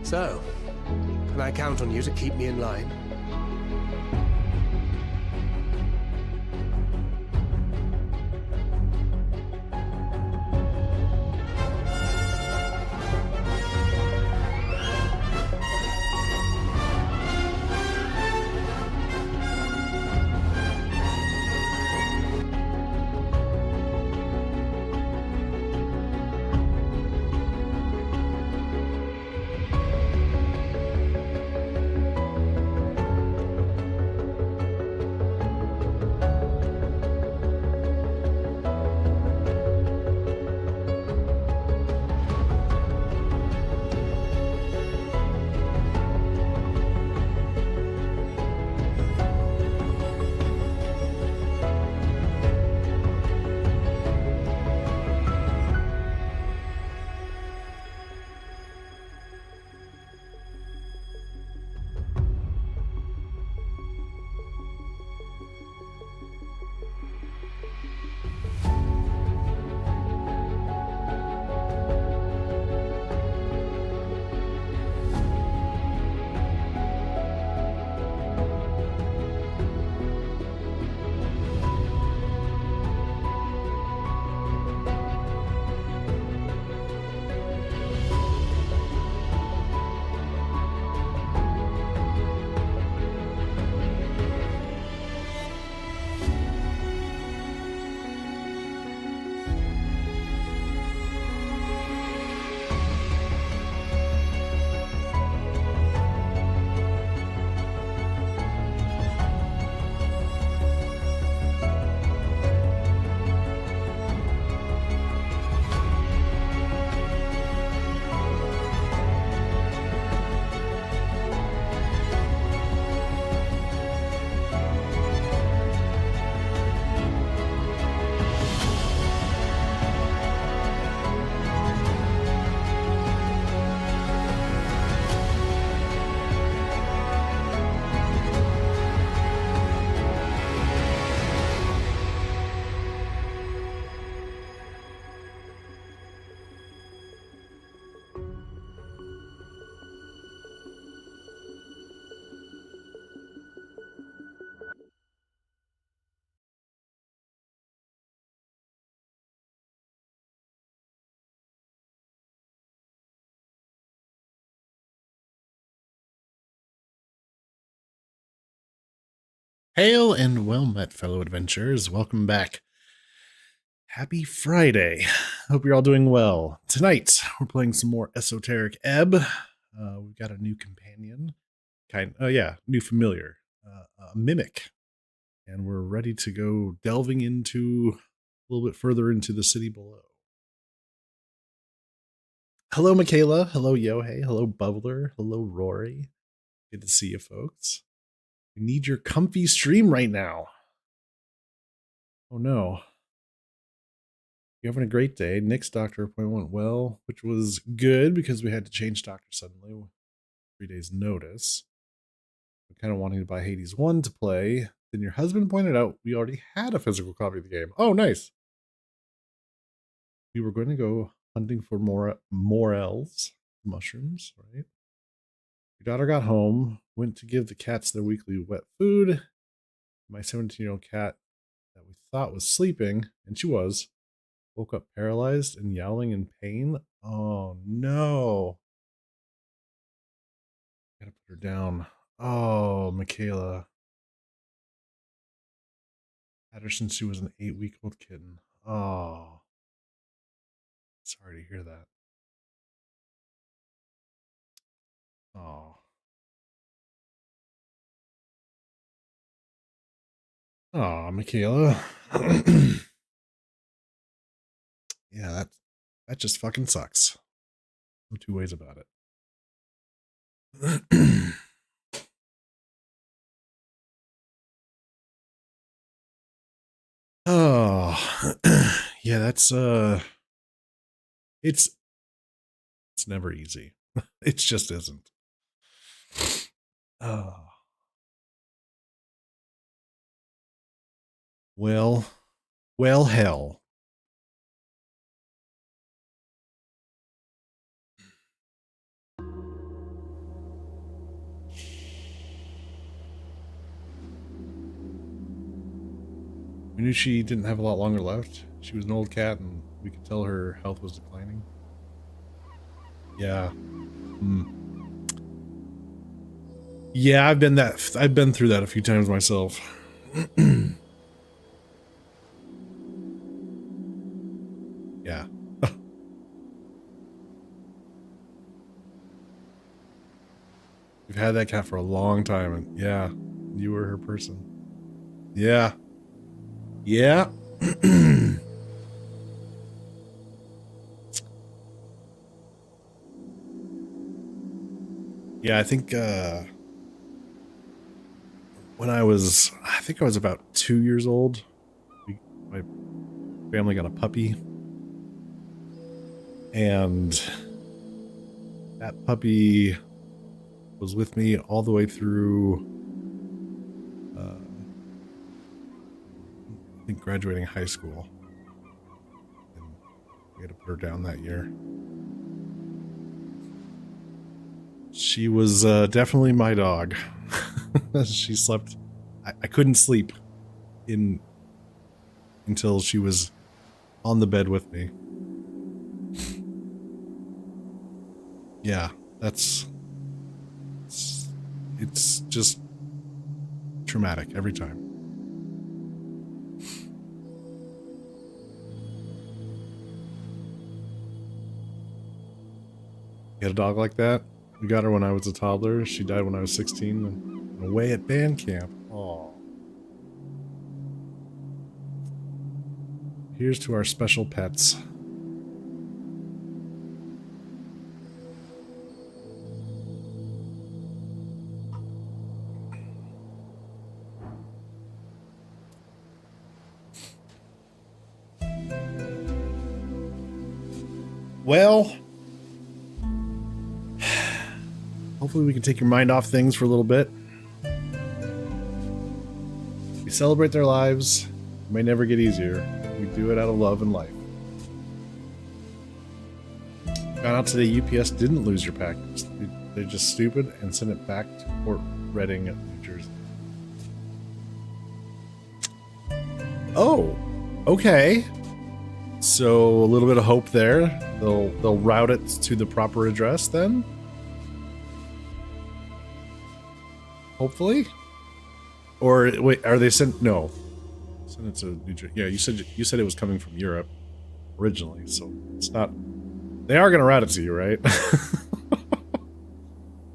So, can I count on you to keep me in line? Hail and well met, fellow adventurers. Welcome back. Happy Friday. Hope you're all doing well. Tonight, we're playing some more Esoteric Ebb. We've got a new companion. New familiar. A mimic. And we're ready to go delving into a little bit further into the city below. Hello, Michaela. Hello, Yohei. Hello, Bubbler. Hello, Rory. Good to see you, folks. We need your comfy stream right now. Oh, no. You're having a great day. Nick's doctor appointment went well, which was good because we had to change doctor suddenly with 3 days' notice. I'm kind of wanting to buy Hades 1 to play. Then your husband pointed out we already had a physical copy of the game. Oh, nice. We were going to go hunting for more morels, mushrooms, right? Your daughter got home, went to give the cats their weekly wet food. My 17-year-old cat that we thought was sleeping, and she was, woke up paralyzed and yowling in pain. Oh no. Gotta put her down. Oh, Michaela. Had her since she was an 8-week-old kitten. Oh. Sorry to hear that. Oh. Oh, Michaela. Yeah, that just fucking sucks. No two ways about it. Oh. Yeah, that's it's never easy. It just isn't. Oh. Well, hell. We knew she didn't have a lot longer left. She was an old cat, and we could tell her health was declining. Yeah. Yeah, I've been through that a few times myself. Yeah. We've had that cat for a long time, and yeah, you were her person. Yeah. Yeah. Yeah, I think when I was about 2 years old, my family got a puppy, and that puppy was with me all the way through I think graduating high school, and we had to put her down that year. She was definitely my dog. She slept. I couldn't sleep until she was on the bed with me. Yeah, it's just traumatic every time. You had a dog like that? We got her when I was a toddler. She died when I was 16 and away at band camp. Aw. Here's to our special pets. Well, hopefully we can take your mind off things for a little bit. We celebrate their lives. It may never get easier. We do it out of love and life. Found out today UPS didn't lose your package. They're just stupid and sent it back to Port Reading, New Jersey. Oh, okay. So a little bit of hope there. They'll route it to the proper address then. Hopefully. Or wait, are they sent? No, sent it to New Jersey. Yeah, you said it was coming from Europe originally, so it's not. They are gonna route it to you, right?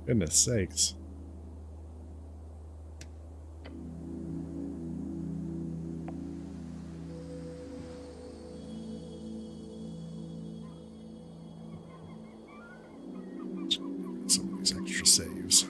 Goodness sakes. Some of these extra saves.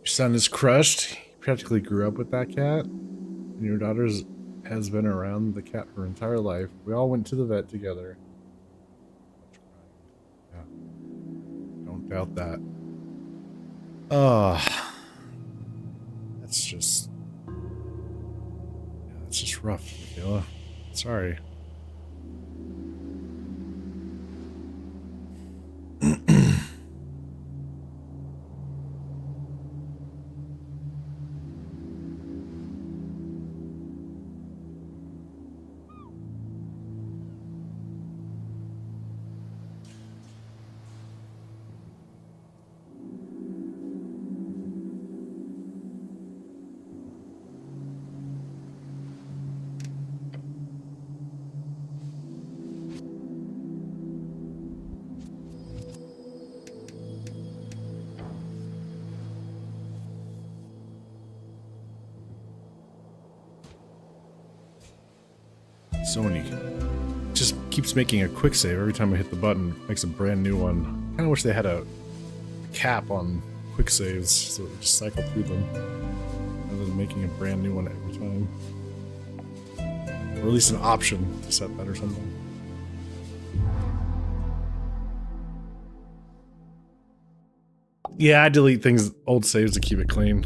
Your son is crushed. He practically grew up with that cat. And your daughter has been around the cat her entire life. We all went to the vet together. Yeah. Don't doubt that. That's just... Yeah, that's just rough, Michaela. Sorry. Sony just keeps making a quick save every time I hit the button. Makes a brand new one. Kind of wish they had a cap on quick saves, so we just cycle through them rather than making a brand new one every time. Or at least an option to set that or something. Yeah, I delete things, old saves, to keep it clean.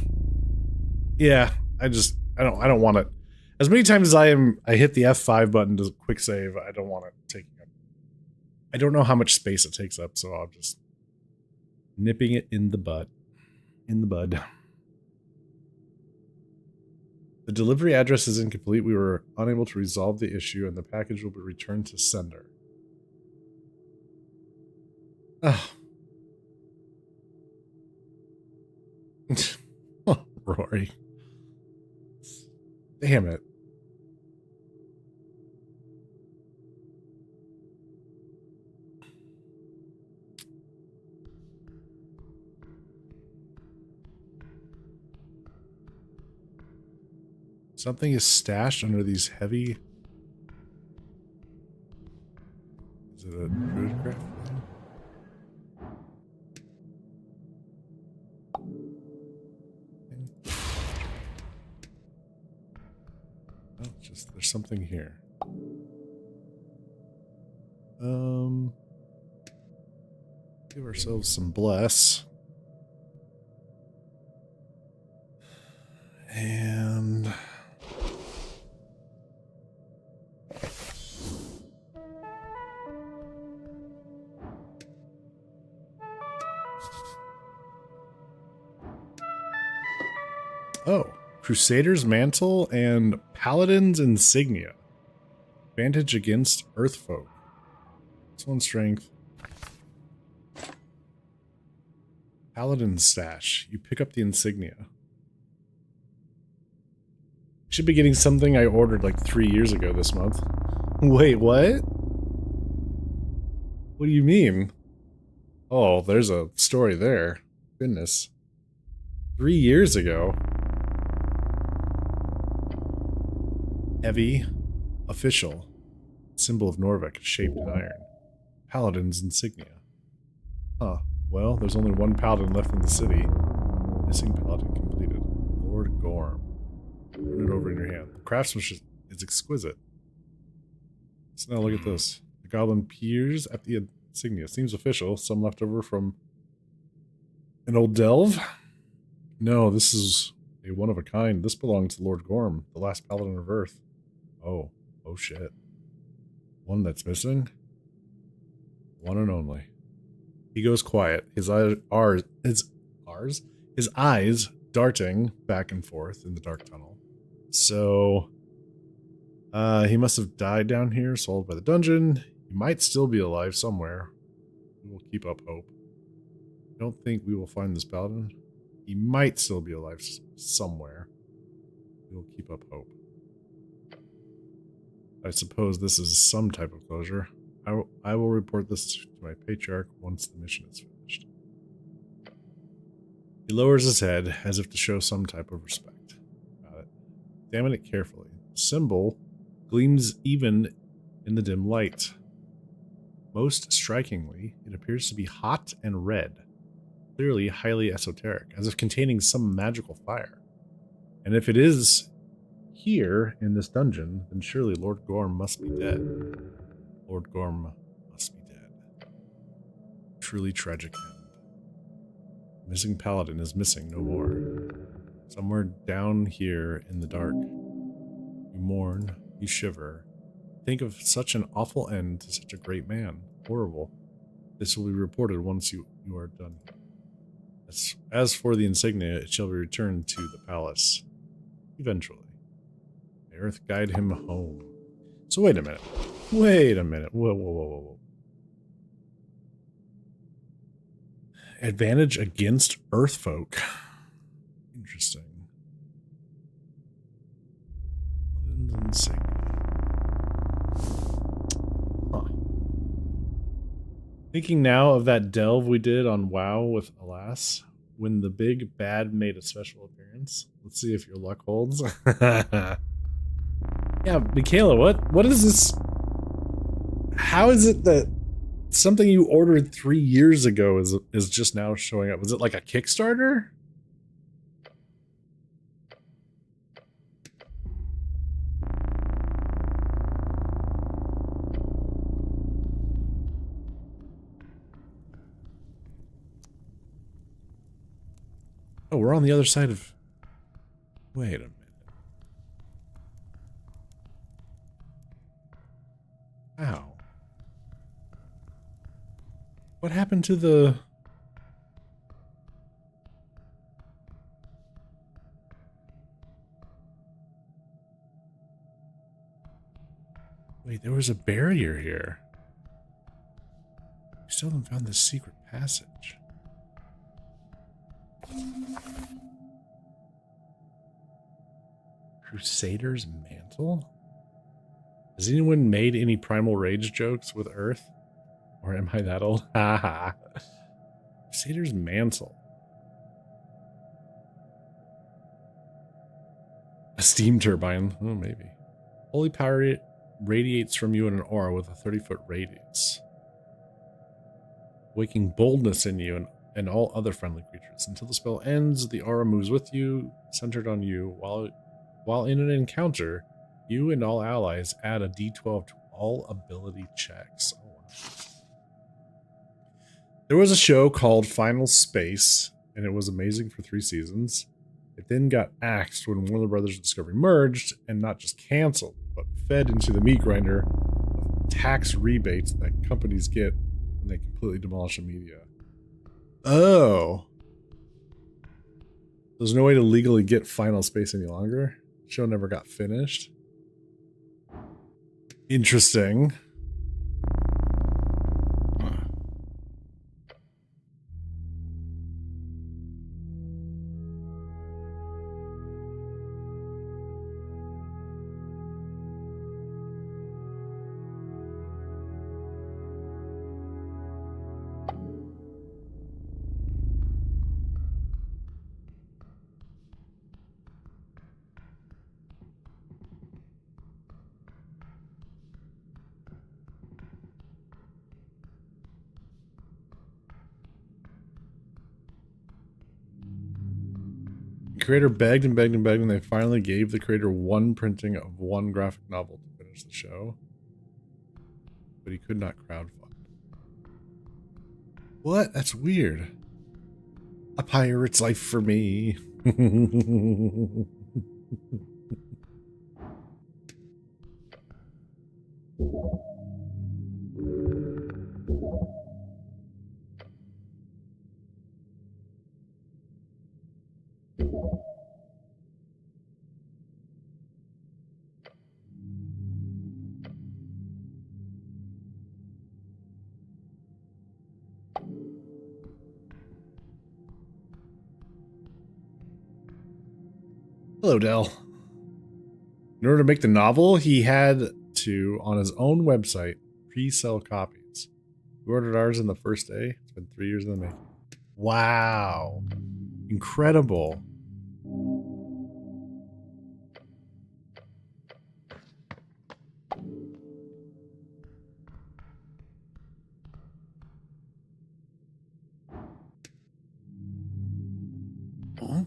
Yeah, I don't want it. As many times as I hit the F5 button to quick save, I don't want it taking up. I don't know how much space it takes up, so I'm just nipping it in the bud. The delivery address is incomplete. We were unable to resolve the issue, and the package will be returned to sender. Oh. Oh, Rory. Damn it. Something is stashed under these heavy... Is it a druidcraft thing? Oh, just there's something here. Give ourselves some bless. And... Oh, Crusader's Mantle and Paladin's Insignia. Advantage against Earthfolk. This one's strength. Paladin's Stash. You pick up the insignia. Should be getting something I ordered like 3 years ago this month. Wait, what? What do you mean? Oh, there's a story there. Goodness. 3 years ago. Heavy. Official. Symbol of Norvik, shaped in iron. Paladin's insignia. Huh. Well, there's only one paladin left in the city. Missing paladin completed. Lord Gorm. Turn it over in your hand. The craftsmanship is exquisite. So now look at this. The goblin peers at the insignia. Seems official. Some left over from an old delve? No, this is a one of a kind. This belongs to Lord Gorm, the last paladin of Earth. Oh. Oh shit. One that's missing? One and only. He goes quiet. His eyes darting back and forth in the dark tunnel. So, he must have died down here, swallowed by the dungeon. He might still be alive somewhere. We will keep up hope. I don't think we will find this paladin. He might still be alive somewhere. We will keep up hope. I suppose this is some type of closure. I will report this to my patriarch once the mission is finished. He lowers his head as if to show some type of respect. Got it. Examine it carefully. The symbol gleams even in the dim light. Most strikingly, it appears to be hot and red. Clearly highly esoteric, as if containing some magical fire. And if it is here in this dungeon, then surely Lord Gorm must be dead. Lord Gorm must be dead. Truly tragic end. Missing paladin is missing no more. Somewhere down here in the dark. You mourn, you shiver. Think of such an awful end to such a great man. Horrible. This will be reported once you are done. As for the insignia, it shall be returned to the palace. Eventually. May Earth guide him home. So wait a minute. Wait a minute. Whoa. Advantage against Earthfolk. Interesting. Huh. Thinking now of that delve we did on WoW with Alas, when the big bad made a special appearance. Let's see if your luck holds. Yeah, Michaela, what is this? How is it that something you ordered 3 years ago is just now showing up. Was it like a Kickstarter? Oh, we're on the other side of... Wait a minute. Ow. What happened to the... Wait, there was a barrier here. We still haven't found this secret passage. Crusader's Mantle? Has anyone made any Primal Rage jokes with Earth? Or am I that old? Haha. Crusader's Mantle. A steam turbine. Oh, maybe. Holy power radiates from you in an aura with a 30-foot radius, waking boldness in you and all other friendly creatures. Until the spell ends, the aura moves with you, centered on you. While in an encounter, you and all allies add a d12 to all ability checks. Oh, wow. There was a show called Final Space, and it was amazing for 3 seasons. It then got axed when Warner Brothers Discovery merged, and not just canceled, but fed into the meat grinder of tax rebates that companies get when they completely demolish a media. Oh. There's no way to legally get Final Space any longer? The show never got finished. Interesting. The creator begged and begged and begged, and they finally gave the creator one printing of one graphic novel to finish the show. But he could not crowdfund. What? That's weird. A pirate's life for me. Hello, Dell. In order to make the novel, he had to, on his own website, pre-sell copies. We ordered ours in the first day. It's been 3 years in the making. Wow. Incredible. Huh?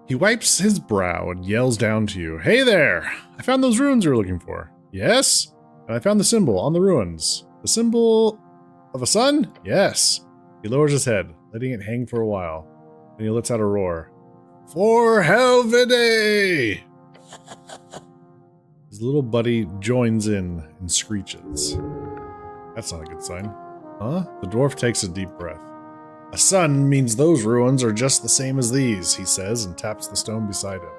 He wipes his brow and yells down to you. Hey there! I found those ruins you were looking for. Yes? And I found the symbol on the ruins. The symbol of a sun? Yes. He lowers his head, letting it hang for a while. Then he lets out a roar. For Helvete! His little buddy joins in and screeches. That's not a good sign. Huh? The dwarf takes a deep breath. A sun means those ruins are just the same as these, he says, and taps the stone beside him.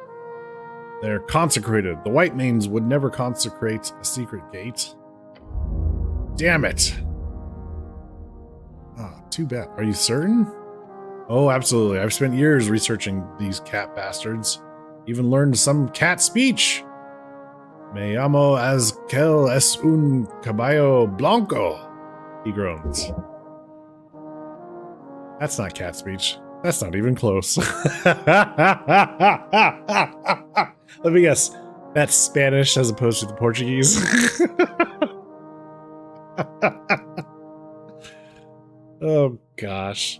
They're consecrated. The white manes would never consecrate a secret gate. Damn it. Ah, too bad. Are you certain? Oh, absolutely. I've spent years researching these cat bastards. Even learned some cat speech. Me llamo Azkel es un caballo blanco, he groans. That's not cat speech. That's not even close. Let me guess. That's Spanish as opposed to the Portuguese. Oh, gosh.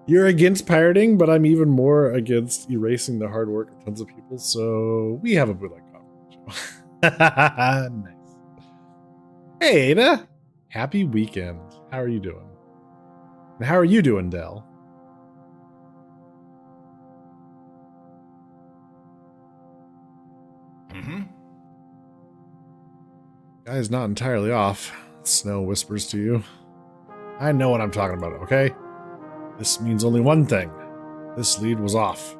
You're against pirating, but I'm even more against erasing the hard work of tons of people, so we have a bootleg coffee show. Nice. Hey, Ada. Happy weekend. How are you doing? And how are you doing, Dell? Guy's not entirely off. Snow whispers to you. I know what I'm talking about, okay? This means only one thing. This lead was off.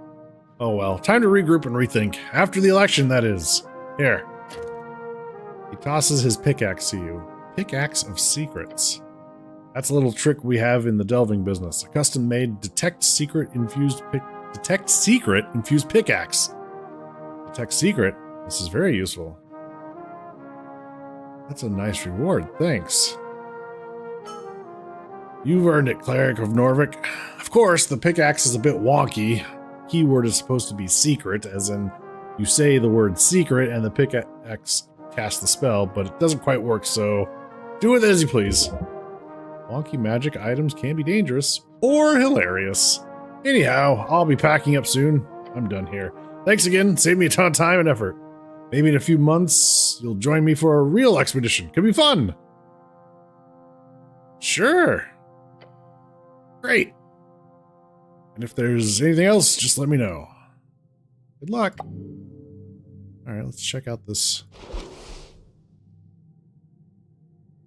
Oh well, time to regroup and rethink. After the election, that is. Here. He tosses his pickaxe to you. Pickaxe of secrets. That's a little trick we have in the delving business. A custom-made detect secret infused pickaxe. Detect secret? This is very useful. That's a nice reward, thanks. You've earned it, Cleric of Norvik. Of course, the pickaxe is a bit wonky. Keyword is supposed to be secret, as in you say the word secret and the pickaxe casts the spell, but it doesn't quite work, so do with it as you please. Wonky magic items can be dangerous or hilarious. Anyhow, I'll be packing up soon. I'm done here. Thanks again, saved me a ton of time and effort. Maybe in a few months, you'll join me for a real expedition. Could be fun. Sure. Great. And if there's anything else, just let me know. Good luck. Alright, let's check out this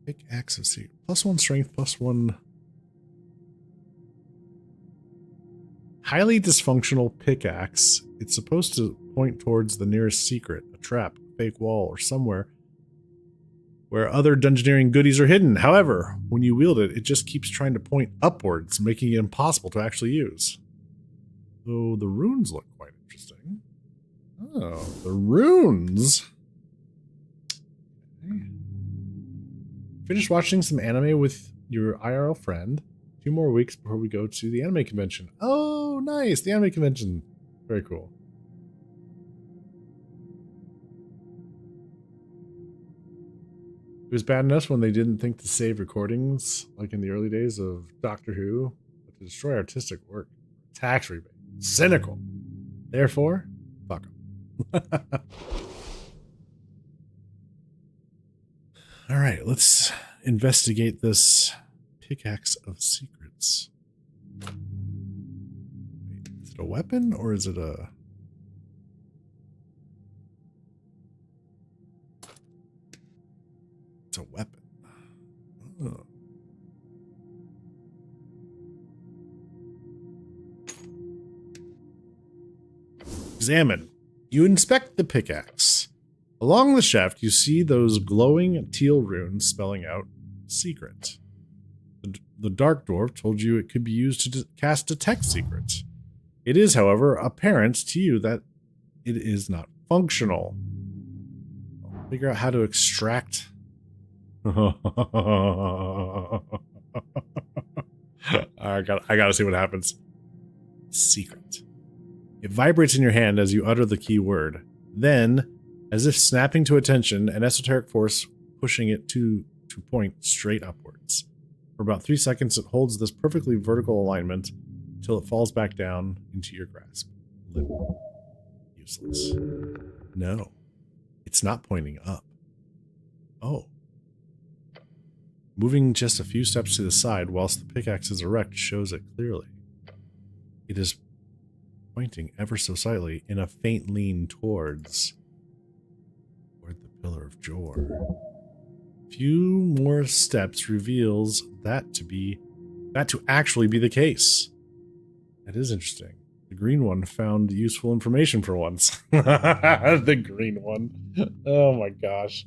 pickaxe of secret. +1 strength, +1. Highly dysfunctional pickaxe. It's supposed to point towards the nearest secret, a trap, a fake wall, or somewhere where other dungeoneering goodies are hidden. However, when you wield it, it just keeps trying to point upwards, making it impossible to actually use. Though the runes look quite interesting. Oh, the runes! Okay. Finish watching some anime with your IRL friend. 2 more weeks before we go to the anime convention. Oh, nice! The anime convention. Very cool. It was bad enough when they didn't think to save recordings, like in the early days of Doctor Who, but to destroy artistic work. Tax rebate. Cynical. Therefore, fuck them. Alright, let's investigate this pickaxe of secrets. Wait, is it a weapon or is it a... It's a weapon. Oh. Examine. You inspect the pickaxe. Along the shaft, you see those glowing teal runes spelling out secret. The Dark Dwarf told you it could be used to cast Detect Secret. It is, however, apparent to you that it is not functional. I'll figure out how to extract... I gotta see what happens. Secret. It vibrates in your hand as you utter the key word. Then, as if snapping to attention, an esoteric force pushing it to point straight upwards. For about 3 seconds, it holds this perfectly vertical alignment until it falls back down into your grasp. Limp. Useless. No. It's not pointing up. Oh. Moving just a few steps to the side whilst the pickaxe is erect shows it clearly. It is pointing ever so slightly in a faint lean toward the Pillar of Jor. Few more steps reveals that to actually be the case. That is interesting. The green one found useful information for once. The green one. Oh my gosh.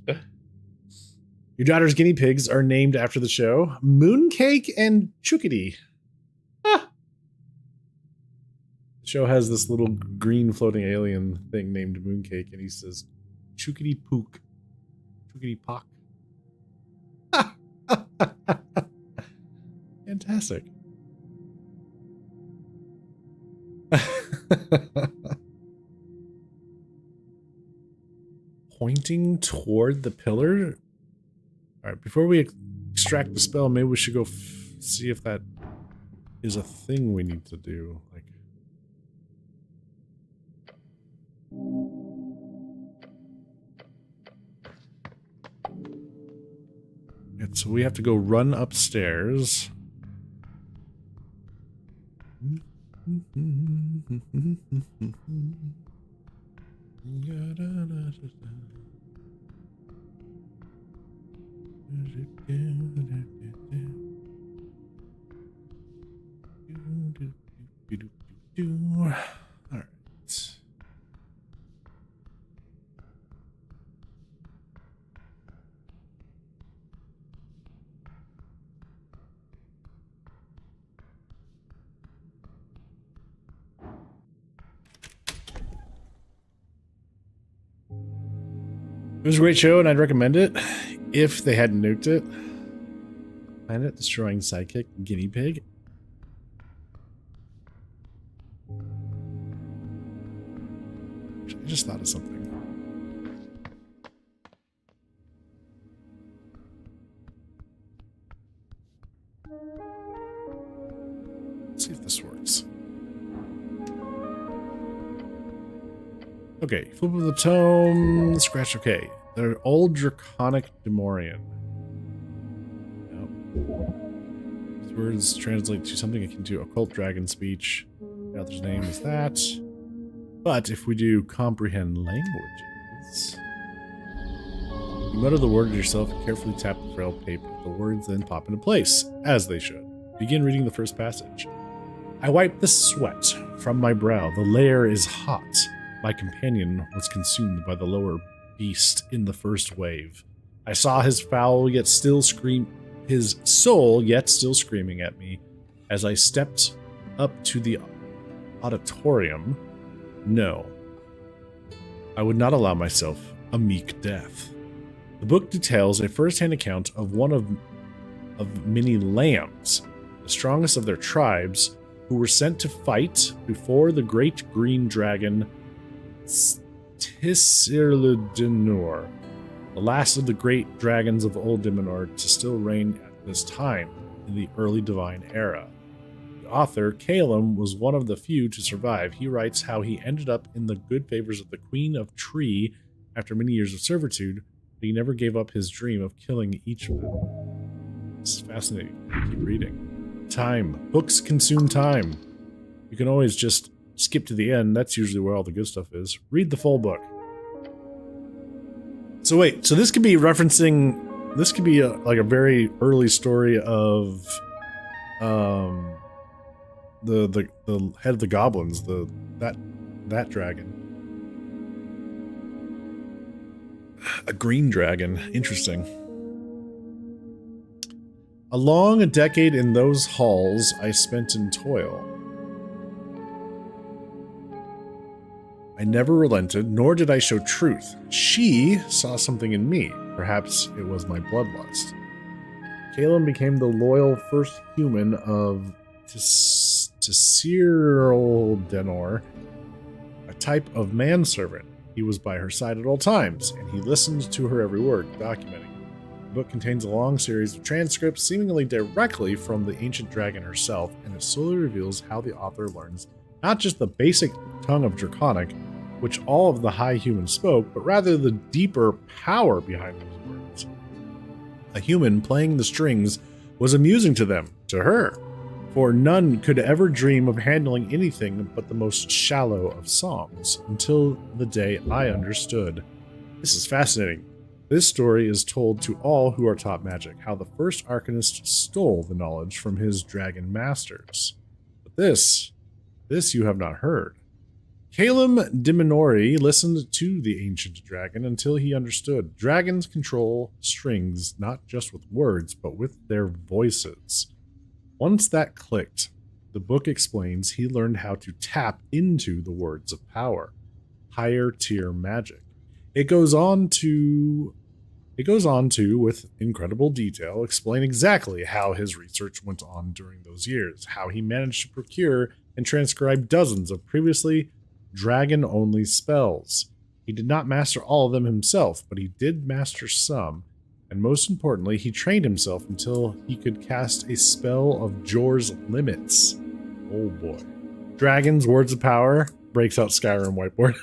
Your daughter's guinea pigs are named after the show. Mooncake and Chookity. Ah. The show has this little green floating alien thing named Mooncake, and he says, Chookity Pook. Chookity Pock. Fantastic. Pointing toward the pillar? Alright, before we extract the spell, maybe we should go see if that is a thing we need to do. Like, so we have to go run upstairs. All right. It was a great show, and I'd recommend it if they hadn't nuked it. Planet destroying sidekick guinea pig. I just thought of something. Let's see if this works. Okay, flip of the tome, scratch, okay. They're old draconic Demorian. These words translate to something akin to occult dragon speech. The author's name is that. But if we do comprehend languages, you mutter the word to yourself and carefully tap the frail paper. The words then pop into place, as they should. Begin reading the first passage. I wipe the sweat from my brow. The lair is hot. My companion was consumed by the lower beast in the first wave. I saw his foul yet still scream, his soul yet still screaming at me as I stepped up to the auditorium. No, I would not allow myself a meek death. The book details a first-hand account of one of many lambs, the strongest of their tribes, who were sent to fight before the great green dragon Tisirludinur, the last of the great dragons of Old Dimenor to still reign at this time in the early Divine Era. The author, Calum, was one of the few to survive. He writes how he ended up in the good favors of the Queen of Tree after many years of servitude, but he never gave up his dream of killing each of them. It's fascinating. Keep reading. Time. Books consume time. You can always just skip to the end. That's usually where all the good stuff is. Read the full book. So wait, so this could be referencing, this could be like a very early story of the head of the goblins, that dragon. A green dragon. Interesting. A long decade in those halls I spent in toil. I never relented, nor did I show truth. She saw something in me. Perhaps it was my bloodlust. Calum became the loyal first human of Tisirldenor, a type of manservant. He was by her side at all times, and he listened to her every word, documenting. The book contains a long series of transcripts seemingly directly from the ancient dragon herself, and it slowly reveals how the author learns not just the basic tongue of Draconic, which all of the high humans spoke, but rather the deeper power behind those words. A human playing the strings was amusing to them, to her, for none could ever dream of handling anything but the most shallow of songs, until the day I understood. This is fascinating. This story is told to all who are taught magic, how the first Arcanist stole the knowledge from his dragon masters. But this you have not heard. Calum Diminori listened to the ancient dragon until he understood. Dragons control strings not just with words, but with their voices. Once that clicked, the book explains he learned how to tap into the words of power, higher tier magic. It goes on to, with incredible detail, explain exactly how his research went on during those years, how he managed to procure and transcribe dozens of previously dragon-only spells. He did not master all of them himself, but he did master some, And most importantly, he trained himself until he could cast a spell of Jor's limits. Oh boy. Dragons, Words of Power, breaks out Skyrim whiteboard.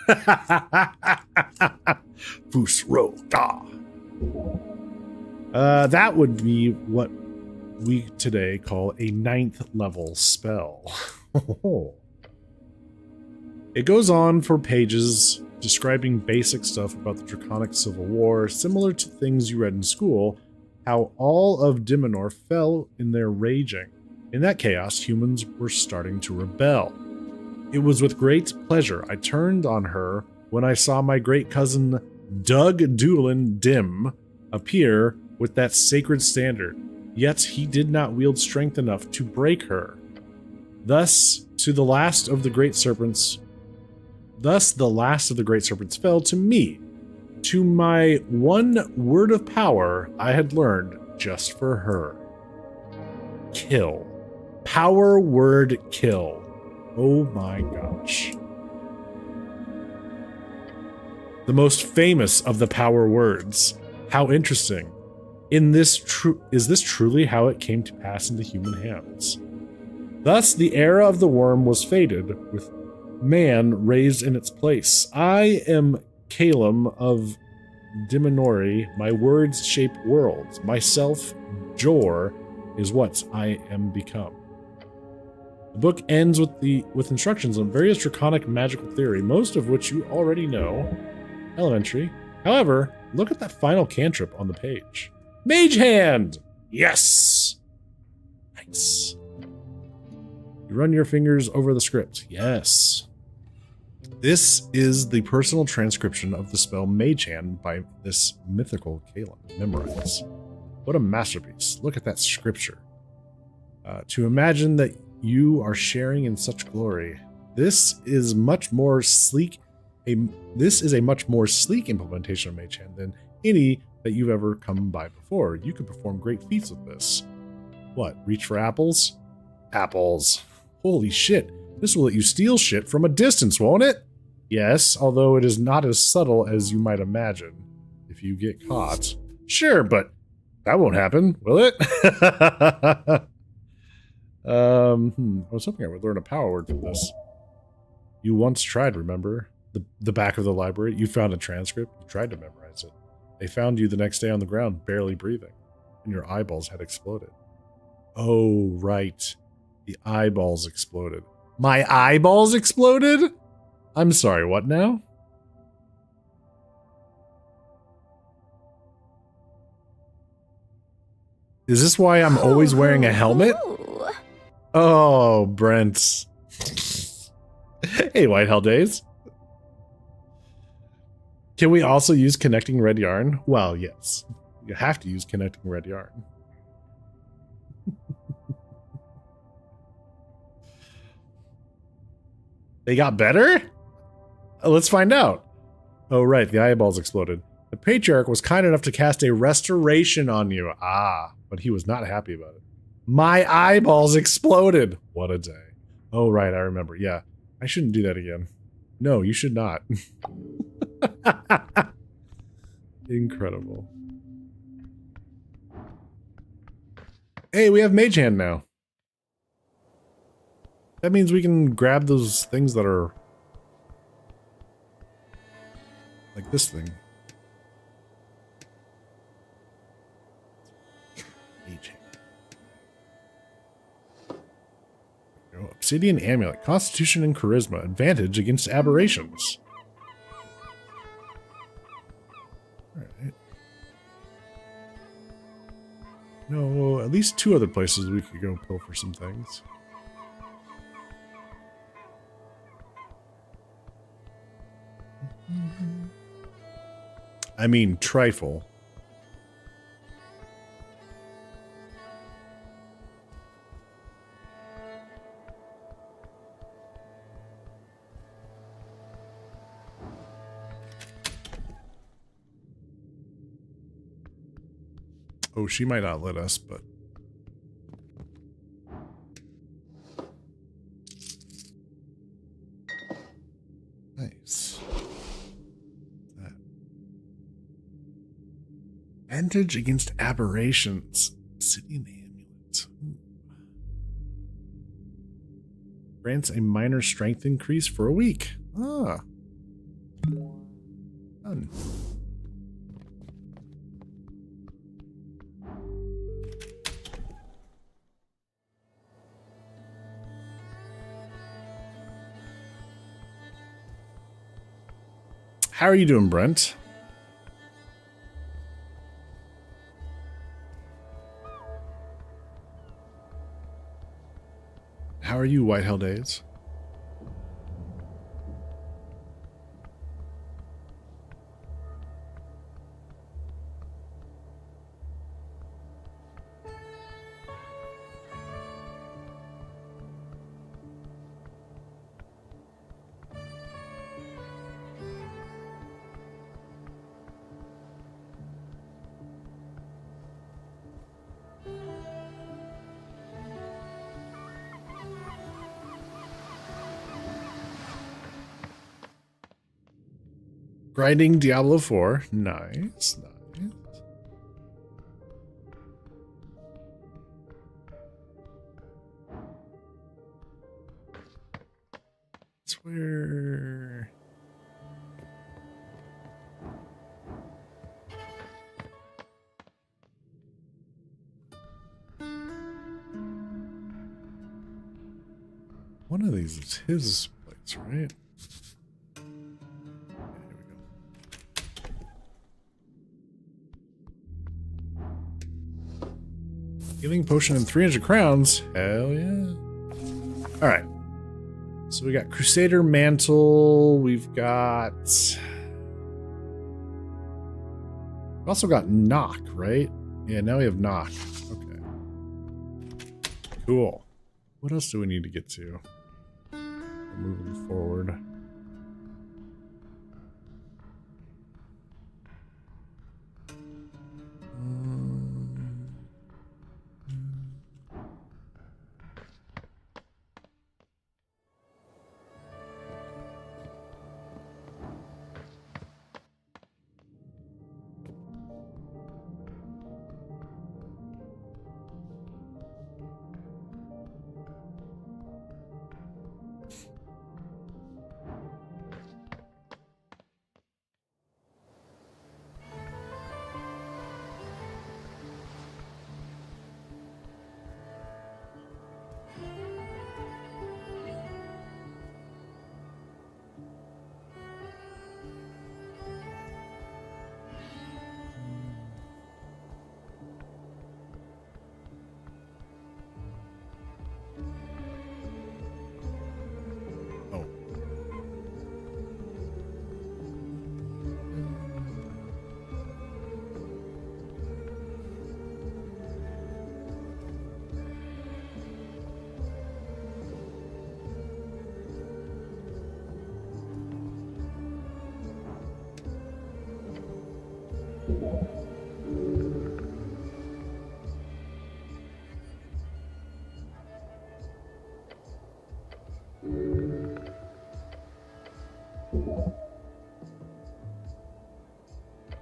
Foos ro da. That would be what we today call a 9th level spell. It goes on for pages describing basic stuff about the Draconic Civil War, similar to things you read in school, how all of Dimenor fell in their raging. In that chaos, humans were starting to rebel. It was with great pleasure I turned on her when I saw my great cousin Doug Doolin Dim appear with that sacred standard, yet he did not wield strength enough to break her. Thus, the last of the great serpents fell to me, to my one word of power I had learned just for her. Kill. Power word kill. Oh my gosh. The most famous of the power words. How interesting. Is this truly how it came to pass into human hands? Thus, the era of the worm was fated, with man raised in its place. I am Calum of Dimenori. My words shape worlds. Myself, Jor, is what I am become. The book ends with instructions on various draconic magical theory, most of which you already know. Elementary. However, look at that final cantrip on the page. Mage Hand! Yes! Nice. You run your fingers over the script. Yes. This is the personal transcription of the spell Mage Hand by this mythical Caleb. Memorize. What a masterpiece. Look at that scripture. To imagine that you are sharing in such glory. This is a much more sleek implementation of Mage Hand than any that you've ever come by before. You could perform great feats with this. What? Reach for apples? Apples. Holy shit. This will let you steal shit from a distance, won't it? Yes, although it is not as subtle as you might imagine. If you get caught. Sure, but that won't happen, will it? I was hoping I would learn a power word from this. You once tried, remember? The back of the library. You found a transcript. You tried to memorize it. They found you the next day on the ground, barely breathing, and your eyeballs had exploded. Oh, right. The eyeballs exploded. My eyeballs exploded? I'm sorry, what now? Is this why I'm always wearing a helmet? Oh, Brent. Hey, White Hell Days. Can we also use connecting red yarn? Well, yes. You have to use connecting red yarn. They got better? Let's find out. Oh, right. The eyeballs exploded. The patriarch was kind enough to cast a restoration on you. Ah, but he was not happy about it. My eyeballs exploded. What a day. Oh, right. I remember. Yeah. I shouldn't do that again. No, you should not. Incredible. Hey, we have Mage Hand now. That means we can grab those things that are like this thing. Mage Hand. Obsidian Amulet. Constitution and Charisma. Advantage against aberrations. Alright. No, at least 2 other places we could go pull for some things. I mean, trifle. Oh, she might not let us, but... Nice. That. Advantage against aberrations. Obsidian amulet. Ooh. Grants a minor strength increase for a week. Ah. Fun. How are you doing, Brent? How are you, Whitehell Days? Grinding Diablo 4. Nice, nice. That's where... One of these is his place, right? Healing potion and 300 crowns. Hell yeah. All right. So we got Crusader Mantle. We've also got Knock, right? Yeah, now we have Knock. Okay. Cool. What else do we need to get to? Moving forward.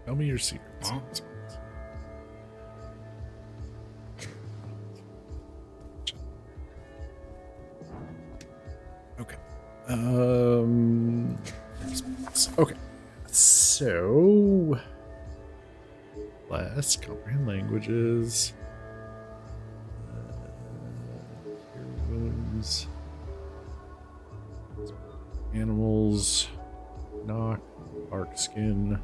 Tell me your secrets. Huh? Okay. Okay. So let's comprehend languages. Wounds. Animals. Knock. Bark skin.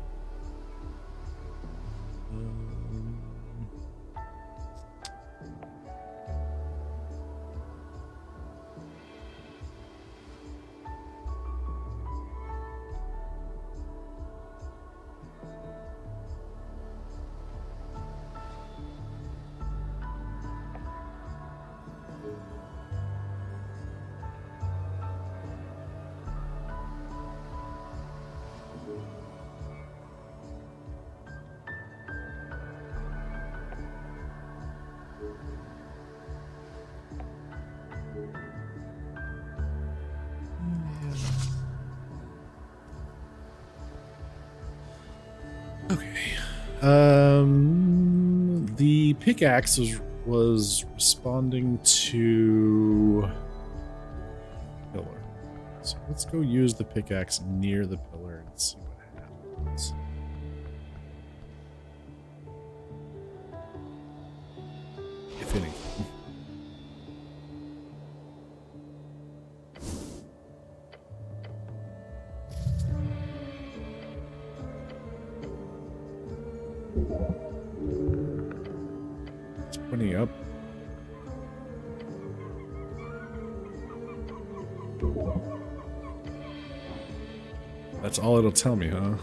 Okay. The pickaxe was responding to pillar. So let's go use the pickaxe near the pillar and see what happens. If anything. It's pointing up. That's all it'll tell me, huh?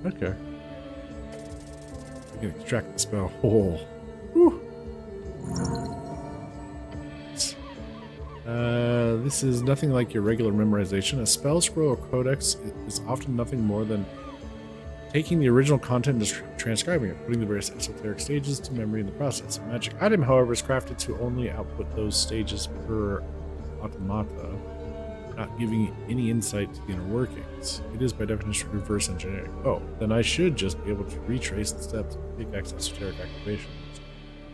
Okay. We can extract the spell. Oh. Whew. This is nothing like your regular memorization. A spell scroll or codex is often nothing more than taking the original content and transcribing it, putting the various esoteric stages to memory in the process. A magic item, however, is crafted to only output those stages per automata, not giving any insight to the inner workings. It is by definition reverse engineering. Oh, then I should just be able to retrace the steps of pickaxe esoteric activations,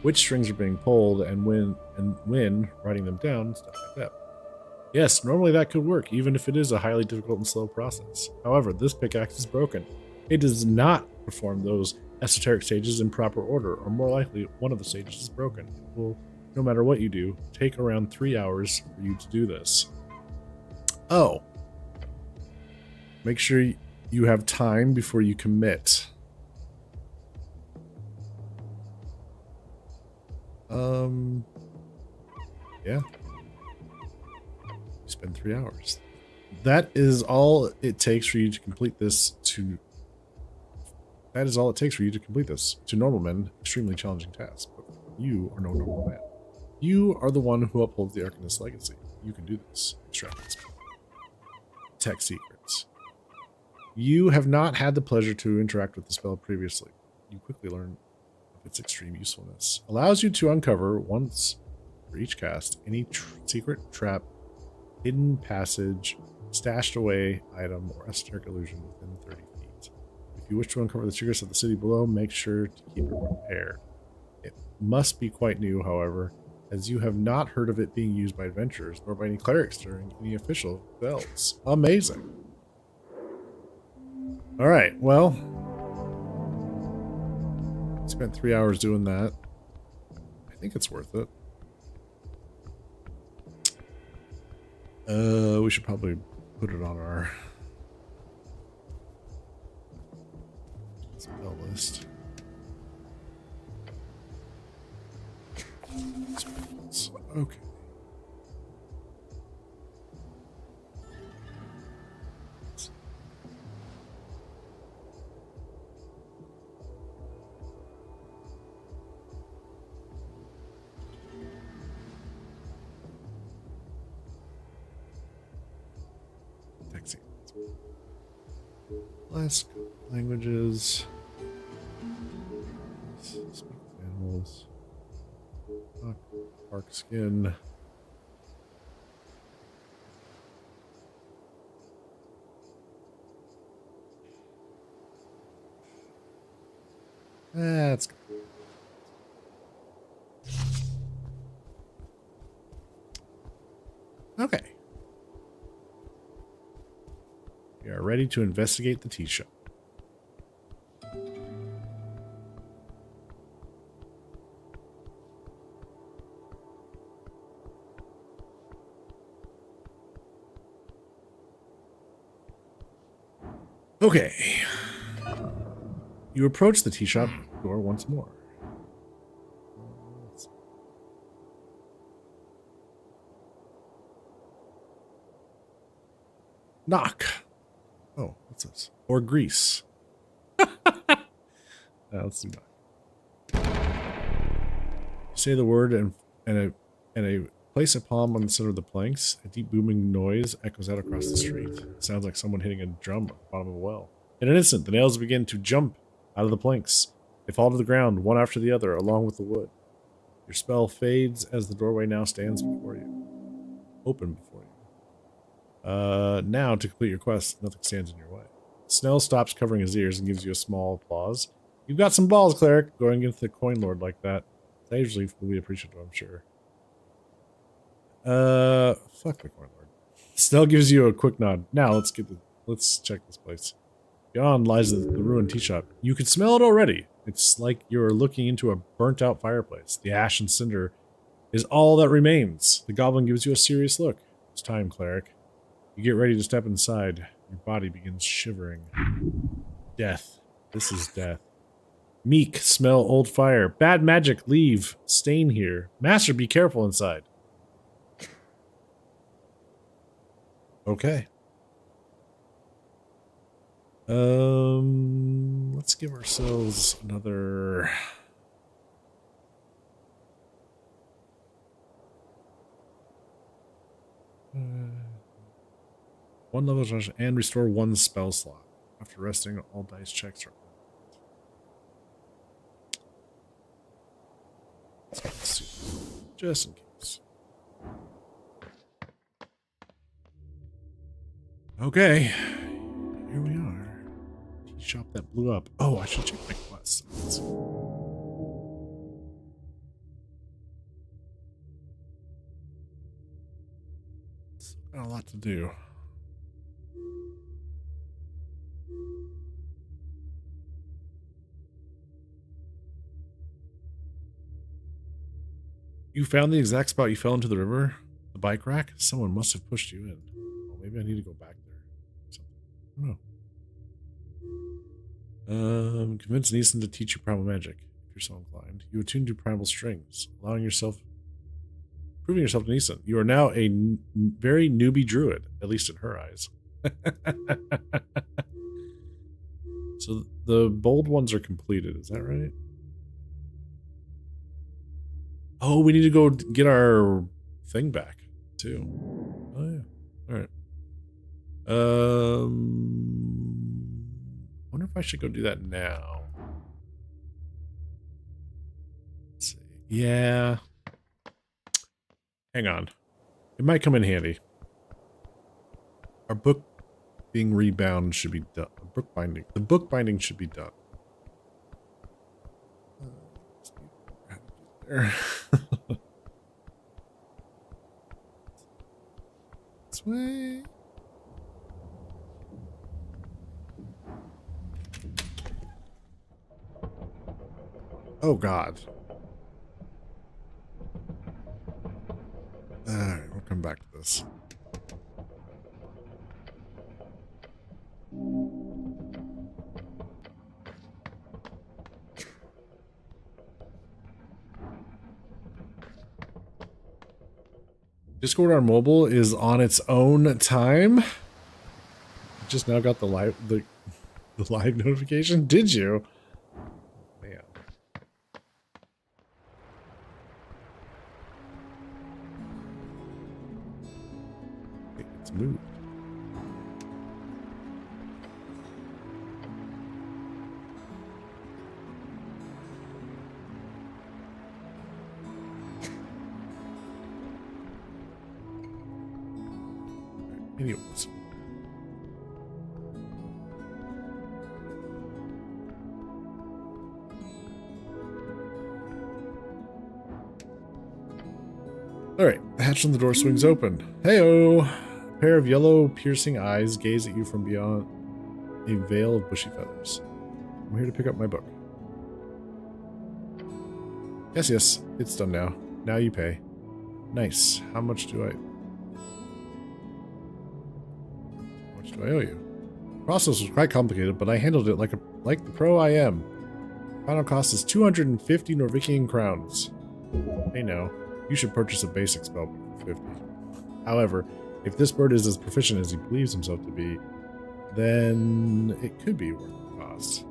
which strings are being pulled, and when writing them down, stuff like that. Yes, normally that could work, even if it is a highly difficult and slow process. However, this pickaxe is broken. It does not perform those esoteric stages in proper order, or more likely, one of the stages is broken. It will, no matter what you do, take around 3 hours for you to do this. Oh. Make sure you have time before you commit. Yeah. You spend 3 hours. That is all it takes for you to complete this That is all it takes for you to complete this. To normal men, extremely challenging task. But you are no normal man. You are the one who upholds the Arcanist legacy. You can do this. Extract this. Tech secrets. You have not had the pleasure to interact with the spell previously. You quickly learn of its extreme usefulness. Allows you to uncover, once for each cast, any secret, trap, hidden passage, stashed away item, or esoteric illusion within 30 feet. If you wish to uncover the secrets of the city below, make sure to keep it prepared. It must be quite new, however, as you have not heard of it being used by adventurers nor by any clerics during any official spells. Amazing. Alright, well, spent 3 hours doing that. I think it's worth it. We should probably put it on our spell list. Spells. Okay. Last languages. Speak with animals. Dark skin. That's good. Okay. We are ready to investigate the tea shop. Okay. You approach the tea shop door once more. Knock. Oh, what's this? Or grease. Let's do knock. Say the word and a place a palm on the center of the planks. A deep booming noise echoes out across the street. It sounds like someone hitting a drum at the bottom of a well. In an instant, the nails begin to jump out of the planks. They fall to the ground, one after the other, along with the wood. Your spell fades as the doorway now stands before you. Open before you. Now, to complete your quest, nothing stands in your way. Snell stops covering his ears and gives you a small applause. You've got some balls, cleric, going against the coin lord like that. Sagely will be appreciative, I'm sure. Fuck the coin lord. Snell gives you a quick nod. Now let's check this place. Beyond lies the ruined tea shop. You can smell it already. It's like you're looking into a burnt out fireplace. The ash and cinder is all that remains. The goblin gives you a serious look. It's time, cleric. You get ready to step inside. Your body begins shivering. Death. This is death. Meek, smell old fire. Bad magic, leave. Stain here. Master, be careful inside. Okay. Let's give ourselves another... one level charge and restore one spell slot. After resting, all dice checks are... Let's see. Just in case. Okay. Here we are. Tea shop that blew up. Oh, I should check my quests. Got a lot to do. You found the exact spot you fell into the river? The bike rack? Someone must have pushed you in. Well, maybe I need to go back there. I don't know. Convince Neeson to teach you primal magic, if you're so inclined. You attune to primal strings, proving yourself to Neeson. You are now a very newbie druid, at least in her eyes. So the bold ones are completed, is that right? Oh, we need to go get our thing back, too. Oh, yeah. Alright. I wonder if I should go do that now. Let's see. Yeah. Hang on. It might come in handy. Our book being rebound should be done. The book binding should be done. There. This way. Oh God. Alright, we'll come back to this. Discord on mobile is on its own time. Just now got the live notification. Did you? Man. It's moved. Anyways. Alright, the hatch on the door swings open. Heyo! A pair of yellow, piercing eyes gaze at you from beyond a veil of bushy feathers. I'm here to pick up my book. Yes, it's done now. Now you pay. Nice. How much do I owe you? The process was quite complicated, but I handled it like the pro I am. Final cost is 250 Norvikian crowns. Hey now, you should purchase a basic spell for 50. However, if this bird is as proficient as he believes himself to be, then it could be worth the cost.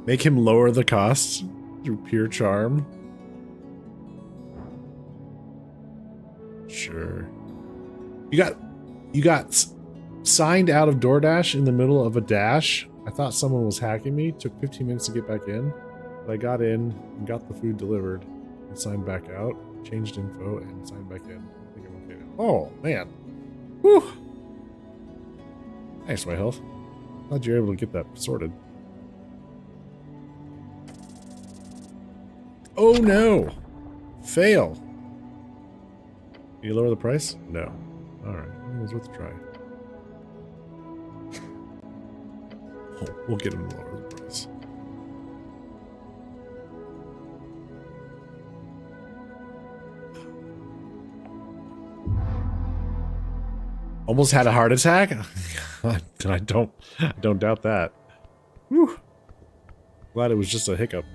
Make him lower the cost through pure charm? Sure. You got signed out of DoorDash in the middle of a dash. I thought someone was hacking me. Took 15 minutes to get back in. But I got in and got the food delivered and signed back out. Changed info and signed back in. I think I'm okay now. Oh, man. Whew. Nice, White Health. Glad you're able to get that sorted. Oh no! Fail! Can you lower the price? No. Alright, it was worth a try. Oh, we'll get him to lower the price. Almost had a heart attack? I don't doubt that. Whew. Glad it was just a hiccup.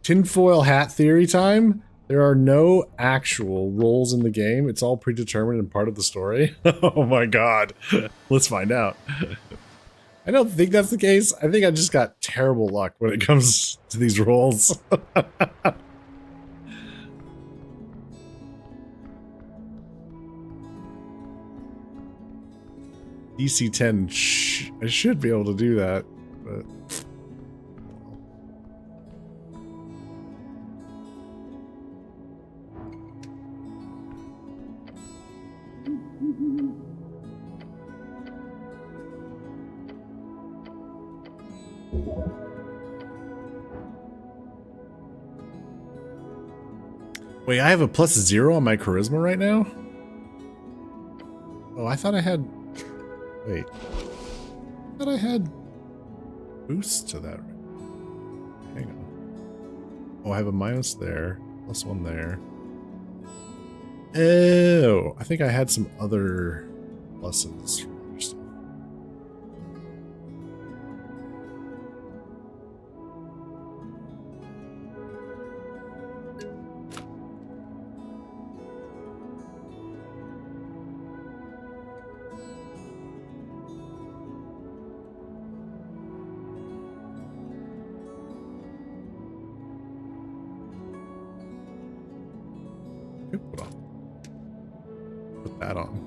Tinfoil hat theory time? There are no actual roles in the game. It's all predetermined and part of the story. Oh my god. Let's find out. I don't think that's the case. I think I just got terrible luck when it comes to these roles. DC 10, I should be able to do that, but... Wait, I have a +0 on my charisma right now? Oh, I thought I had... Wait. I thought I had boosts to that. Hang on. Oh, I have a minus there. +1 there. Oh, I think I had some other pluses from other stuff. Put that on.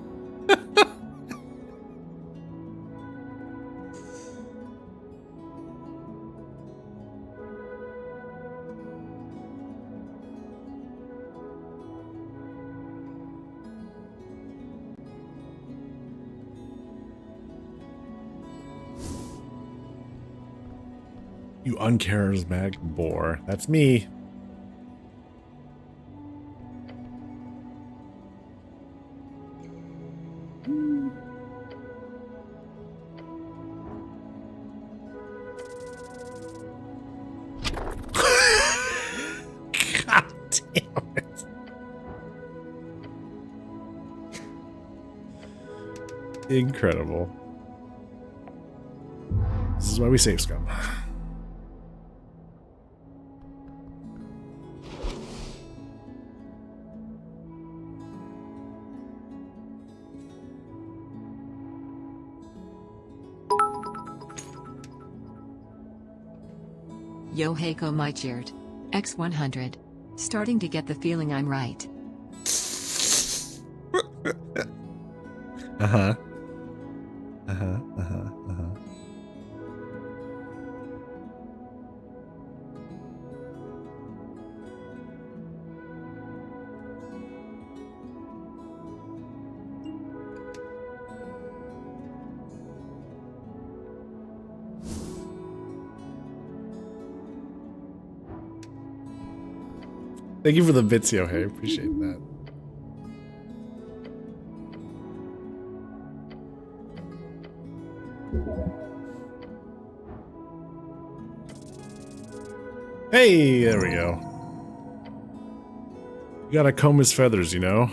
You uncharismatic bore. That's me. God damn it. Incredible. This is why we save scum. Yo Heiko my cheered. X100. Starting to get the feeling I'm right. Uh-huh. Uh-huh, uh-huh, uh-huh. Thank you for the bits, yo, hey, appreciate that. Hey, there we go. You gotta comb his feathers, you know?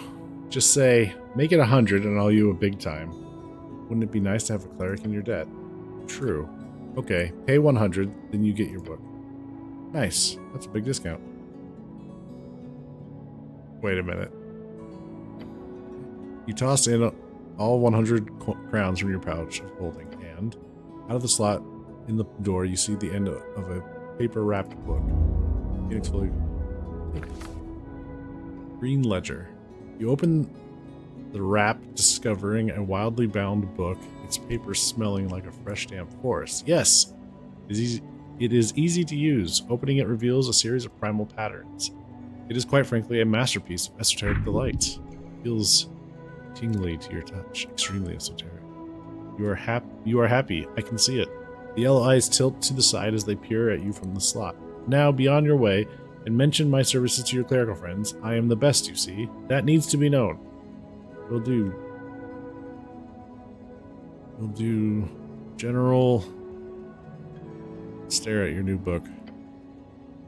Just say, make it 100 and I'll you a big time. Wouldn't it be nice to have a cleric in your debt? True. Okay, pay 100, then you get your book. Nice, that's a big discount. Wait a minute. You toss in all 100 crowns from your pouch of holding, and out of the slot in the door, you see the end of a paper-wrapped book. Green ledger. You open the wrap discovering a wildly bound book, its paper smelling like a fresh damp forest. Yes, it is easy to use. Opening it reveals a series of primal patterns. It is quite frankly a masterpiece of esoteric delight. It feels tingly to your touch, extremely esoteric. You are happy, I can see it. The yellow eyes tilt to the side as they peer at you from the slot. Now, be on your way, and mention my services to your clerical friends. I am the best, you see. That needs to be known. We'll do general stare at your new book.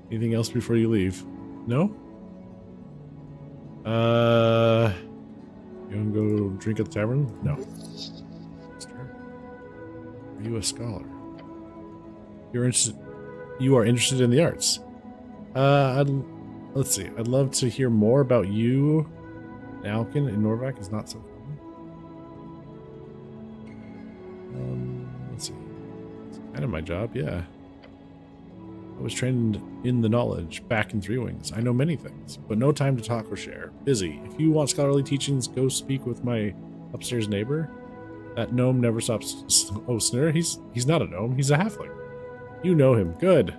Anything else before you leave? No? You wanna go drink at the tavern? No. Are you a scholar? You are interested in the arts. Let's see. I'd love to hear more about you. Alkin in Norvac is not so common. Let's see. It's kind of my job, yeah. I was trained in the knowledge back in Three Wings. I know many things, but no time to talk or share. Busy. If you want scholarly teachings, go speak with my upstairs neighbor. That gnome never stops. Oh, Snare, he's not a gnome. He's a halfling. You know him. Good.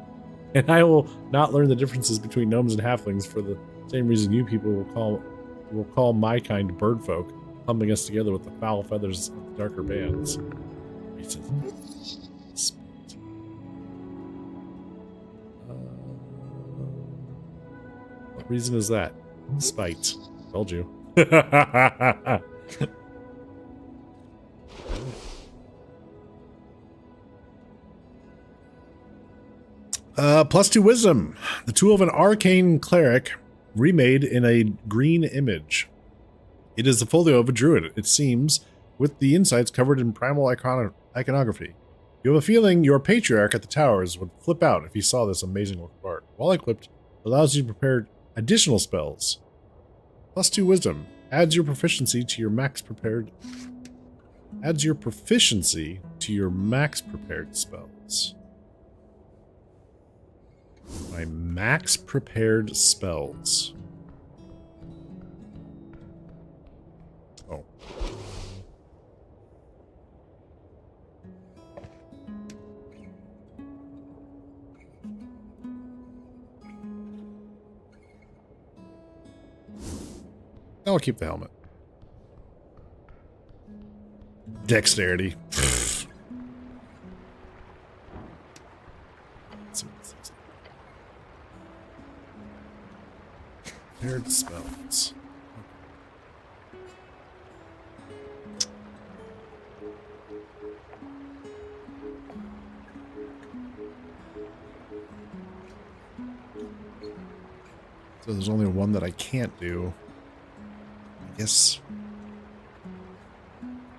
And I will not learn the differences between gnomes and halflings for the same reason you people will call my kind birdfolk, clumping us together with the foul feathers of the darker bands. Racism. What reason is that? Spite. Told you. +2 wisdom. The tool of an arcane cleric remade in a green image. It is the folio of a druid, it seems, with the insides covered in primal iconography. You have a feeling your patriarch at the towers would flip out if he saw this amazing work of art. While equipped, allows you to prepare additional spells. +2 wisdom. Adds your proficiency to your max prepared spells. My max prepared spells. Oh. I'll keep the helmet. Dexterity. Prepared spells. So there's only one that I can't do. I guess.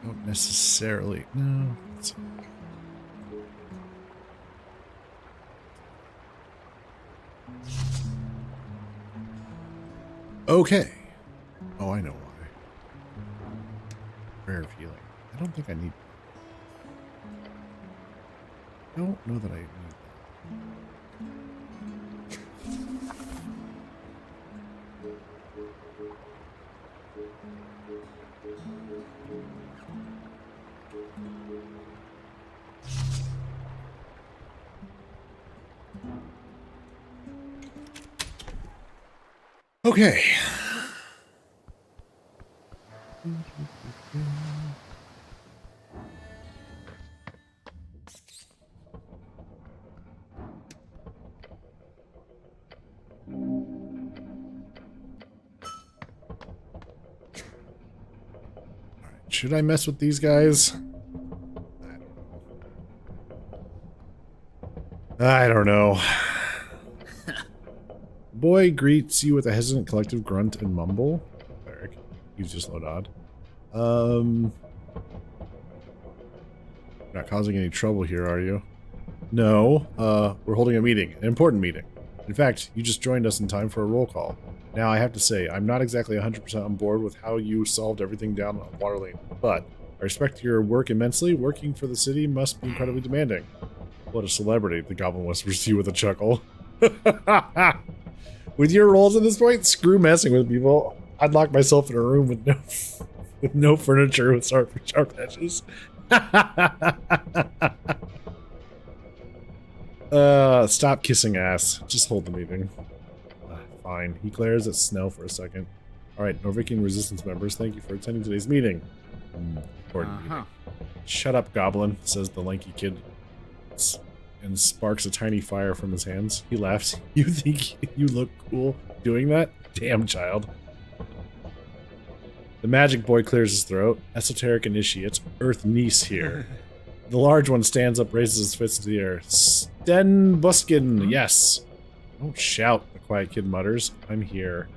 Don't necessarily. No. Let's see. Okay. Oh, I know why. Prayer of healing. I don't think I need. I don't know that I need that. Okay. Should I mess with these guys? I don't know. Boy greets you with a hesitant collective grunt and mumble. Eric, he's just low odd. Not causing any trouble here, are you? No, we're holding a meeting, an important meeting. In fact, you just joined us in time for a roll call. Now, I have to say, I'm not exactly 100% on board with how you solved everything down on Water Lane, but I respect your work immensely. Working for the city must be incredibly demanding. What a celebrity, the goblin whispers to you with a chuckle. With your roles at this point, screw messing with people. I'd lock myself in a room with With no furniture with sharp edges. Stop kissing ass. Just hold the meeting. Fine. He glares at Snell for a second. Alright, Norvikian Resistance members, thank you for attending today's meeting. Important meeting. Shut up, Goblin, says the lanky kid, and sparks a tiny fire from his hands. He laughs. You think you look cool doing that? Damn, child. The magic boy clears his throat. Esoteric initiate, Earth niece here. The large one stands up, raises his fist into the air. Sten Buskin, yes. Don't shout, the quiet kid mutters. I'm here.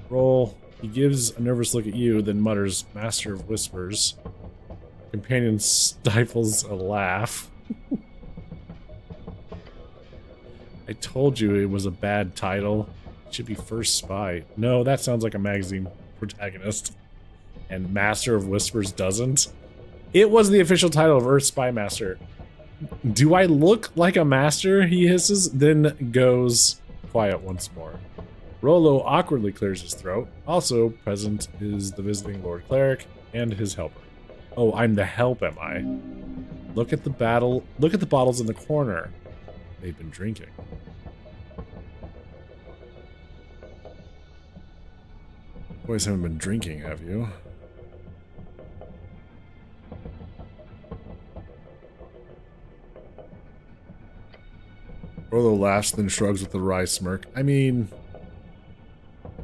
Roll. He gives a nervous look at you, then mutters, Master of Whispers. Companion stifles a laugh. I told you it was a bad title. It should be First Spy. No, that sounds like a magazine protagonist. And Master of Whispers doesn't. It was the official title of Earth Spy Master. Do I look like a master? He hisses, then goes quiet once more. Rollo awkwardly clears his throat. Also present is the visiting Lord Cleric and his helper. Oh, I'm the help, am I? Look at the bottles in the corner. They've been drinking. Boys haven't been drinking, have you? Rollo laughs, then shrugs with a wry smirk. I mean,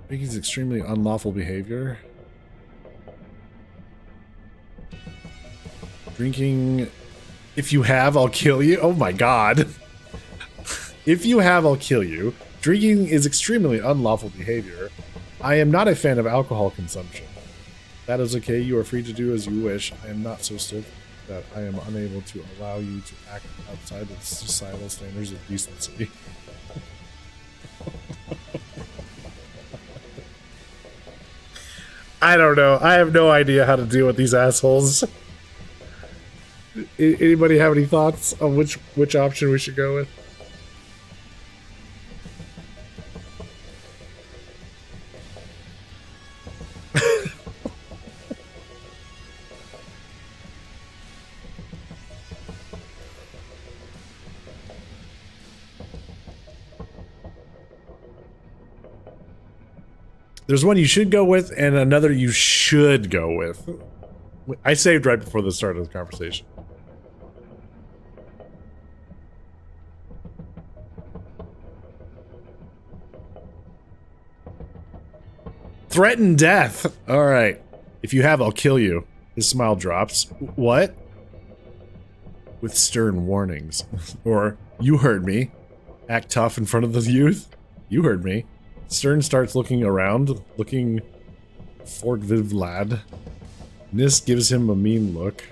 drinking's extremely unlawful behavior. Drinking... If you have, I'll kill you. Oh my god. If you have, I'll kill you. Drinking is extremely unlawful behavior. I am not a fan of alcohol consumption. That is okay. You are free to do as you wish. I am not so stiff that I am unable to allow you to act outside of societal standards of decency. I don't know. I have no idea how to deal with these assholes. Anybody have any thoughts on which option we should go with? There's one you should go with and another you should go with. I saved right before the start of the conversation. Threaten death. All right. If you have, I'll kill you. His smile drops. What? With stern warnings. Or, you heard me. Act tough in front of the youth. You heard me. Stern starts looking around, looking for Vlad. Nis gives him a mean look.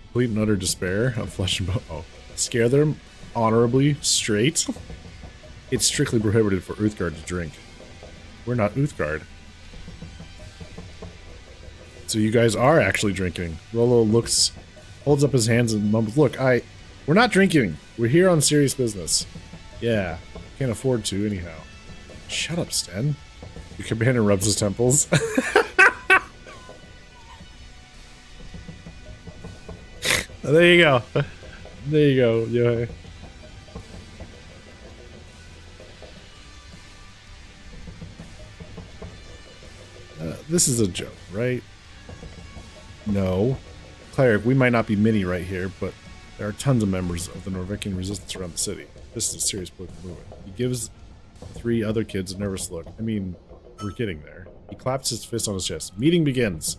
Complete and utter despair of flesh and bone. Oh. Scare them honorably, straight. It's strictly prohibited for Uthgard to drink. We're not Uthgard. So you guys are actually drinking. Rollo holds up his hands and mumbles, look, we're not drinking. We're here on serious business. Yeah. Can't afford to, anyhow. Shut up, Sten. Your companion rubs his temples. There you go. There you go, Yohei. This is a joke, right? No. Cleric, we might not be many right here, but there are tons of members of the Norvikian resistance around the city. This is a serious political movement. He gives 3 other kids a nervous look. I mean, we're getting there. He claps his fist on his chest. Meeting begins.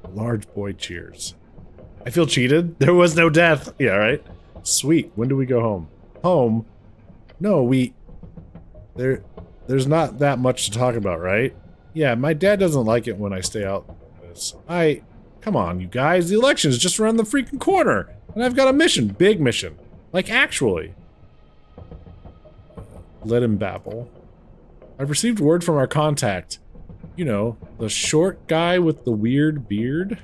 A large boy cheers. I feel cheated. There was no death. Yeah, right? Sweet. When do we go home? Home? No, there's not that much to talk about, right? Yeah, my dad doesn't like it when I stay out like this. Come on, you guys. The election is just around the freaking corner. And I've got a mission. Big mission. Like, actually. Let him babble. I've received word from our contact. You know, the short guy with the weird beard.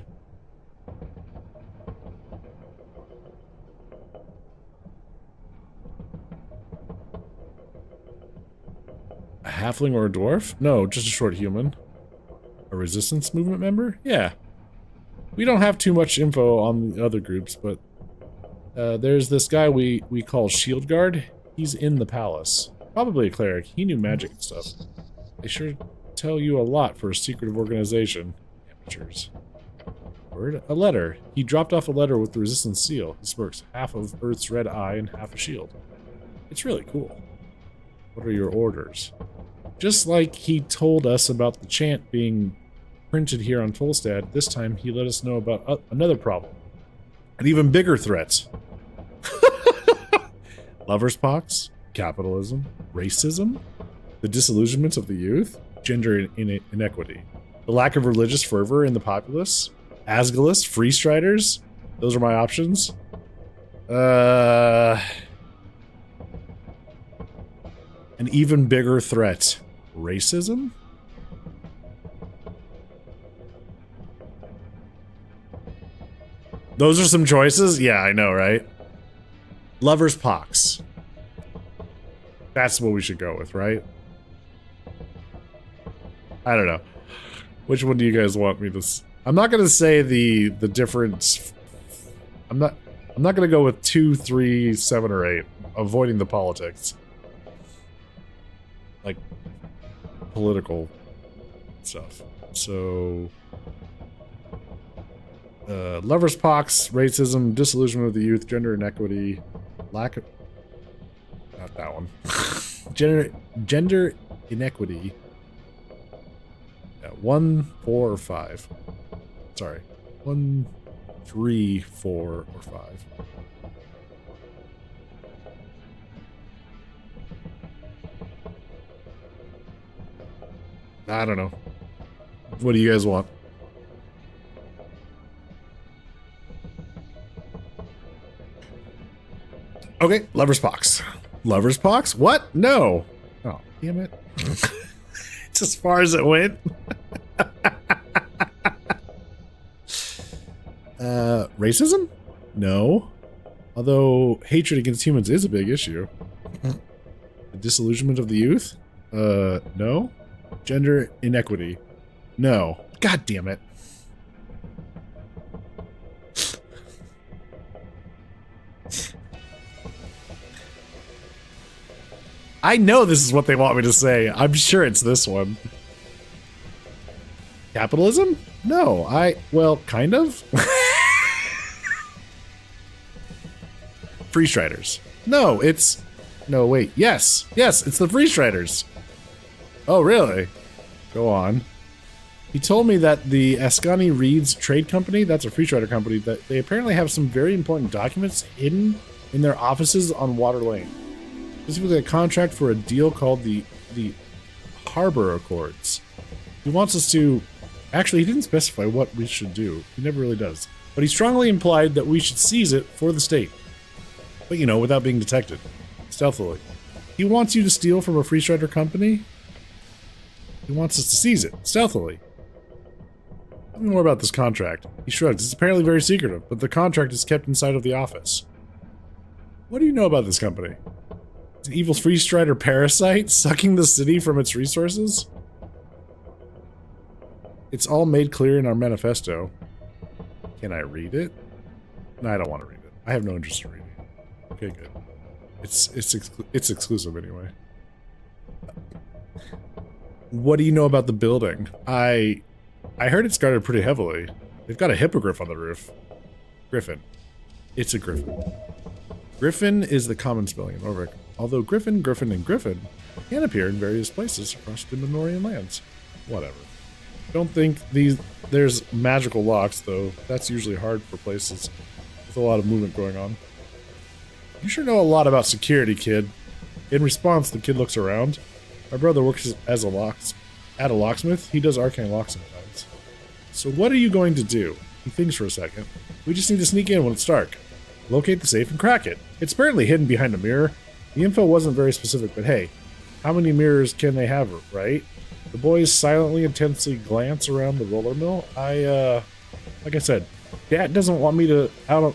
A halfling or a dwarf? No, just a short human. A resistance movement member? Yeah. We don't have too much info on the other groups, but there's this guy we call Shield Guard. He's in the palace. Probably a cleric. He knew magic and stuff. They sure tell you a lot for a secretive organization. Amateurs. Word? A letter. He dropped off a letter with the resistance seal. He smirks. Half of Earth's red eye and half a shield. It's really cool. What are your orders? Just like he told us about the chant being printed here on Tolstad, this time he let us know about another problem. An even bigger threat. Lover's pox, capitalism, racism, the disillusionment of the youth, gender inequity, the lack of religious fervor in the populace, Asgulus, free striders. Those are my options. An even bigger threat. Racism? Those are some choices? Yeah, I know, right? Lover's pox. That's what we should go with, right? I don't know. Which one do you guys want me to... I'm not going to say the difference... I'm not going to go with 2, 3, 7, or 8. Avoiding the politics. Like, political stuff. So... lover's pox, racism, disillusionment of the youth, gender inequity, lack of... Not that one. Gender inequity. Yeah, 1, 4, or 5. Sorry. 1, 3, 4, or 5. I don't know. What do you guys want? Okay, lover's pox. Lover's pox? What? No. Oh, damn it. It's as far as it went. Racism? No. Although hatred against humans is a big issue. The disillusionment of the youth? No. Gender inequity? No. God damn it. I know this is what they want me to say. I'm sure it's this one. Capitalism? No, well, kind of. Free Striders. No, it's... No, wait. Yes, it's the Free Striders. Oh, really? Go on. He told me that the Ascani Reeds Trade Company, that's a Free Strider company, that they apparently have some very important documents hidden in their offices on Water Lane. Specifically a contract for a deal called the Harbor Accords. He wants us to... Actually, he didn't specify what we should do. He never really does. But he strongly implied that we should seize it for the state. But, you know, without being detected. Stealthily. He wants you to steal from a Free Strider company. He wants us to seize it. Stealthily. Tell me more about this contract. He shrugs. It's apparently very secretive, but the contract is kept inside of the office. What do you know about this company? It's an evil Free Strider parasite sucking the city from its resources? It's all made clear in our manifesto. Can I read it? No, I don't want to read it. I have no interest in reading it. Okay, good. It's exclusive anyway. What do you know about the building? I heard it's guarded pretty heavily. They've got a hippogriff on the roof. Griffin. It's a griffin. Griffin is the common spelling in Orvik. Although Griffin, Griffin, and Griffin can appear in various places across the Minorian lands. Whatever. Don't think there's magical locks, though. That's usually hard for places with a lot of movement going on. You sure know a lot about security, kid. In response, the kid looks around. My brother works as at a locksmith. He does arcane locks sometimes. So what are you going to do? He thinks for a second. We just need to sneak in when it's dark. Locate the safe and crack it. It's apparently hidden behind a mirror. The info wasn't very specific, but hey, how many mirrors can they have, right? The boys silently, intensely glance around the roller mill. Like I said, Dad doesn't want me to out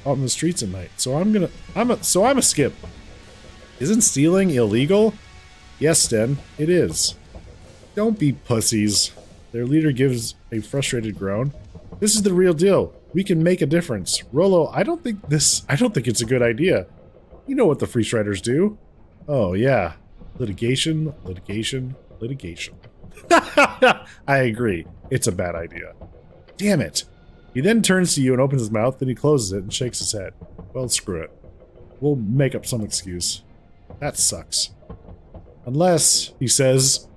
in the streets at night, so I'm a skip. Isn't stealing illegal? Yes, Sten, it is. Don't be pussies. Their leader gives a frustrated groan. This is the real deal. We can make a difference. Rollo, I don't think it's a good idea. You know what the Free Striders do. Oh, yeah. Litigation, litigation, litigation. I agree. It's a bad idea. Damn it. He then turns to you and opens his mouth, then he closes it and shakes his head. Well, screw it. We'll make up some excuse. That sucks. Unless, he says,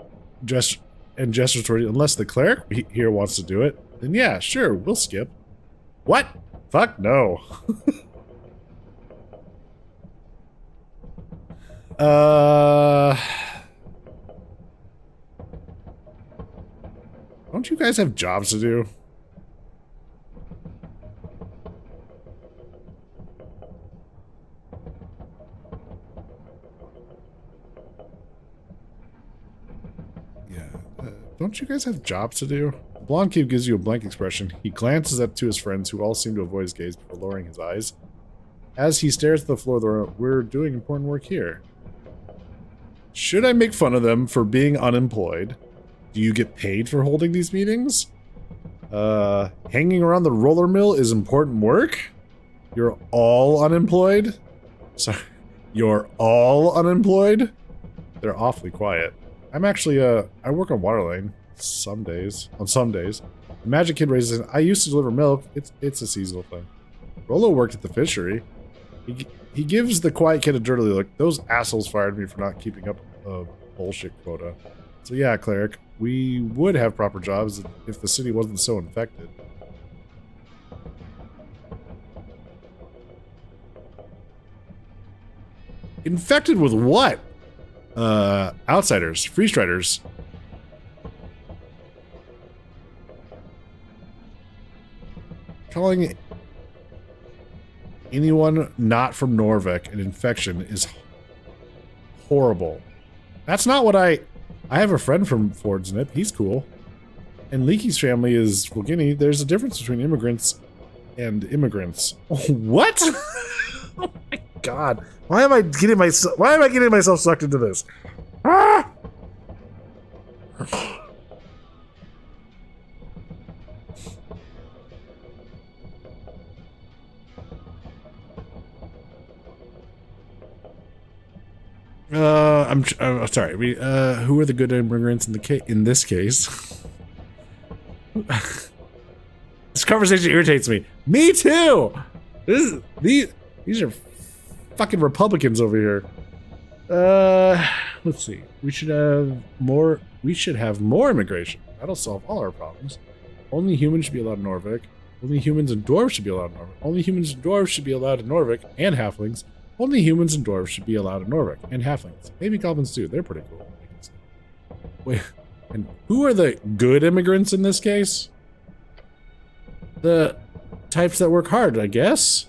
gestures toward you, unless the cleric here wants to do it, then yeah, sure, we'll skip. What? Fuck no. Don't you guys have jobs to do? Don't you guys have jobs to do? The blonde kid gives you a blank expression. He glances up to his friends, who all seem to avoid his gaze before lowering his eyes. As he stares at the floor, we're doing important work here. Should I make fun of them for being unemployed? Do you get paid for holding these meetings? Hanging around the roller mill is important work? You're all unemployed? Sorry, you're all unemployed? They're awfully quiet. I'm actually, I work on water lane some days. The magic kid raises an, I used to deliver milk. It's a seasonal thing. Rollo worked at the fishery. He gives the quiet kid a dirty look. Those assholes fired me for not keeping up a bullshit quota. So yeah, cleric, we would have proper jobs if the city wasn't so infected. Infected with what? Outsiders, free striders. Calling anyone not from Norvik an infection is horrible. That's not what I have a friend from Fordsnip. He's cool. And Leaky's family is Wilgini. There's a difference between immigrants and immigrants. What? Oh my god. Why am I getting myself sucked into this? Ah! I'm sorry. Who are the good immigrants in this case? This conversation irritates me. Me too. These are fucking Republicans over here. Let's see. We should have more immigration. That'll solve all our problems. Only humans should be allowed in Norvik. Only humans and dwarves should be allowed in Norvik. Only humans and dwarves should be allowed in Norvik and halflings. Only humans and dwarves should be allowed in Norvik and halflings. Maybe goblins too. They're pretty cool. Wait, and who are the good immigrants in this case? The types that work hard, I guess.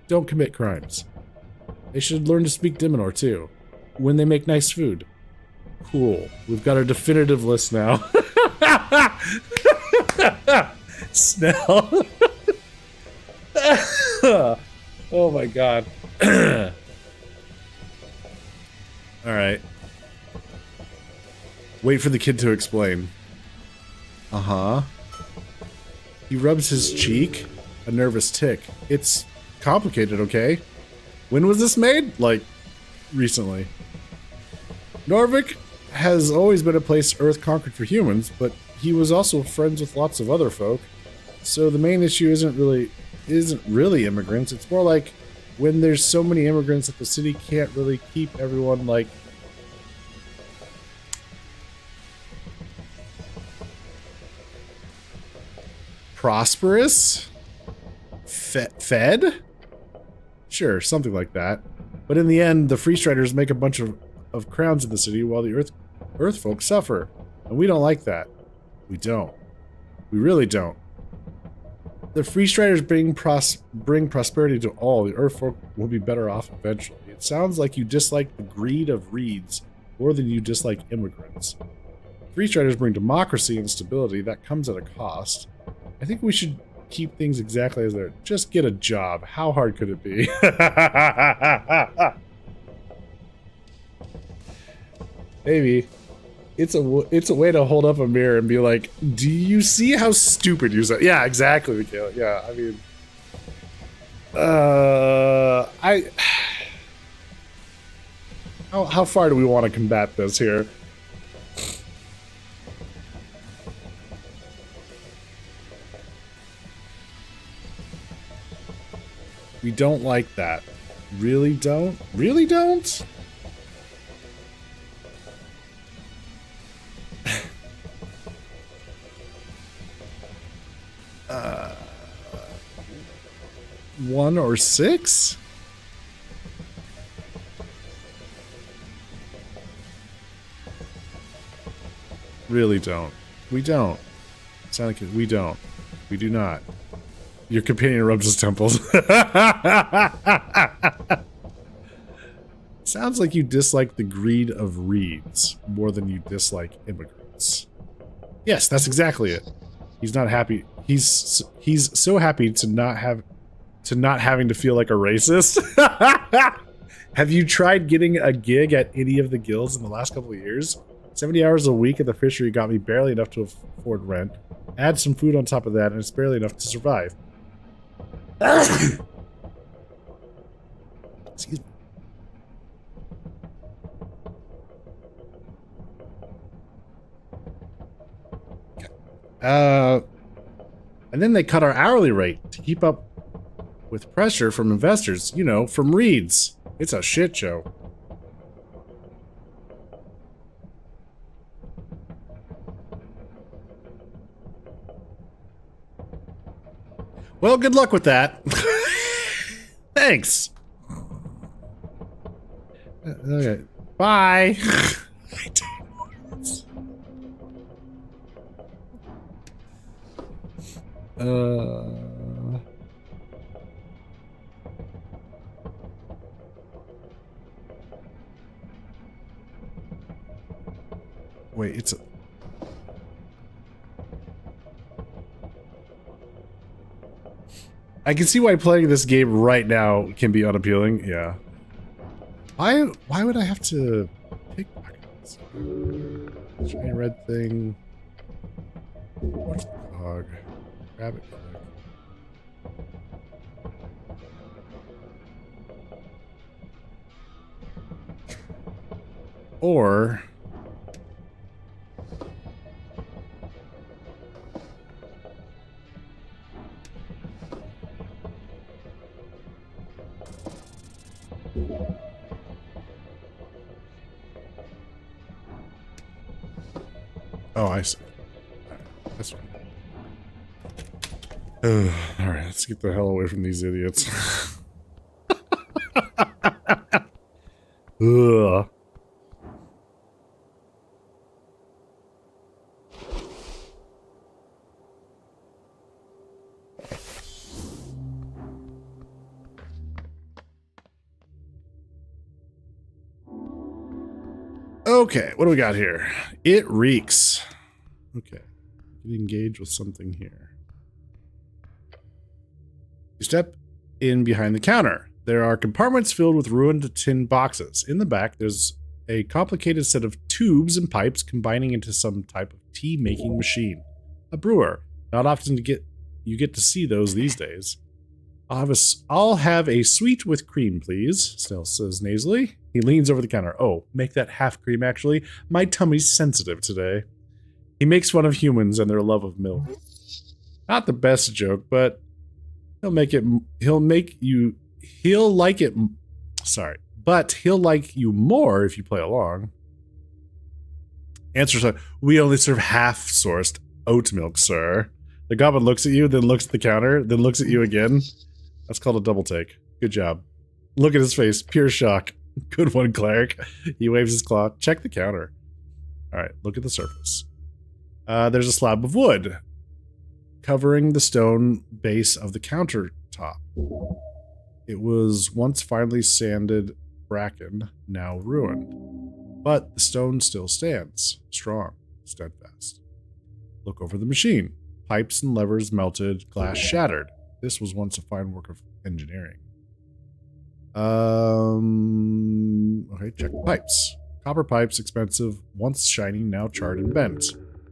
Don't commit crimes. They should learn to speak Diminor too. When they make nice food. Cool. We've got our definitive list now. Snell. Oh my god. Alright. Wait for the kid to explain. Uh-huh. He rubs his cheek. A nervous tick. It's complicated, okay? When was this made? Like, recently. Norvik has always been a place Earth conquered for humans, but he was also friends with lots of other folk. So the main issue isn't really immigrants. It's more like when there's so many immigrants that the city can't really keep everyone, like, prosperous? Fed? Sure, something like that. But in the end, the Free Striders make a bunch of crowns in the city while the Earth folk suffer. And we don't like that. We don't. We really don't. The Free Striders bring prosperity to all. The Earth folk will be better off eventually. It sounds like you dislike the greed of reeds more than you dislike immigrants. Free Striders bring democracy and stability. That comes at a cost. I think we should keep things exactly as they're. Just get a job. How hard could it be? Maybe. it's a way to hold up a mirror and be like, do you see how stupid you sound? Yeah, exactly, Michaela. Yeah, I mean, how far do we want to combat this here? We don't like that. Really don't? Really don't? One or six? Really don't. We don't. Sound like we don't. We do not. Your companion rubs his temples. Sounds like you dislike the greed of reeds more than you dislike immigrants. Yes, that's exactly it. He's not happy. He's so happy to not having to feel like a racist. Have you tried getting a gig at any of the guilds in the last couple of years? 70 hours a week at the fishery got me barely enough to afford rent. Add some food on top of that, and it's barely enough to survive. Excuse me. And then they cut our hourly rate to keep up with pressure from investors, you know, from reeds. It's a shit show. Well, good luck with that. Thanks. Okay. Bye. Wait, it's a... I can see why playing this game right now can be unappealing. Yeah. Why would I have to pick pockets? Shiny red thing. What's the dog? Grab it quick. Or oh, I see. That's fine. Alright, let's get the hell away from these idiots. Ugh. Okay, what do we got here? It reeks. Okay, get engaged with something here. You step in behind the counter. There are compartments filled with ruined tin boxes. In the back, there's a complicated set of tubes and pipes combining into some type of tea-making machine. A brewer. Not often you get to see those these days. I'll have a sweet with cream, please, Snell says nasally. He leans over the counter. Oh, make that half cream, actually. My tummy's sensitive today. He makes fun of humans and their love of milk. Not the best joke, but he'll like it more if you play along. Answer, we only serve half-sourced oat milk, sir. The goblin looks at you, then looks at the counter, then looks at you again. That's called a double take. Good job. Look at his face. Pure shock. Good one, cleric. He waves his claw. Check the counter. Alright, look at the surface. There's a slab of wood covering the stone base of the countertop. It was once finely sanded bracken, now ruined. But the stone still stands. Strong. Steadfast. Look over the machine. Pipes and levers melted, glass shattered. This was once a fine work of engineering. Okay, check the pipes. Copper pipes, expensive, once shiny, now charred and bent.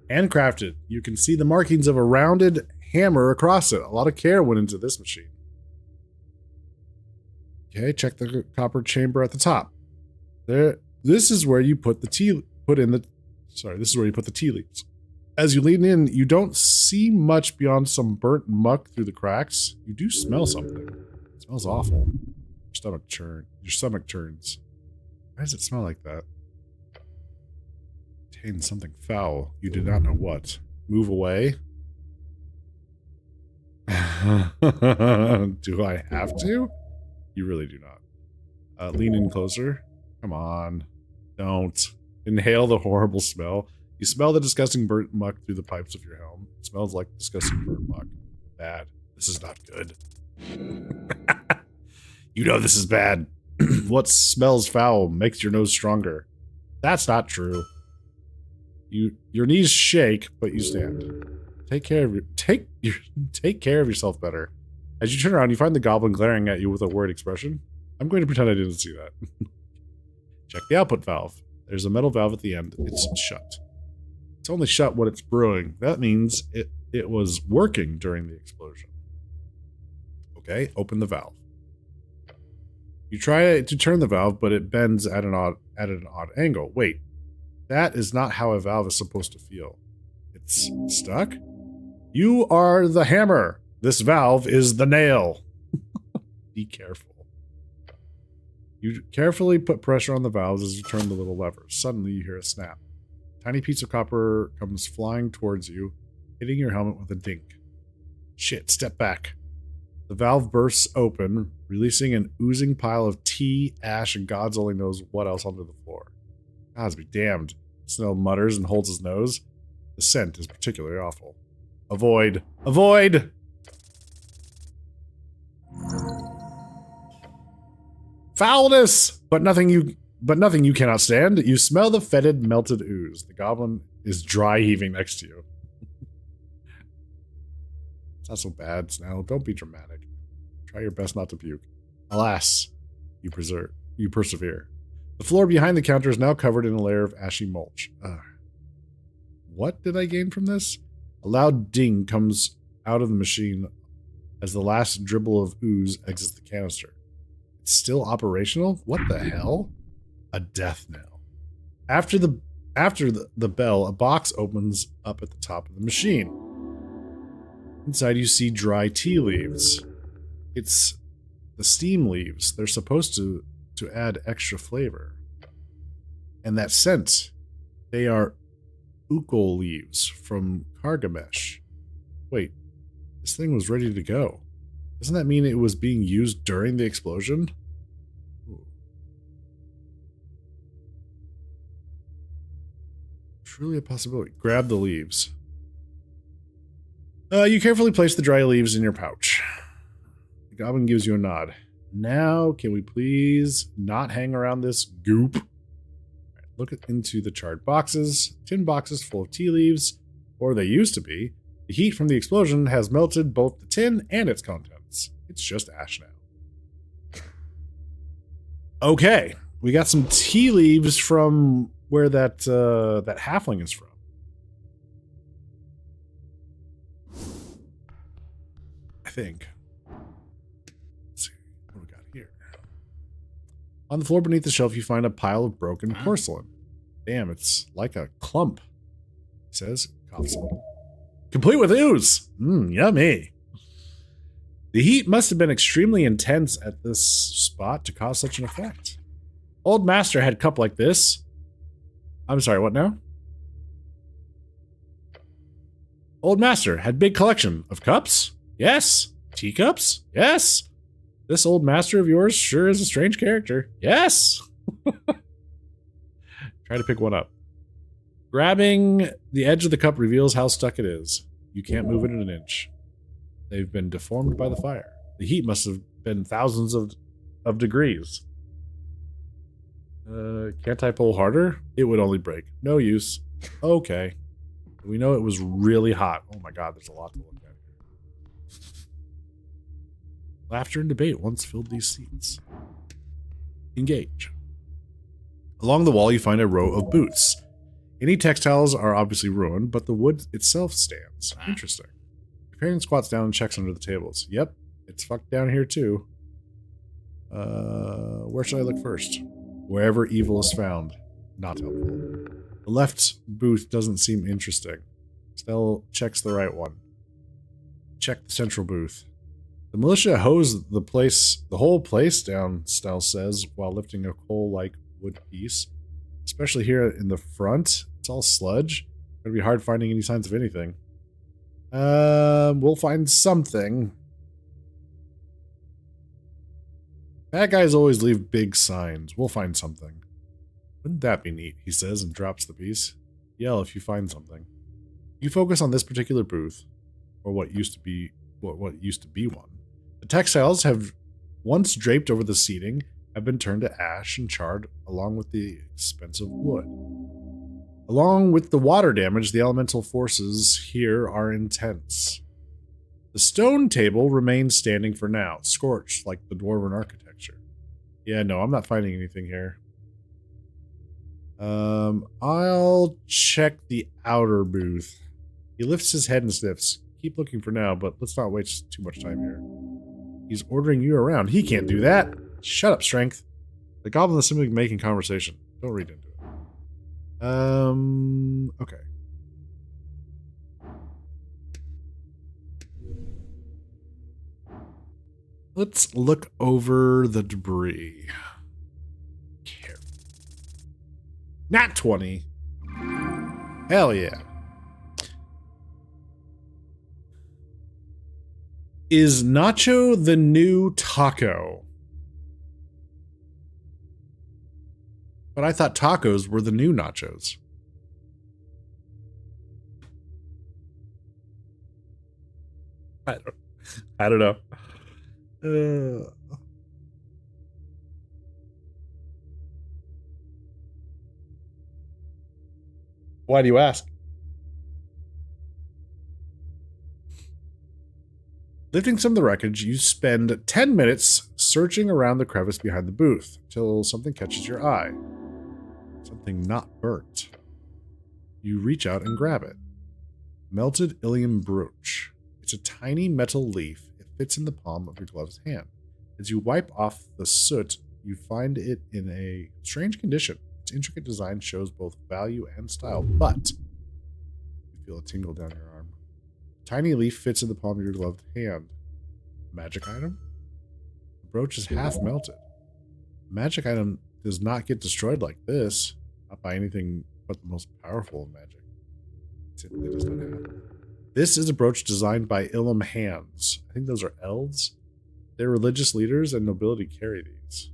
Handcrafted. You can see the markings of a rounded hammer across it. A lot of care went into this machine. Okay, check the copper chamber at the top. There. This is where you put the tea. This is where you put the tea leaves. As you lean in, you don't see much beyond some burnt muck through the cracks. You do smell something. It smells awful. Your stomach churns. Why does it smell like that? It contains something foul. You do not know what. Move away. Do I have to? You really do not. Lean in closer. Come on. Don't. Inhale the horrible smell. You smell the disgusting burnt muck through the pipes of your helm. It smells like disgusting burnt muck. Bad. This is not good. You know this is bad. What smells foul makes your nose stronger. That's not true. Your knees shake, but you stand. Take care of yourself better. As you turn around, you find the goblin glaring at you with a worried expression. I'm going to pretend I didn't see that. Check the output valve. There's a metal valve at the end. It's shut. It's only shut when it's brewing. That means it was working during the explosion. Okay, open the valve. You try to turn the valve, but it bends at an odd angle. Wait, that is not how a valve is supposed to feel. It's stuck? You are the hammer. This valve is the nail. Be careful. You carefully put pressure on the valves as you turn the little levers. Suddenly you hear a snap. A tiny piece of copper comes flying towards you, hitting your helmet with a dink. Shit, step back. The valve bursts open, releasing an oozing pile of tea, ash, and God's only knows what else onto the floor. Gods be damned. Snell mutters and holds his nose. The scent is particularly awful. Avoid. Avoid! Foulness! But nothing you cannot stand. You smell the fetid, melted ooze. The goblin is dry heaving next to you. It's not so bad, Snell. Don't be dramatic. Try your best not to puke. Alas, you persevere. The floor behind the counter is now covered in a layer of ashy mulch. What did I gain from this? A loud ding comes out of the machine as the last dribble of ooze exits the canister. It's still operational? What the hell? A death knell. After the bell, a box opens up at the top of the machine. Inside you see dry tea leaves. It's the steam leaves. They're supposed to add extra flavor. And that scent, they are ukol leaves from Kargamesh. Wait, this thing was ready to go. Doesn't that mean it was being used during the explosion? Ooh. Truly a possibility. Grab the leaves. You carefully place the dry leaves in your pouch. The goblin gives you a nod. Now, can we please not hang around this goop? Right, look into the charred boxes. Tin boxes full of tea leaves, or they used to be. The heat from the explosion has melted both the tin and its contents. It's just ash now. Okay, we got some tea leaves from where that halfling is from. I think. Let's see what we got here. On the floor beneath the shelf, you find a pile of broken porcelain. Damn, it's like a clump. He says, coughs a little. Complete with ooze. Yummy. The heat must have been extremely intense at this spot to cause such an effect. Old Master had a cup like this. I'm sorry, what now? Old Master had big collection of cups? Yes. Teacups? Yes. This old master of yours sure is a strange character. Yes. Try to pick one up. Grabbing the edge of the cup reveals how stuck it is. You can't move it an inch. They've been deformed by the fire. The heat must have been thousands of degrees. Can't I pull harder? It would only break. No use. Okay. We know it was really hot. Oh my god, there's a lot to look at here. Laughter and debate once filled these seats. Engage. Along the wall, you find a row of boots. Any textiles are obviously ruined, but the wood itself stands. Interesting. Your parent squats down and checks under the tables. Yep, it's fucked down here too. Where should I look first? Wherever evil is found. Not helpful. The left booth doesn't seem interesting. Stell checks the right one. Check the central booth. The militia hosed the whole place down, Stell says, while lifting a coal-like wood piece. Especially here in the front. It's all sludge. It'll be hard finding any signs of anything. We'll find something. Bad guys always leave big signs. We'll find something. Wouldn't that be neat, he says and drops the piece. Yell if you find something. You focus on this particular booth, or what used to be one. The textiles have once draped over the seating have been turned to ash and charred along with the expensive wood. Along with the water damage, the elemental forces here are intense. The stone table remains standing for now, scorched like the dwarven architecture. Yeah, no, I'm not finding anything here. I'll check the outer booth. He lifts his head and sniffs. Keep looking for now, but let's not waste too much time here. He's ordering you around. He can't do that. Shut up, Strength. The goblin is simply making conversation. Don't read into it. Okay. Let's look over the debris. Careful. Nat 20. Hell yeah. Is Nacho the new taco? But I thought tacos were the new nachos. I don't know. Why do you ask? Lifting some of the wreckage, you spend 10 minutes searching around the crevice behind the booth till something catches your eye. Something not burnt. You reach out and grab it. Melted Ilium brooch. It's a tiny metal leaf. It fits in the palm of your gloved hand. As you wipe off the soot, you find it in a strange condition. Its intricate design shows both value and style, but you feel a tingle down your arm. The tiny leaf fits in the palm of your gloved hand. Magic item? The brooch is half melted. The magic item does not get destroyed like this. Not by anything but the most powerful of magic. It simply does not happen. This is a brooch designed by Ilum Hands. I think those are elves. Their religious leaders and nobility carry these.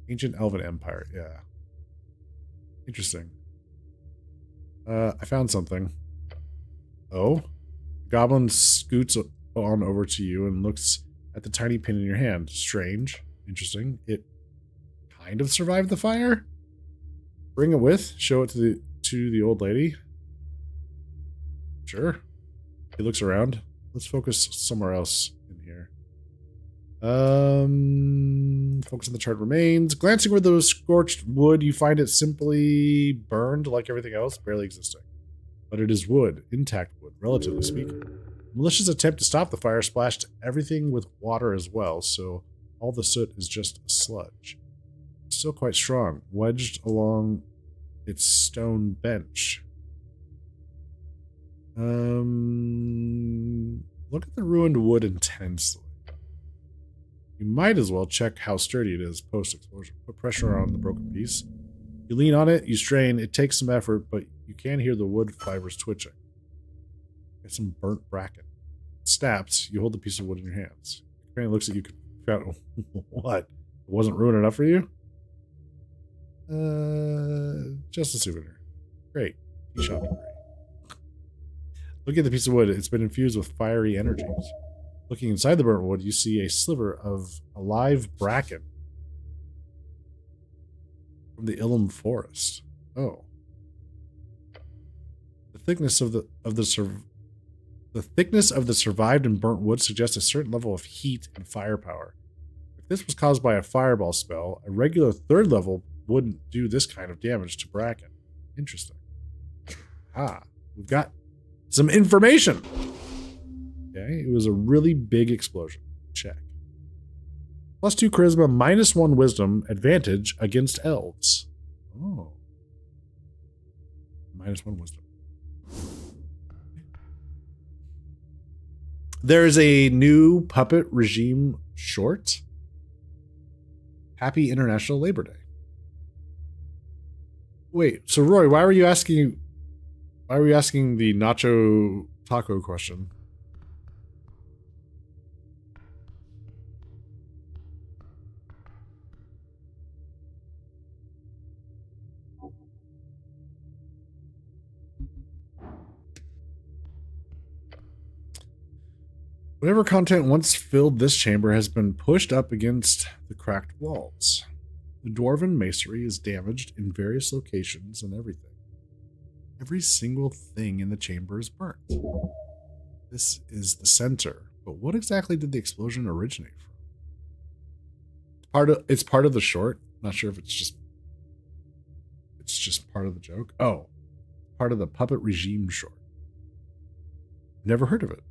Ancient Elven Empire, yeah. Interesting. I found something. Oh? The goblin scoots on over to you and looks at the tiny pin in your hand. Strange. Interesting. It kind of survived the fire? Bring it with. Show it to the old lady. Sure. He looks around. Let's focus somewhere else in here. Focus on the charred remains. Glancing over the scorched wood, you find it simply burned like everything else, barely existing. But it is wood, intact wood, relatively speaking. The malicious attempt to stop the fire splashed everything with water as well, so all the soot is just sludge. It's still quite strong, wedged along its stone bench. Look at the ruined wood intensely. You might as well check how sturdy it is post-explosion. Put pressure on the broken piece. You lean on it, you strain. It takes some effort, but you can hear the wood fibers twitching. Get some burnt bracken. It snaps. You hold the piece of wood in your hands. Your companion looks at you. What? It wasn't ruined enough for you? Just a souvenir. Great. You shopping great. Look at the piece of wood. It's been infused with fiery energies. Looking inside the burnt wood, you see a sliver of alive bracken from the Ilum forest. Oh. The thickness of the survived and burnt wood suggests a certain level of heat and firepower. If this was caused by a fireball spell, a regular third level wouldn't do this kind of damage to Bracken. Interesting. We've got some information. Okay, it was a really big explosion. Check. +2 charisma, -1 wisdom, advantage against elves. Oh. -1 wisdom. There's a new Puppet Regime short. Happy International Labor Day. Wait, so Roy, why were you asking the nacho taco question? Whatever content once filled this chamber has been pushed up against the cracked walls. The dwarven masonry is damaged in various locations and everything. Every single thing in the chamber is burnt. This is the center, but what exactly did the explosion originate from? It's part of the short. Not sure if it's just part of the joke. Oh, part of the Puppet Regime short. Never heard of it.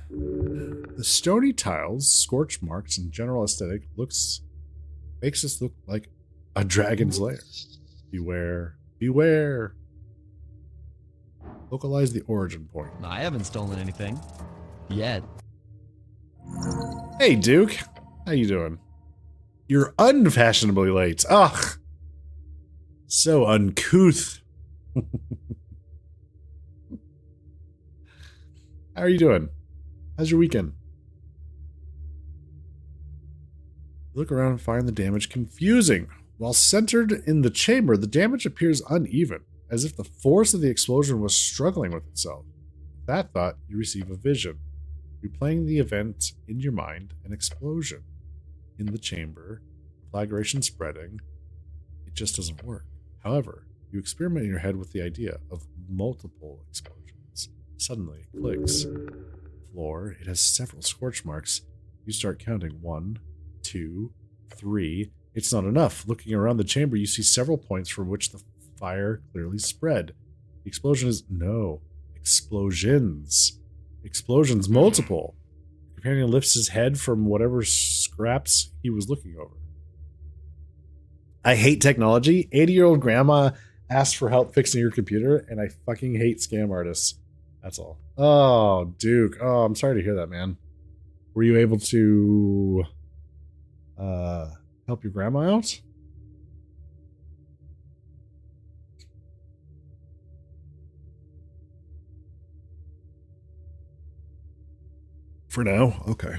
The stony tiles, scorch marks, and general aesthetic makes this look like a dragon's lair. Beware, beware. Localize the origin point. I haven't stolen anything. Yet. Hey, Duke. How you doing? You're unfashionably late. Ugh. So uncouth. How are you doing? How's your weekend? Look around and find the damage confusing. While centered in the chamber, the damage appears uneven, as if the force of the explosion was struggling with itself. With that thought, you receive a vision. Replaying the event in your mind, an explosion in the chamber, flagration spreading. It just doesn't work. However, you experiment in your head with the idea of multiple explosions. Suddenly, it clicks. Floor, it has several scorch marks. You start counting. 1, 2, 3. It's not enough. Looking around the chamber, you see several points from which the fire clearly spread. The explosion is... No. Explosions. Explosions, multiple. Your companion lifts his head from whatever scraps he was looking over. I hate technology. 80-year-old grandma asked for help fixing your computer, and I fucking hate scam artists. That's all. Oh, Duke. Oh, I'm sorry to hear that, man. Were you able to help your grandma out? For now, okay.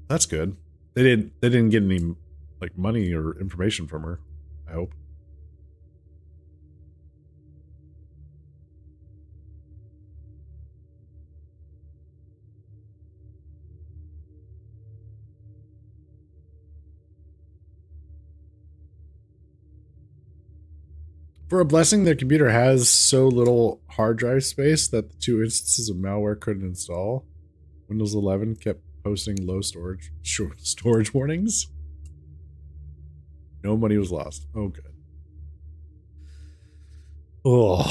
That's good. They didn't get any like money or information from her, I hope. For a blessing, their computer has so little hard drive space that the 2 instances of malware couldn't install. Windows 11 kept posting low storage warnings. No money was lost. Oh, good. Oh.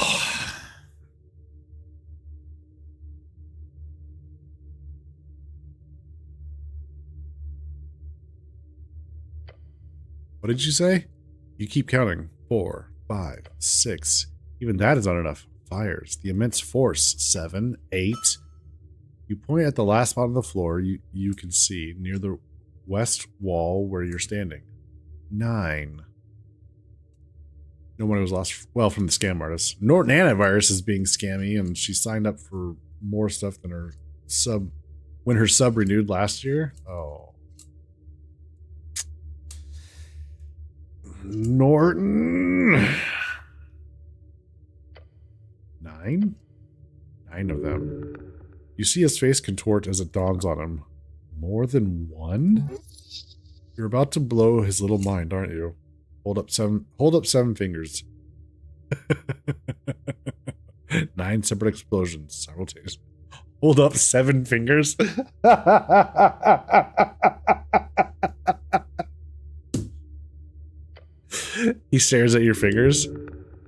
What did you say? You keep counting. 4, 5, 6. Even that is not enough. Fires. The immense force. 7, 8. You point at the last spot on the floor you can see near the west wall where you're standing. 9. No money was lost. Well, from the scam artist. Norton Antivirus is being scammy, and she signed up for more stuff than her sub when her sub renewed last year. Oh. Norton. 9? 9 of them. You see his face contort as it dawns on him. More than one? You're about to blow his little mind, aren't you? Hold up 7 fingers. 9 separate explosions simultaneously. Hold up 7 fingers. He stares at your fingers.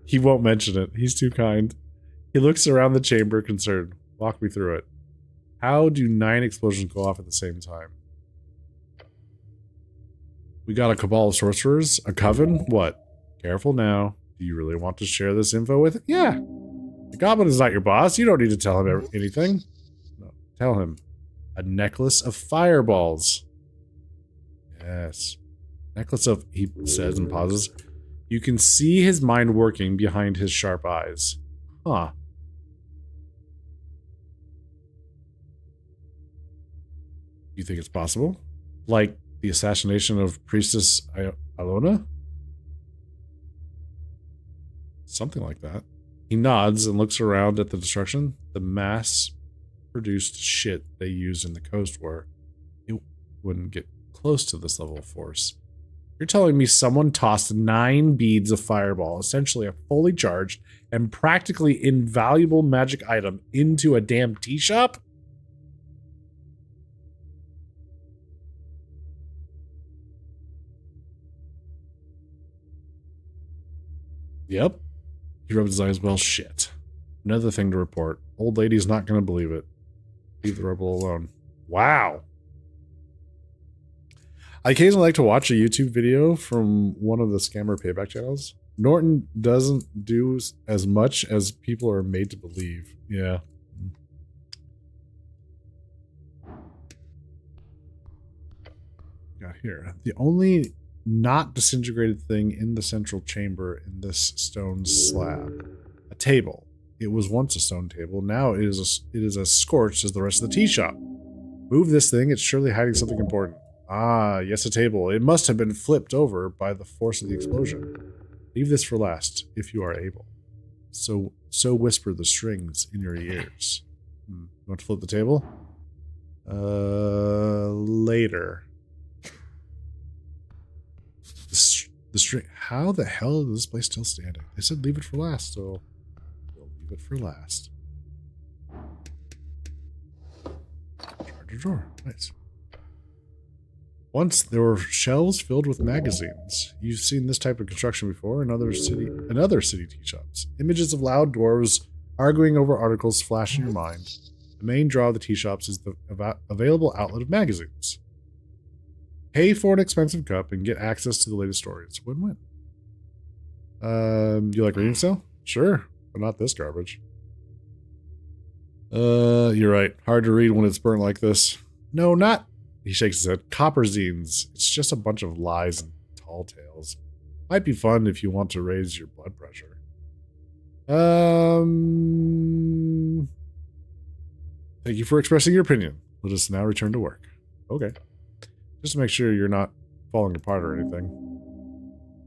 He won't mention it. He's too kind. He looks around the chamber concerned. Walk me through it. How do 9 explosions go off at the same time? We got a cabal of sorcerers? A coven? What? Careful now. Do you really want to share this info with it? Yeah. The goblin is not your boss. You don't need to tell him anything. No. Tell him. A necklace of fireballs. Yes. Necklace of, he says and pauses. You can see his mind working behind his sharp eyes. Huh. You think it's possible? Like the assassination of Priestess Alona? Something like that. He nods and looks around at the destruction. The mass-produced shit they used in the Coast War. It wouldn't get close to this level of force. You're telling me someone tossed 9 beads of fireball, essentially a fully charged and practically invaluable magic item, into a damn tea shop? Yep. He rubbed his eyes. Well, shit. Another thing to report. Old lady's not going to believe it. Leave the rebel alone. Wow. I occasionally like to watch a YouTube video from one of the scammer payback channels. Norton doesn't do as much as people are made to believe. Yeah. Got here. The only not disintegrated thing in the central chamber in this stone slab. A table. It was once a stone table. Now it is as scorched as the rest of the tea shop. Move this thing. It's surely hiding something important. Ah, yes, a table. It must have been flipped over by the force of the explosion. Leave this for last, if you are able. So whisper the strings in your ears. You want to flip the table? Later. The string. How the hell is this place still standing? They said leave it for last, so we'll leave it for last. Charger drawer. Nice. Once there were shelves filled with magazines. You've seen this type of construction before in other city tea shops. Images of loud dwarves arguing over articles flash in your mind. The main draw of the tea shops is the available outlet of magazines. Pay for an expensive cup and get access to the latest stories. Win-win. You like reading still? Sure, but not this garbage. You're right. Hard to read when it's burnt like this. No, not. He shakes his head. Copper zines. It's just a bunch of lies and tall tales. Might be fun if you want to raise your blood pressure. Thank you for expressing your opinion. Let us now return to work. Okay. Just to make sure you're not falling apart or anything.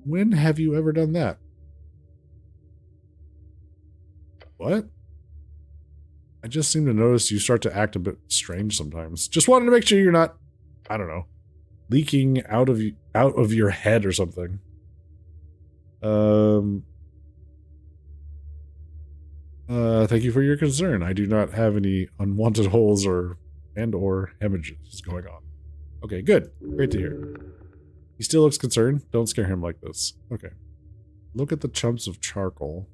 When have you ever done that? What? I just seem to notice you start to act a bit strange sometimes. Just wanted to make sure you're not, I don't know, leaking out of your head or something. Thank you for your concern. I do not have any unwanted holes or hemorrhages going on. Okay, good. Great to hear. He still looks concerned. Don't scare him like this. Okay. Look at the chunks of charcoal.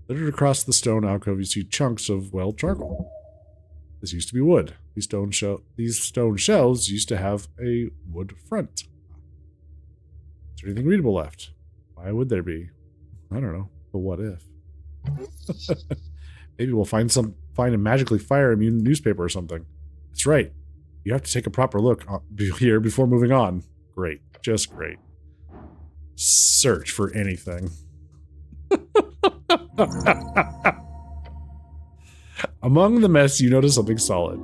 Littered across the stone alcove, you see chunks of, well, charcoal. This used to be wood. These stone shelves used to have a wood front. Is there anything readable left? Why would there be? I don't know. But what if? Maybe we'll find a magically fire-immune newspaper or something. That's right. You have to take a proper look here before moving on. Great. Just great. Search for anything. Among the mess, you notice something solid.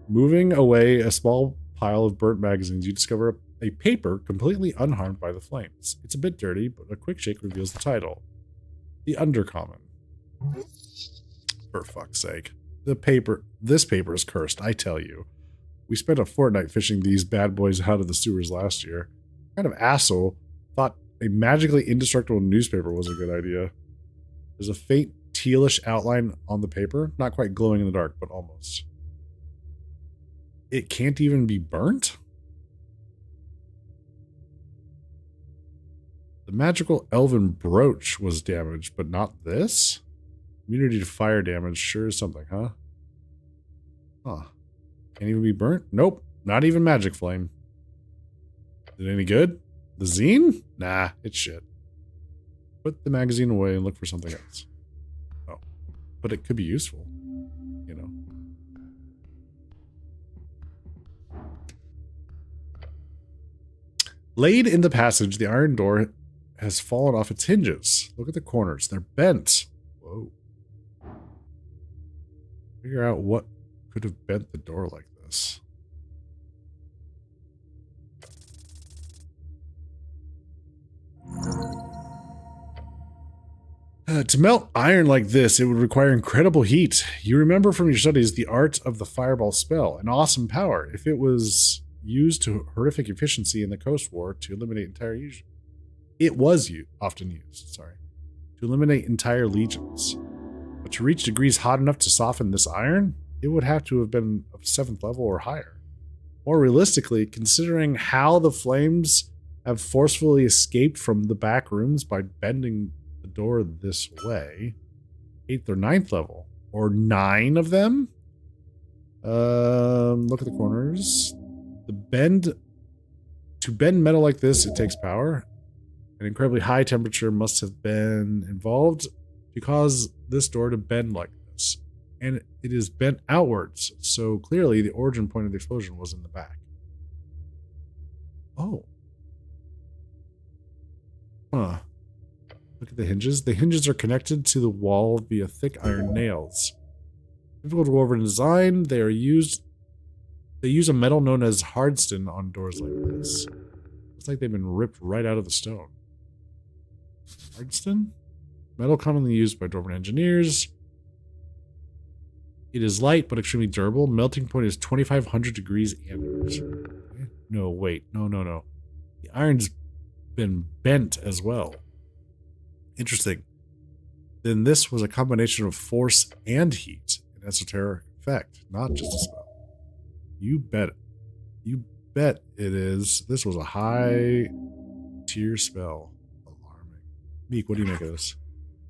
Moving away a small pile of burnt magazines, you discover a paper completely unharmed by the flames. It's a bit dirty, but a quick shake reveals the title. The Undercommon. For fuck's sake. This paper is cursed, I tell you. We spent a fortnight fishing these bad boys out of the sewers last year. What kind of asshole thought a magically indestructible newspaper was a good idea? There's a faint tealish outline on the paper. Not quite glowing in the dark, but almost. It can't even be burnt? The magical elven brooch was damaged, but not this? Immunity to fire damage sure is something, huh? Huh. Can't even be burnt? Nope. Not even magic flame. Is it any good? The zine? Nah, it's shit. Put the magazine away and look for something else. Oh. But it could be useful. You know. Laid in the passage, the iron door has fallen off its hinges. Look at the corners. They're bent. Whoa. Figure out what could have bent the door like this. To melt iron like this, it would require incredible heat. You remember from your studies the art of the fireball spell, an awesome power. If it was used to horrific efficiency in the Coast War to eliminate entire legions. It was often used, to eliminate entire legions. But to reach degrees hot enough to soften this iron, it would have to have been of 7th level or higher. More realistically, considering how the flames have forcefully escaped from the back rooms by bending the door this way, 8th or 9th level, or 9 of them? Look at the corners. To bend metal like this, it takes power. An incredibly high temperature must have been involved to cause this door to bend like this. And it is bent outwards, so clearly the origin point of the explosion was in the back. Oh. Huh. Look at the hinges. The hinges are connected to the wall via thick iron nails. Difficult to go over in design, they use a metal known as hardstone on doors like this. Looks like they've been ripped right out of the stone. Hardstone? Metal commonly used by dwarven engineers. It is light but extremely durable. Melting point is 2,500 degrees amperes. No, wait. No. The iron's been bent as well. Interesting. Then this was a combination of force and heat. An esoteric effect, not just a spell. You bet it. You bet it is. This was a high tier spell. Alarming. Meek, what do you make of this?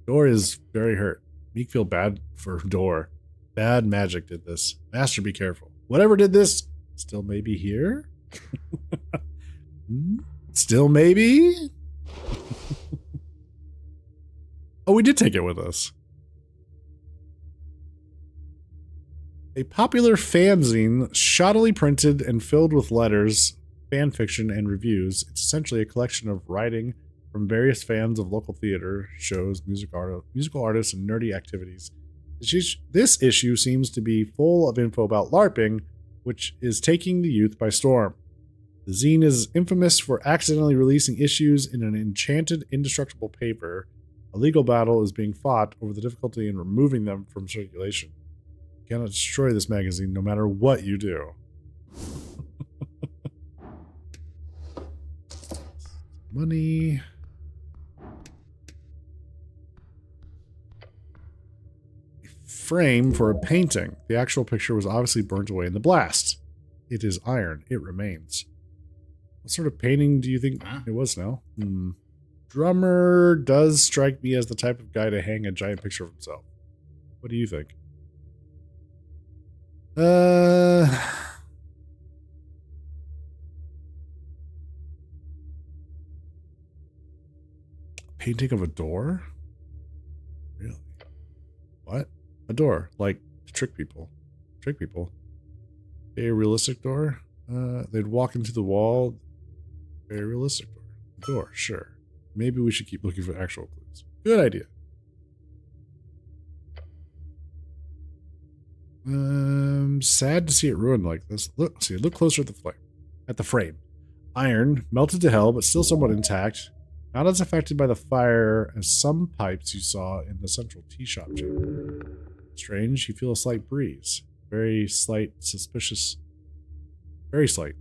Door is very hurt. Meek feel bad for Door. Bad magic did this. Master, be careful. Whatever did this, still may be here? Still maybe? Oh, we did take it with us. A popular fanzine, shoddily printed and filled with letters, fan fiction, and reviews. It's essentially a collection of writing from various fans of local theater, shows, musical artists, and nerdy activities. This issue seems to be full of info about LARPing, which is taking the youth by storm. The zine is infamous for accidentally releasing issues in an enchanted, indestructible paper. A legal battle is being fought over the difficulty in removing them from circulation. You cannot destroy this magazine no matter what you do. Money. Frame for a painting. The actual picture was obviously burnt away in the blast. It is iron. It remains. What sort of painting do you think it was now? Drummer does strike me as the type of guy to hang a giant picture of himself. What do you think? Painting of a door? Really? What? A door, like to trick people. Trick people. A realistic door? They'd walk into the wall. Very realistic door. A door, sure. Maybe we should keep looking for actual clues. Good idea. Sad to see it ruined like this. Look closer at the frame. Iron, melted to hell, but still somewhat intact. Not as affected by the fire as some pipes you saw in the central tea shop chamber. Strange, you feel a slight breeze. Very slight, suspiciously slight.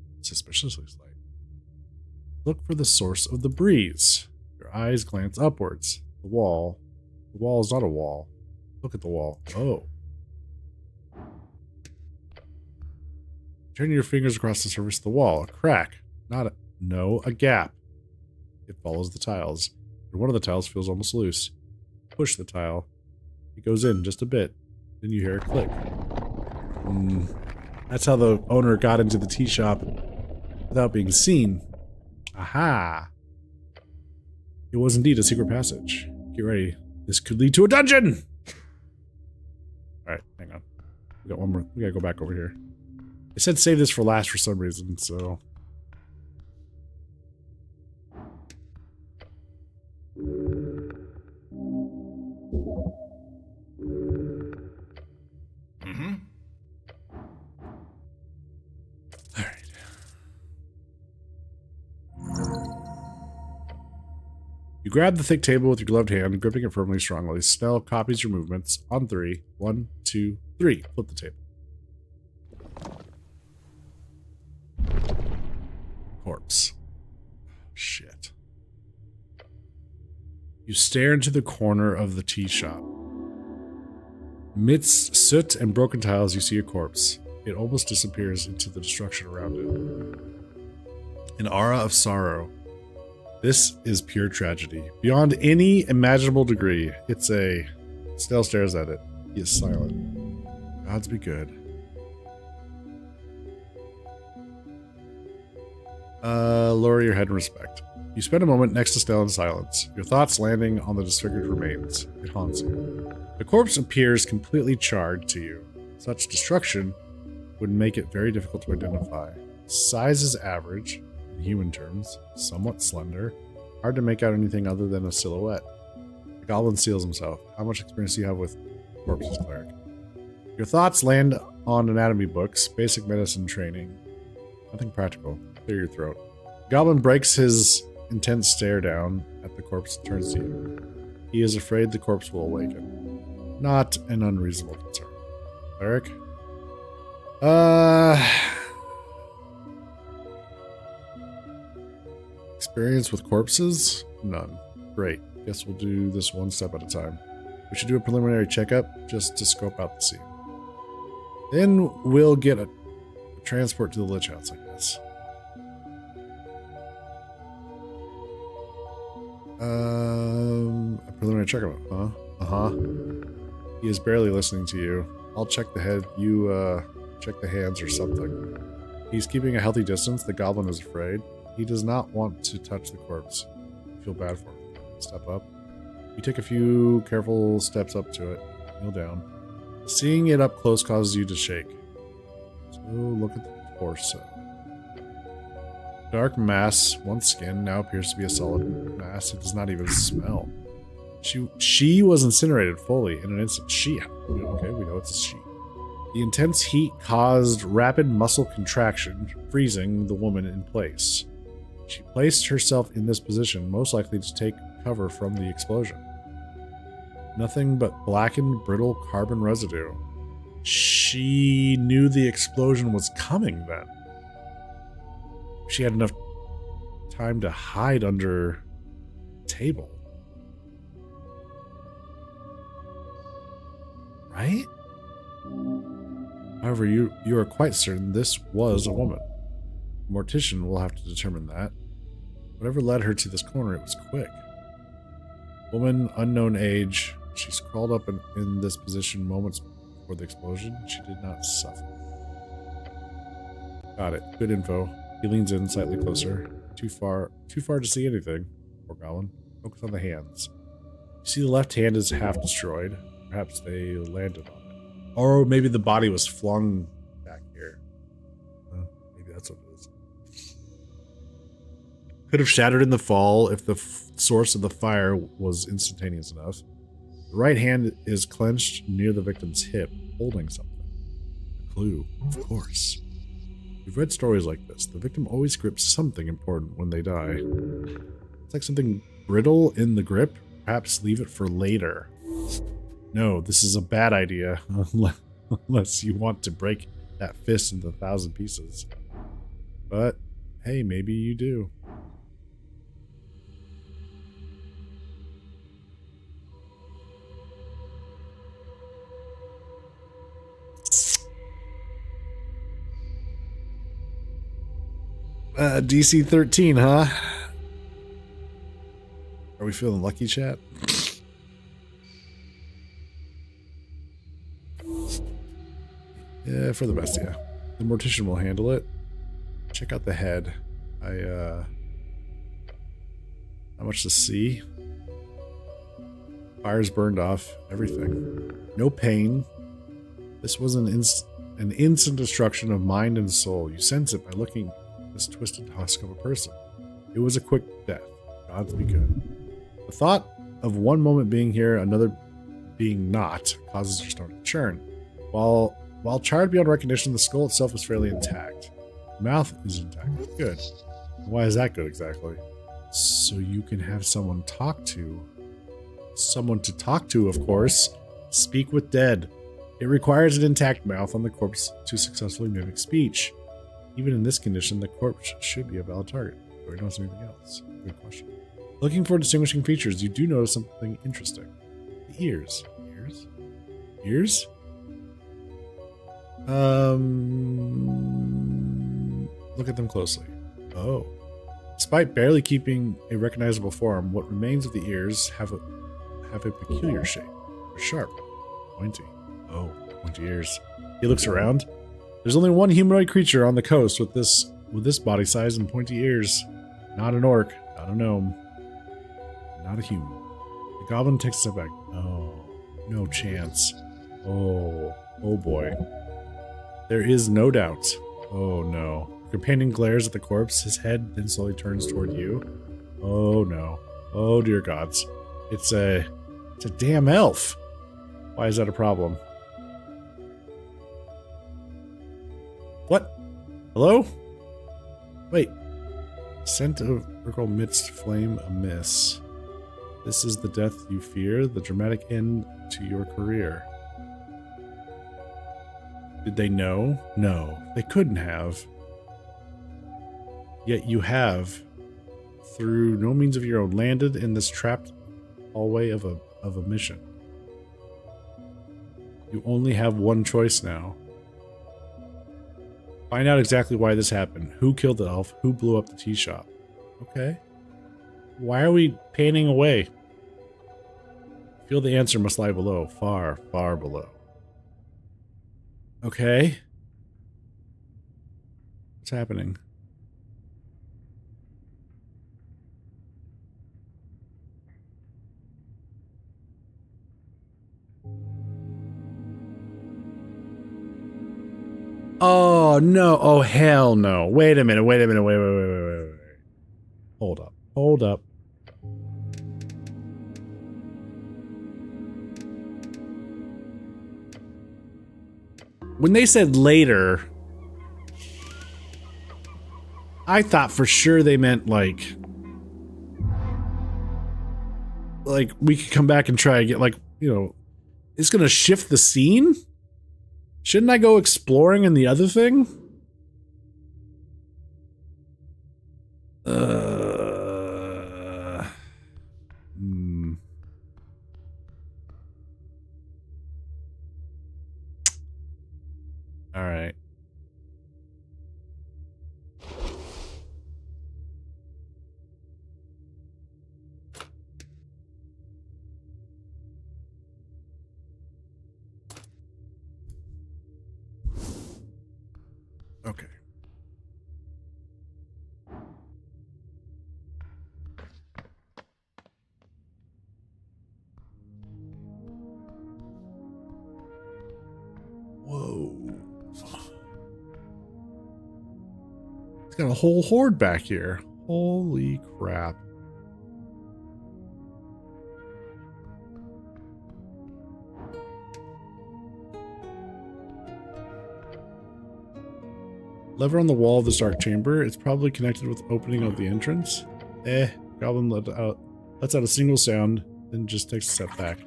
Look for the source of the breeze. Your eyes glance upwards. The wall is not a wall. Look at the wall. Oh. Turn your fingers across the surface of the wall. A crack. A gap. It follows the tiles. And one of the tiles feels almost loose. Push the tile. It goes in just a bit. Then you hear a click. That's how the owner got into the tea shop without being seen. Aha! It was indeed a secret passage. Get ready. This could lead to a dungeon! Alright, hang on. We got one more. We gotta go back over here. I said save this for last for some reason, so... Alright. You grab the thick table with your gloved hand, gripping it firmly, strongly. Snell copies your movements. On 3. 1, 2, 3. Flip the table. Corpse. Shit. You stare into the corner of the tea shop. Amidst soot and broken tiles, you see a corpse. It almost disappears into the destruction around it. An aura of sorrow. This is pure tragedy. Beyond any imaginable degree. It's a... Snell stares at it. He is silent. Gods be good. Lower your head in respect. You spend a moment next to Snell in silence, your thoughts landing on the disfigured remains. It haunts you. The corpse appears completely charred to you. Such destruction would make it very difficult to identify. Size is average, in human terms, somewhat slender, hard to make out anything other than a silhouette. The goblin seals himself. How much experience do you have with corpses, cleric? Your thoughts land on anatomy books, basic medicine training. Nothing practical. Clear your throat. The goblin breaks his intense stare down at the corpse and turns to you. He is afraid the corpse will awaken. Not an unreasonable concern. Cleric? Experience with corpses? None. Great. Guess we'll do this one step at a time. We should do a preliminary checkup just to scope out the scene. Then we'll get a transport to the Lich House, I guess. A preliminary checkup, huh? Uh-huh. He is barely listening to you. I'll check the head, you, check the hands or something. He's keeping a healthy distance. The goblin is afraid. He does not want to touch the corpse. I feel bad for him. Step up. You take a few careful steps up to it. Kneel down. Seeing it up close causes you to shake. So look at the torso. Dark mass, once skin, now appears to be a solid mass. It does not even smell. She was incinerated fully in an instant. Okay, we know it's a she. The intense heat caused rapid muscle contraction, freezing the woman in place. She placed herself in this position, most likely to take cover from the explosion. Nothing but blackened, brittle carbon residue. She knew the explosion was coming then. She had enough time to hide under the table. Right? However, you are quite certain this was a woman. The mortician will have to determine that. Whatever led her to this corner, it was quick. Woman, unknown age. She's crawled up in this position moments before the explosion. She did not suffer. Got it. Good info. He leans in slightly closer. Too far to see anything. Poor goblin. Focus on the hands. You see the left hand is half destroyed. Perhaps they landed on it. Or maybe the body was flung back here. Maybe that's what it is. Could have shattered in the fall if the source of the fire was instantaneous enough. The right hand is clenched near the victim's hip, holding something. A clue, of course. We've read stories like this. The victim always grips something important when they die. It's like something brittle in the grip. Perhaps leave it for later. No, this is a bad idea. Unless you want to break that fist into 1,000 pieces. But, hey, maybe you do. DC 13, huh? Are we feeling lucky, chat? Yeah, for the best, yeah. The mortician will handle it. Check out the head. Not much to see. Fire's burned off. Everything. No pain. This was an instant destruction of mind and soul. You sense it by looking at this twisted husk of a person. It was a quick death. Gods be good. The thought of one moment being here, another being not, causes your stomach to churn. While charred beyond recognition, the skull itself is fairly intact. The mouth is intact. Good. Why is that good exactly? So you can have someone talk to. Someone to talk to, of course. Speak with dead. It requires an intact mouth on the corpse to successfully mimic speech. Even in this condition, the corpse should be a valid target. Or we don't see anything else. Good question. Looking for distinguishing features, you do notice something interesting. The ears. Ears? Ears? Look at them closely. Oh. Despite barely keeping a recognizable form, what remains of the ears have a peculiar shape. They're sharp. Pointy. Oh, pointy ears. He looks around. There's only one humanoid creature on the coast with this body size and pointy ears. Not an orc. Not a gnome. Not a human. The goblin takes a step back. Oh, no chance. Oh boy. There is no doubt. Oh no. Your companion glares at the corpse. His head then slowly turns toward you. Oh no. Oh dear gods. It's a damn elf. Why is that a problem? What? Hello? Wait. Scent of vertical midst flame amiss. This is the death you fear, the dramatic end to your career. Did they know? No, they couldn't have. Yet you have, through no means of your own, landed in this trapped hallway of a mission. You only have one choice now. Find out exactly why this happened. Who killed the elf? Who blew up the tea shop? Okay. Why are we panning away? Feel the answer must lie below. Far, far below. Okay. What's happening? Oh, no. Oh, hell no. Wait a minute. Wait. Hold up. When they said later, I thought for sure they meant like we could come back and try to get it's gonna shift the scene? Shouldn't I go exploring in the other thing? All right. Okay. Whoa. He's got a whole horde back here. Holy crap. Lever on the wall of this dark chamber. It's probably connected with the opening of the entrance. Goblin lets out a single sound, then just takes a step back.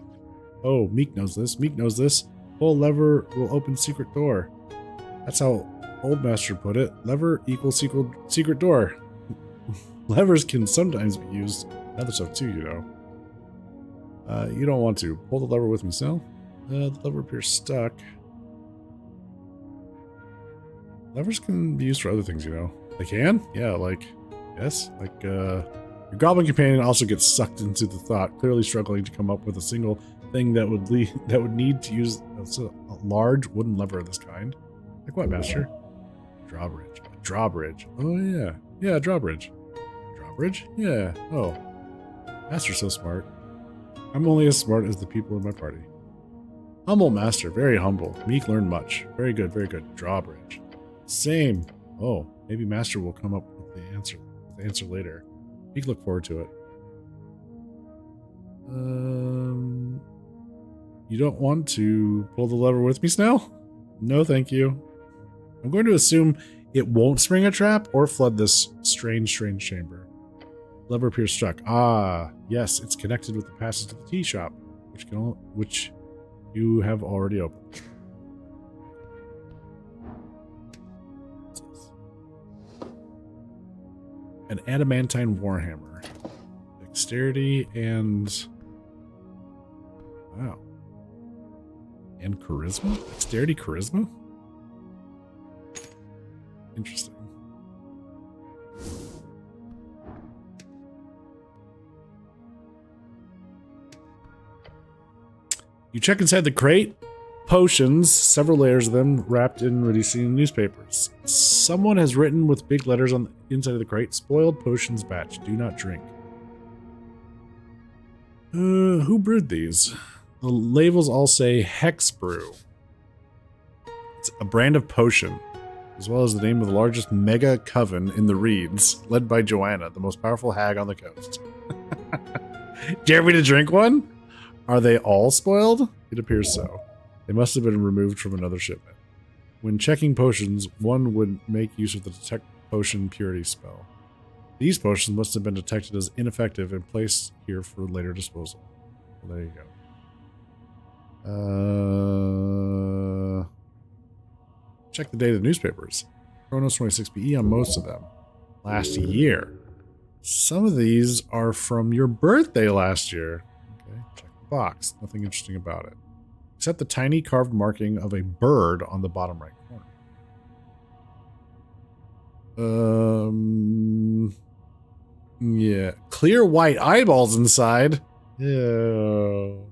Oh, Meek knows this. Pull lever will open secret door. That's how Old Master put it. Lever equals secret door. Levers can sometimes be used. Other stuff too, you know. You don't want to. Pull the lever with me, Sal. The lever appears stuck. Levers can be used for other things, you know. They can? Yeah, like, yes. Like, your goblin companion also gets sucked into the thought, clearly struggling to come up with a single thing that would need to use a large wooden lever of this kind. Like what, master? Drawbridge. A drawbridge. Oh, yeah. Yeah, a drawbridge. Drawbridge? Yeah. Oh. Master's so smart. I'm only as smart as the people in my party. Humble master. Very humble. Meek learn much. Very good, very good. Drawbridge. Same. Oh, maybe master will come up with the answer later. Meek look forward to it. You don't want to pull the lever with me, Snell? No, thank you. I'm going to assume it won't spring a trap or flood this strange chamber. Lever appears stuck. Ah, yes, it's connected with the passage to the tea shop, which you have already opened. What's this? An adamantine warhammer. Dexterity and... Wow. And charisma? Dexterity, charisma? Interesting. You check inside the crate. Potions, several layers of them wrapped in reducing newspapers. Someone has written with big letters on the inside of the crate, spoiled potions batch, do not drink. Who brewed these? The labels all say Hex Brew. It's a brand of potion, as well as the name of the largest mega coven in the Reeds, led by Joanna, the most powerful hag on the coast. Dare me to drink one? Are they all spoiled? It appears so. They must have been removed from another shipment. When checking potions, one would make use of the detect potion purity spell. These potions must have been detected as ineffective and placed here for later disposal. Well, there you go. Check the date of the newspapers. Chronos 26 BE on most of them. Last year. Some of these are from your birthday last year. Okay, check the box. Nothing interesting about it. Except the tiny carved marking of a bird on the bottom right corner. Yeah. Clear white eyeballs inside. Ew.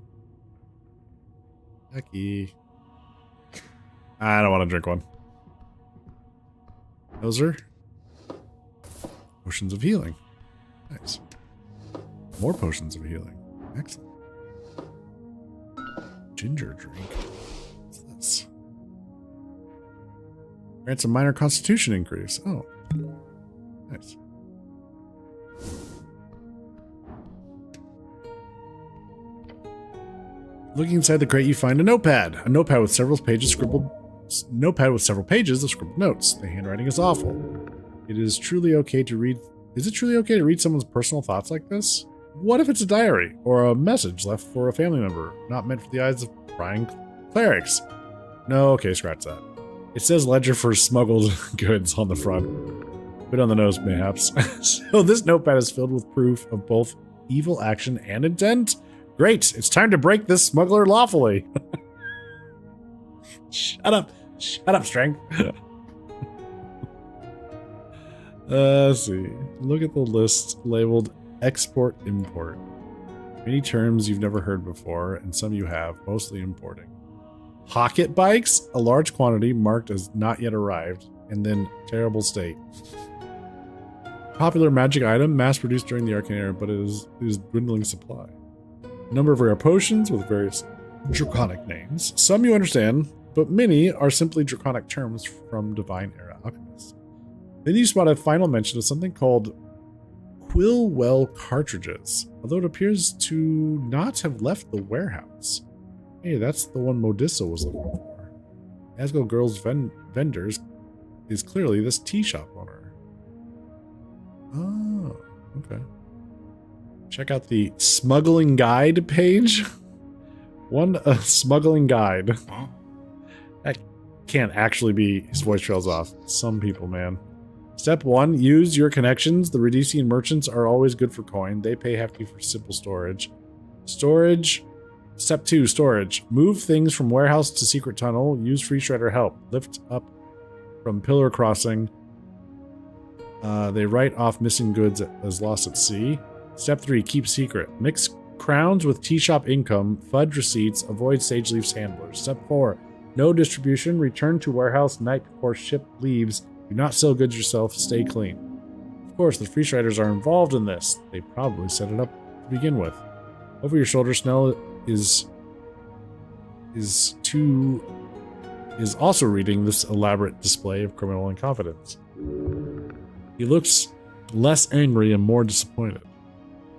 Hecky. I don't want to drink one. Those are potions of healing. Nice. More potions of healing. Excellent. Ginger drink. What's this? Grants a minor constitution increase. Oh. Nice. Looking inside the crate, you find a notepad. A notepad with several pages of scribbled notes. The handwriting is awful. It is truly okay to read. Is it truly okay to read someone's personal thoughts like this? What if it's a diary or a message left for a family member, not meant for the eyes of prying clerics? No, okay, scratch that. It says ledger for smuggled goods on the front. Bit on the nose, mayhaps. So this notepad is filled with proof of both evil action and intent. Great, it's time to break this smuggler lawfully. Shut up, Strength. Let's see. Look at the list labeled export import. Many terms you've never heard before, and some you have, mostly importing. Pocket bikes, a large quantity marked as not yet arrived, and then terrible state. Popular magic item, mass produced during the Arcane Era, but it is dwindling supply. Number of rare potions with various draconic names. Some you understand, but many are simply draconic terms from Divine Era alchemists. Then you spot a final mention of something called Quillwell cartridges, although it appears to not have left the warehouse. Hey, that's the one Modissa was looking for. Asgore Girls Vendors is clearly this tea shop owner. Oh, okay. Check out the smuggling guide page. Smuggling guide. That can't actually be. His voice trails off. Some people, man. Step 1, use your connections. The Rhodesian merchants are always good for coin. They pay hefty for simple storage. Storage. Step 2, storage. Move things from warehouse to secret tunnel. Use free shredder help. Lift up from pillar crossing. They write off missing goods as lost at sea. Step 3, keep secret. Mix crowns with tea shop income, fudge receipts, avoid sage leaves handlers. Step 4, no distribution. Return to warehouse night before ship leaves. Do not sell goods yourself. Stay clean. Of course, the Freeze Riders are involved in this. They probably set it up to begin with. Over your shoulder, Snell is also reading this elaborate display of criminal incompetence. He looks less angry and more disappointed.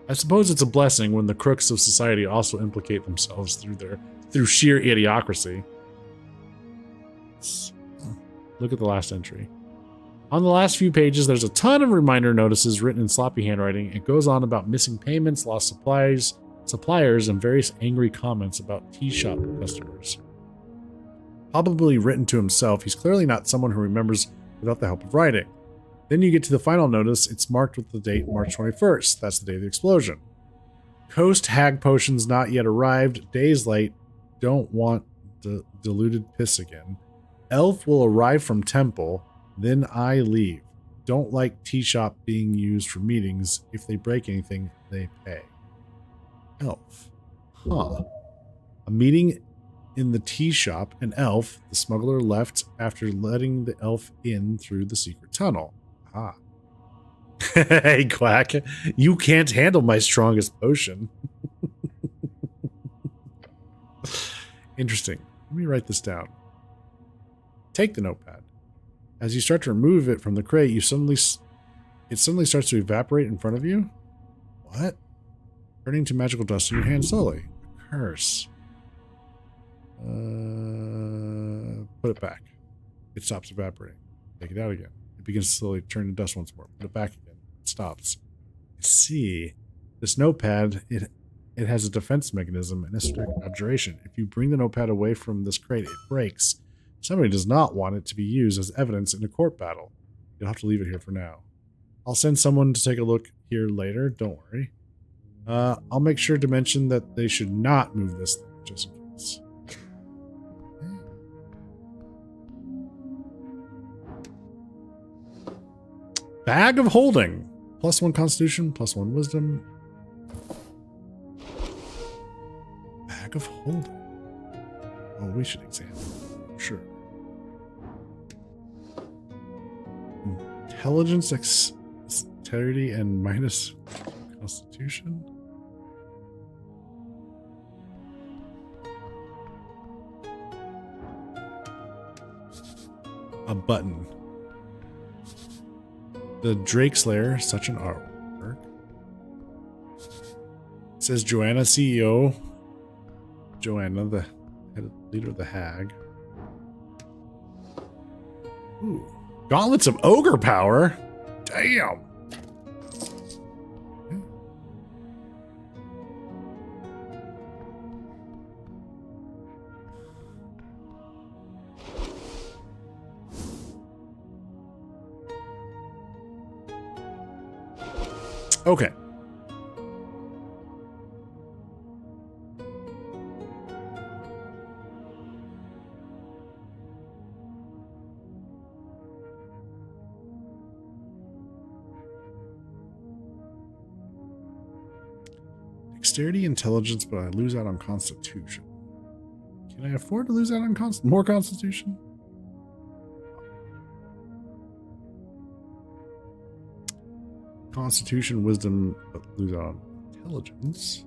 I suppose it's a blessing when the crooks of society also implicate themselves through sheer idiocracy. Look at the last entry. On the last few pages, there's a ton of reminder notices written in sloppy handwriting. It goes on about missing payments, lost suppliers, and various angry comments about tea shop customers. Probably written to himself, he's clearly not someone who remembers without the help of writing. Then you get to the final notice. It's marked with the date March 21st. That's the day of the explosion. Coast hag potions not yet arrived. Days late. Don't want diluted piss again. Elf will arrive from temple. Then I leave. Don't like tea shop being used for meetings. If they break anything, they pay. Elf. Huh. A meeting in the tea shop. An elf, the smuggler, left after letting the elf in through the secret tunnel. Ah. Hey, Quack. You can't handle my strongest potion. Interesting. Let me write this down. Take the notepad. As you start to remove it from the crate, it suddenly starts to evaporate in front of you. What? Turning to magical dust in your hand slowly. A curse. Put it back. It stops evaporating. Take it out again. It begins to slowly turn to dust once more. Put it back again. It stops. I see. This notepad, it has a defense mechanism and esoteric abjuration. If you bring the notepad away from this crate, it breaks. Somebody does not want it to be used as evidence in a court battle. You'll have to leave it here for now. I'll send someone to take a look here later. Don't worry. I'll make sure to mention that they should not move this thing, just in case. Bag of holding. +1 constitution, +1 wisdom. Bag of holding. Oh, we should examine. Sure. Intelligence, dexterity, and minus constitution. A button. The Drake Slayer, such an artwork. It says Joanna, CEO. Joanna, the leader of the Hag. Ooh. Gauntlets of ogre power? Damn. Okay. Dexterity, intelligence, but I lose out on constitution. Can I afford to lose out on more constitution? Constitution, wisdom, but lose out on intelligence.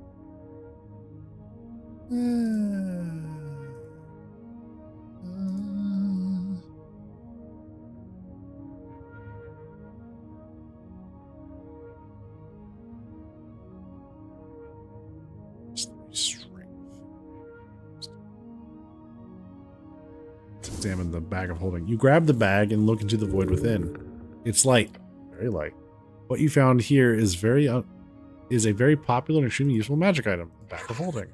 Strength. Let's examine the bag of holding. You grab the bag and look into the void within. It's light, very light. What you found here is a very popular and extremely useful magic item, the bag of holding.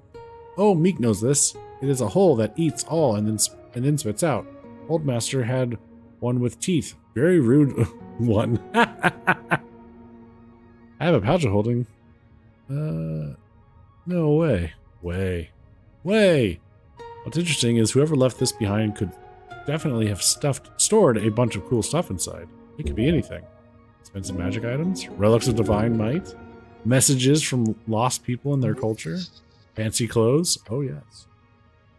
Oh, Meek knows this. It is a hole that eats all and then spits out. Old Master had one with teeth. Very rude one. I have a pouch of holding. No way. What's interesting is whoever left this behind could definitely have stored a bunch of cool stuff inside. It could be anything. Expensive magic items, relics of divine might, messages from lost people and their culture, fancy clothes. Oh, yes.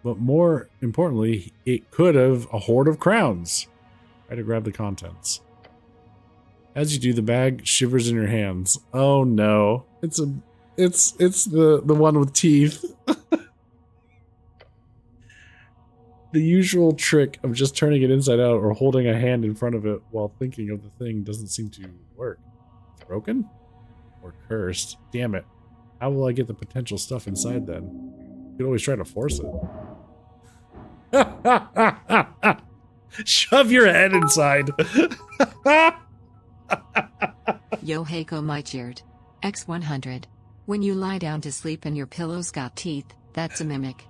But more importantly, it could have a hoard of crowns. Try to grab the contents. As you do, the bag shivers in your hands. Oh no. It's the one with teeth. The usual trick of just turning it inside out or holding a hand in front of it while thinking of the thing doesn't seem to work. It's broken? Or cursed. Damn it. How will I get the potential stuff inside then? You could always try to force it. Shove your head inside. Yo Heiko Maichert. X100. When you lie down to sleep and your pillow's got teeth, that's a mimic.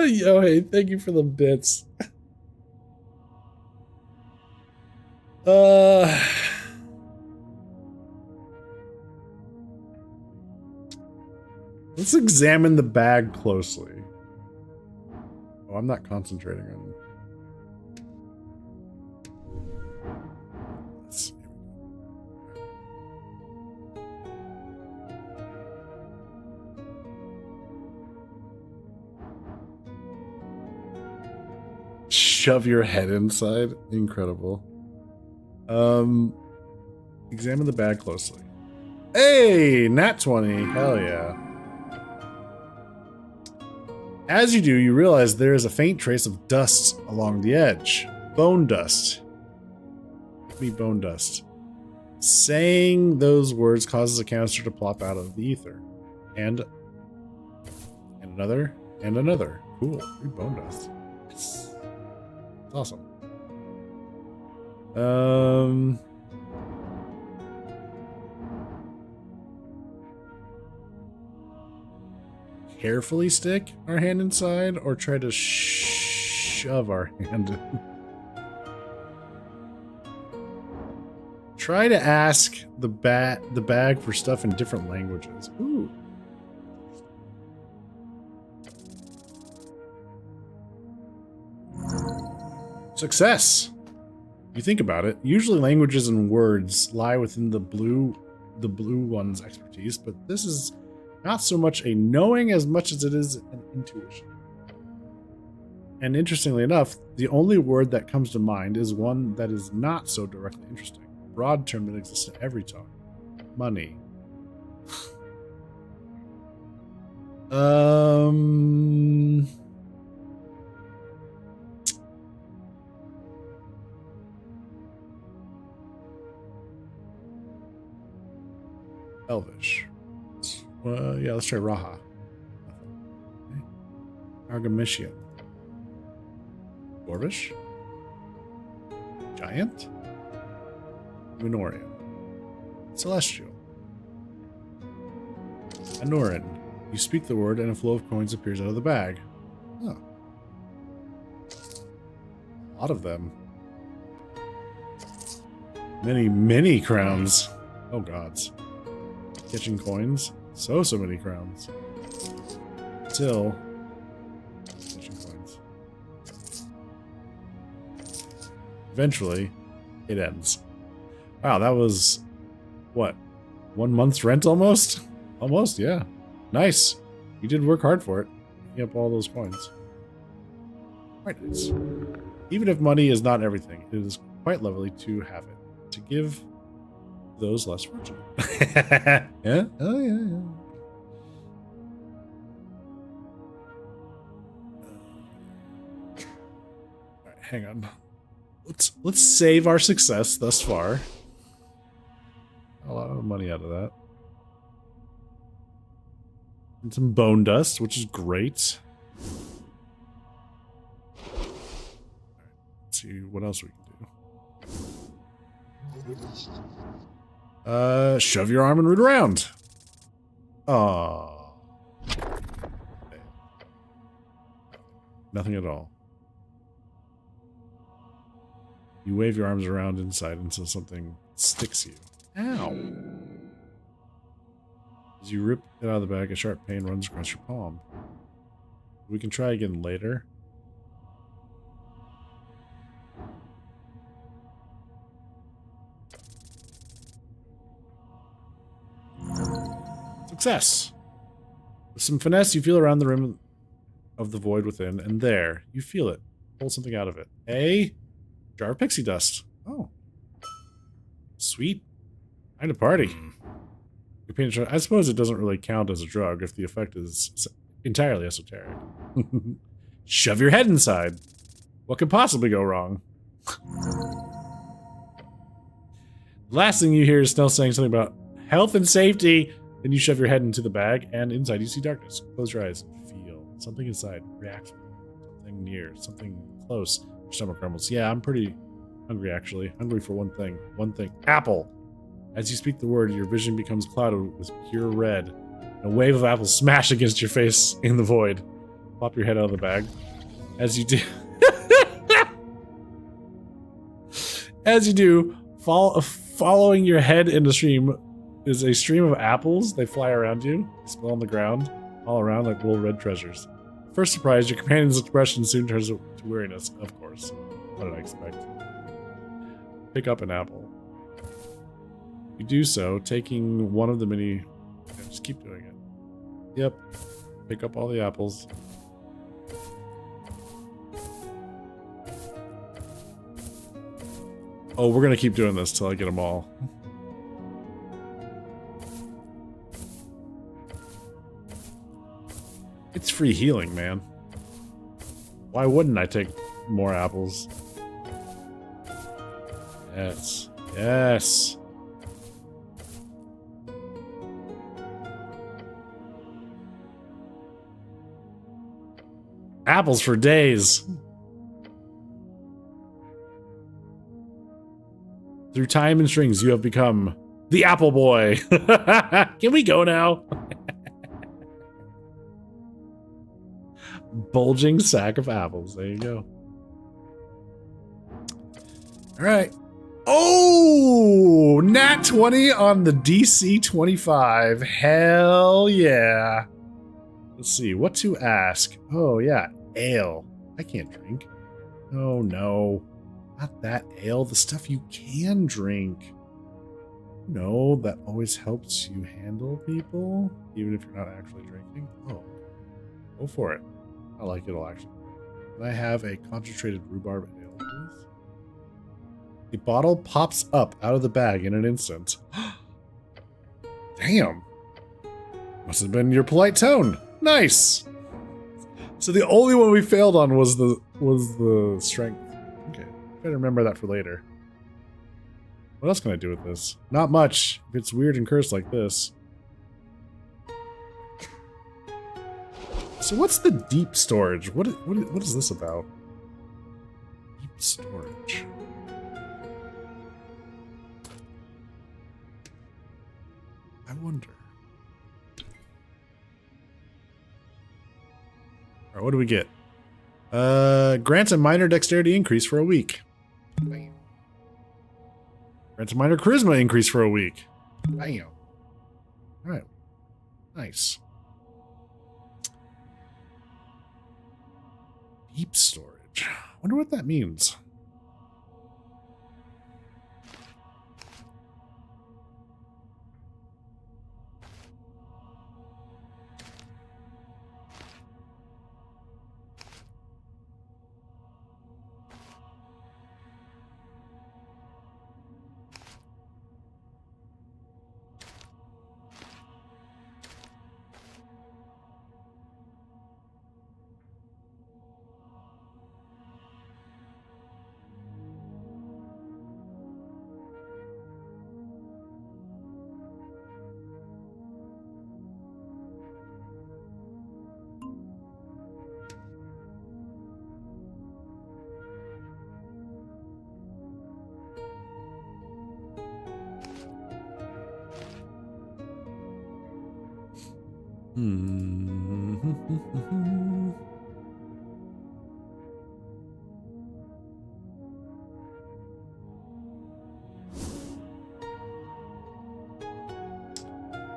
Yo, hey, thank you for the bits. Let's examine the bag closely. Oh, I'm not concentrating on this. Shove your head inside. Incredible. Examine the bag closely. Hey, nat 20. Hell yeah. As you do, you realize there is a faint trace of dust along the edge. Bone dust. Give me bone dust. Saying those words causes a canister to plop out of the ether. And another, and another. Cool. 3 bone dust. It's awesome. Carefully stick our hand inside or try to shove our hand in? Try to ask the bag for stuff in different languages. Ooh. Success. You think about it, usually languages and words lie within the blue one's expertise, but this is not so much a knowing as much as it is an intuition. And interestingly enough, the only word that comes to mind is one that is not so directly interesting. A broad term that exists in every tongue. Money. Elvish. Yeah, let's try Raha. Okay. Argamisian. Dwarvish. Giant. Minorian. Celestial. Anoran. You speak the word and a flow of coins appears out of the bag. Oh. A lot of them. Many, many crowns. Oh gods. Catching coins. So many crowns. Still catching coins. Eventually, it ends. Wow, that was what? 1 month's rent almost? Almost, yeah. Nice. You did work hard for it. Picking up all those coins. Quite nice. Even if money is not everything, it is quite lovely to have it. To give those less fortunate. Yeah? Oh, yeah, yeah. Alright, hang on. Let's save our success thus far. A lot of money out of that. And some bone dust, which is great. Alright, let's see what else we can do. Shove your arm and root around. Oh. Nothing at all. You wave your arms around inside until something sticks you. Ow. As you rip it out of the bag, a sharp pain runs across your palm. We can try again later. Success. With some finesse, you feel around the rim of the void within, and there, you feel it. Pull something out of it. A jar of pixie dust. Oh. Sweet. Kind of party. I suppose it doesn't really count as a drug if the effect is entirely esoteric. Shove your head inside. What could possibly go wrong? The last thing you hear is Snell saying something about health and safety. Then you shove your head into the bag, and inside you see darkness. Close your eyes and feel something inside. React. Something near. Something close. Your stomach grumbles. Yeah, I'm pretty hungry, actually. Hungry for one thing. One thing. Apple! As you speak the word, your vision becomes clouded with pure red. A wave of apples smash against your face in the void. Pop your head out of the bag. As you do... As you do, following your head in the stream is a stream of apples. They fly around you, spill on the ground, all around like little red treasures. First surprise, your companion's expression soon turns to weariness, of course. What did I expect? Pick up an apple. You do so, taking one of the many... Yeah, just keep doing it. Yep. Pick up all the apples. Oh, we're gonna keep doing this till I get them all. It's free healing, man. Why wouldn't I take more apples? Yes. Yes. Apples for days. Through time and strings, you have become the Apple Boy. Can we go now? Bulging sack of apples. There you go. All right. Oh, nat 20 on the DC 25. Hell yeah. Let's see, what to ask? Oh, yeah, ale. I can't drink. Oh, no. Not that ale, the stuff you can drink. No, that always helps you handle people, even if you're not actually drinking. Oh, go for it. I like it all, actually. Can I have a concentrated rhubarb ale, please? The bottle pops up out of the bag in an instant. Damn. Must have been your polite tone. Nice. So the only one we failed on was the strength. Okay, better remember that for later. What else can I do with this? Not much. If it's weird and cursed like this. So what's the deep storage? What is this about? Deep storage. I wonder. All right, what do we get? Grants a minor dexterity increase for a week. Grants a minor charisma increase for a week. Bam. All right. Nice. Deep storage. Wonder what that means.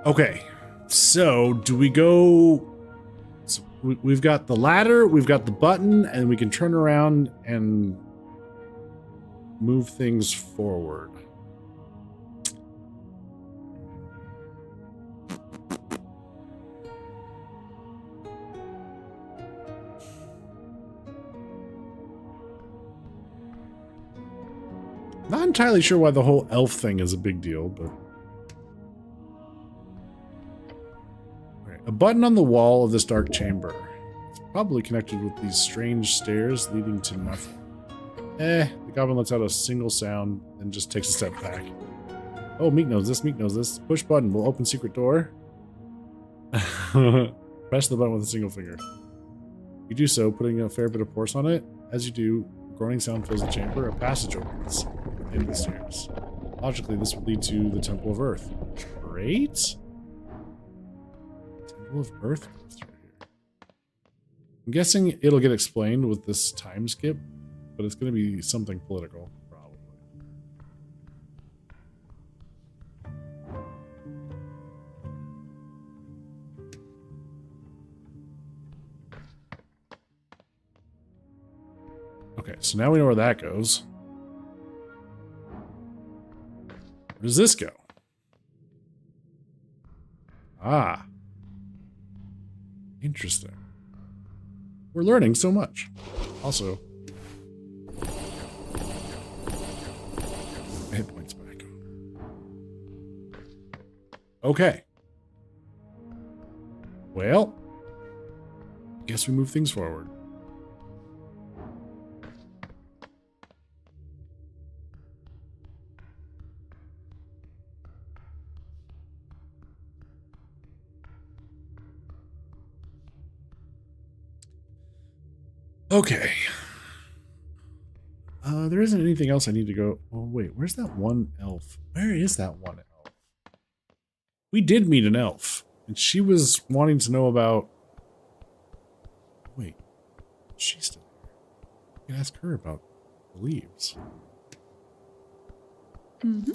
Okay, so do we go... So we've got the ladder, we've got the button, and we can turn around and move things forward. Not entirely sure why the whole elf thing is a big deal, but... Alright, a button on the wall of this dark chamber. It's probably connected with these strange stairs leading to nothing. The goblin lets out a single sound and just takes a step back. Oh, Meek knows this, Meek knows this. Push button will open secret door. Press the button with a single finger. You do so, putting a fair bit of force on it. As you do, a groaning sound fills the chamber. A passage opens at the end of the stairs. Logically, this would lead to the Temple of Earth. Great. Temple of Earth goes through here. I'm guessing it'll get explained with this time skip, but it's going to be something political, probably. Okay, so now we know where that goes. Where does this go? Ah. Interesting. We're learning so much. Also, hit points back. Okay. Well, guess we move things forward. Okay. There isn't anything else I need to go. Oh, wait, where's that one elf? Where is that one elf? We did meet an elf, and she was wanting to know about... Wait, she's still here. You can ask her about the leaves. Mm-hmm.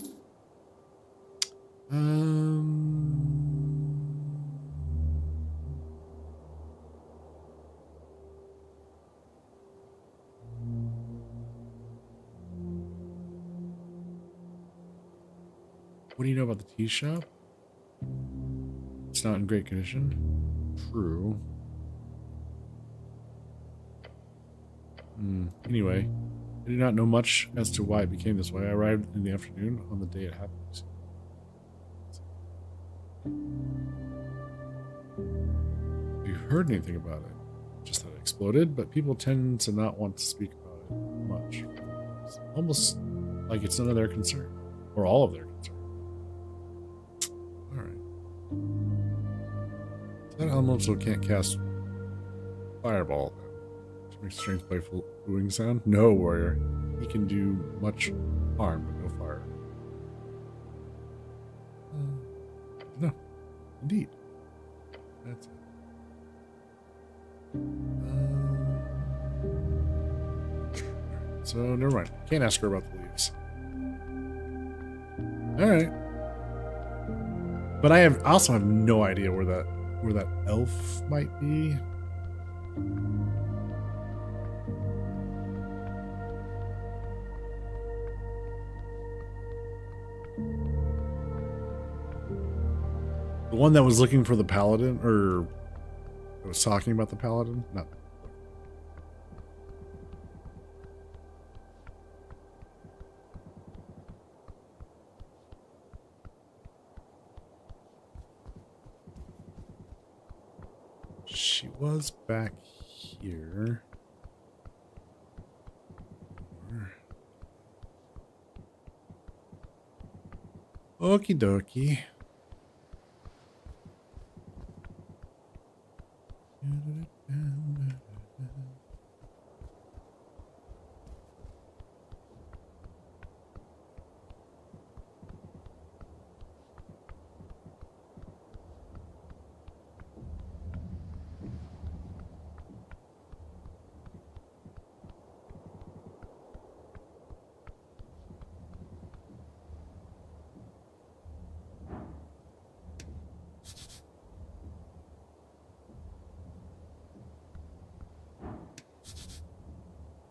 What do you know about the tea shop? It's not in great condition. True. Anyway, I do not know much as to why it became this way. I arrived in the afternoon on the day it happened. Have you heard anything about it? Just that it exploded, but people tend to not want to speak about it much. It's almost like it's none of their concern. Or all of their concern. Alright. So that elemental can't cast Fireball. Which makes strange playful booing sound. No, warrior. He can do much harm, but no fire. No. Indeed. That's it. So, never mind. Can't ask her about the leaves. Alright. But I also have no idea where that elf might be. The one that was looking for the paladin, or was talking about the paladin? No. She was back here. Okie dokie.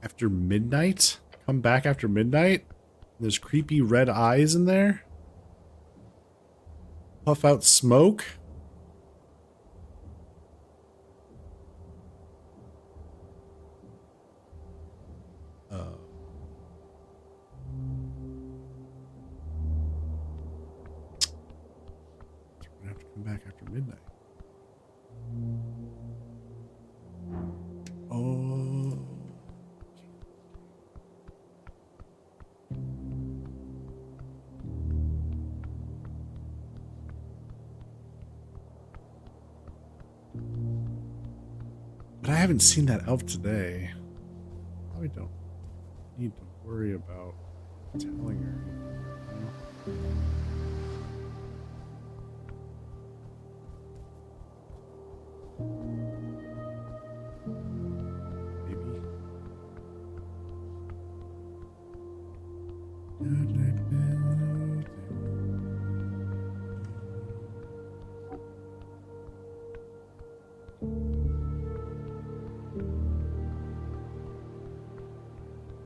After midnight? Come back after midnight? There's creepy red eyes in there? Puff out smoke? Come back after midnight. Oh. But I haven't seen that elf today. Probably don't need to worry about telling her. You know?